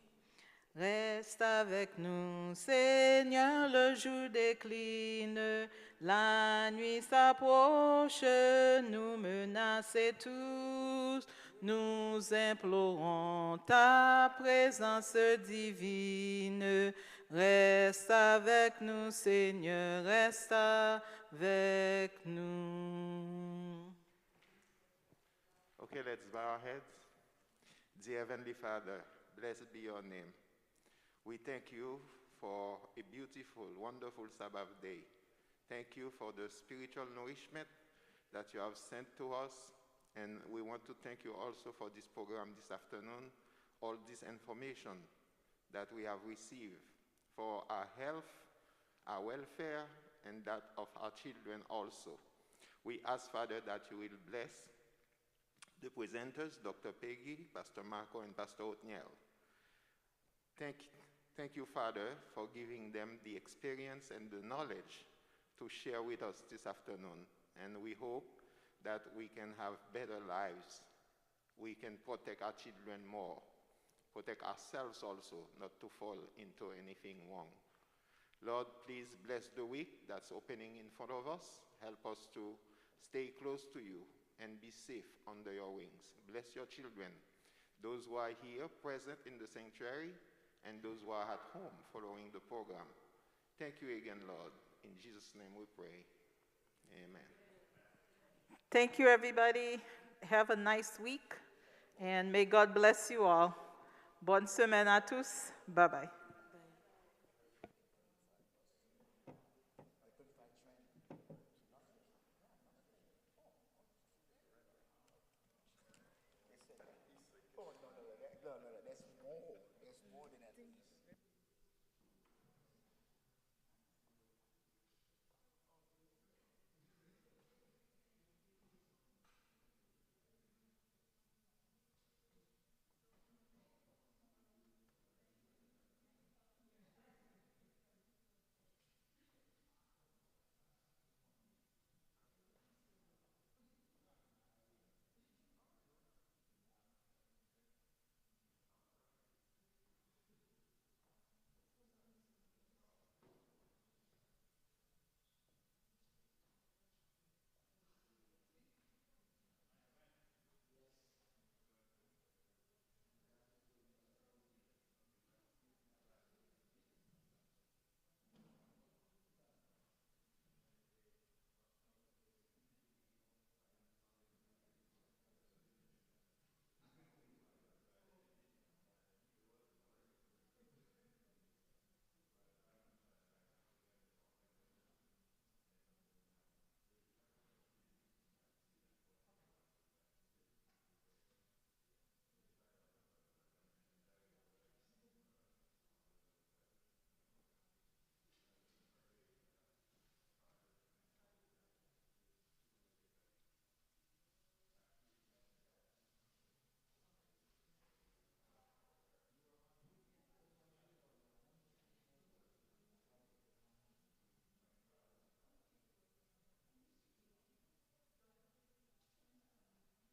Reste avec nous, Seigneur, le jour décline, la nuit s'approche, nous menacez tous, nous implorons ta présence divine. Reste avec nous, Seigneur, reste avec nous. Okay, let's bow our heads. Dear Heavenly Father, blessed be your name. We thank you for a beautiful, wonderful Sabbath day. Thank you for the spiritual nourishment that you have sent to us And we want to thank you also for this program this afternoon, all this information that we have received for our health, our welfare, and that of our children also. We ask, Father, that you will bless the presenters, Dr. Peggy, Pastor Marco, and Pastor Othniel. Thank you, Father, for giving them the experience and the knowledge to share with us this afternoon. And we hope that we can have better lives. We can protect our children more, protect ourselves also, not to fall into anything wrong. Lord, please bless the week that's opening in front of us. Help us to stay close to you and be safe under your wings. Bless your children, those who are here present in the sanctuary and those who are at home following the program. Thank you again, Lord. In Jesus' name we pray. Amen. Thank you, everybody. Have a nice week, and may God bless you all. Bonne semaine à tous. Bye-bye.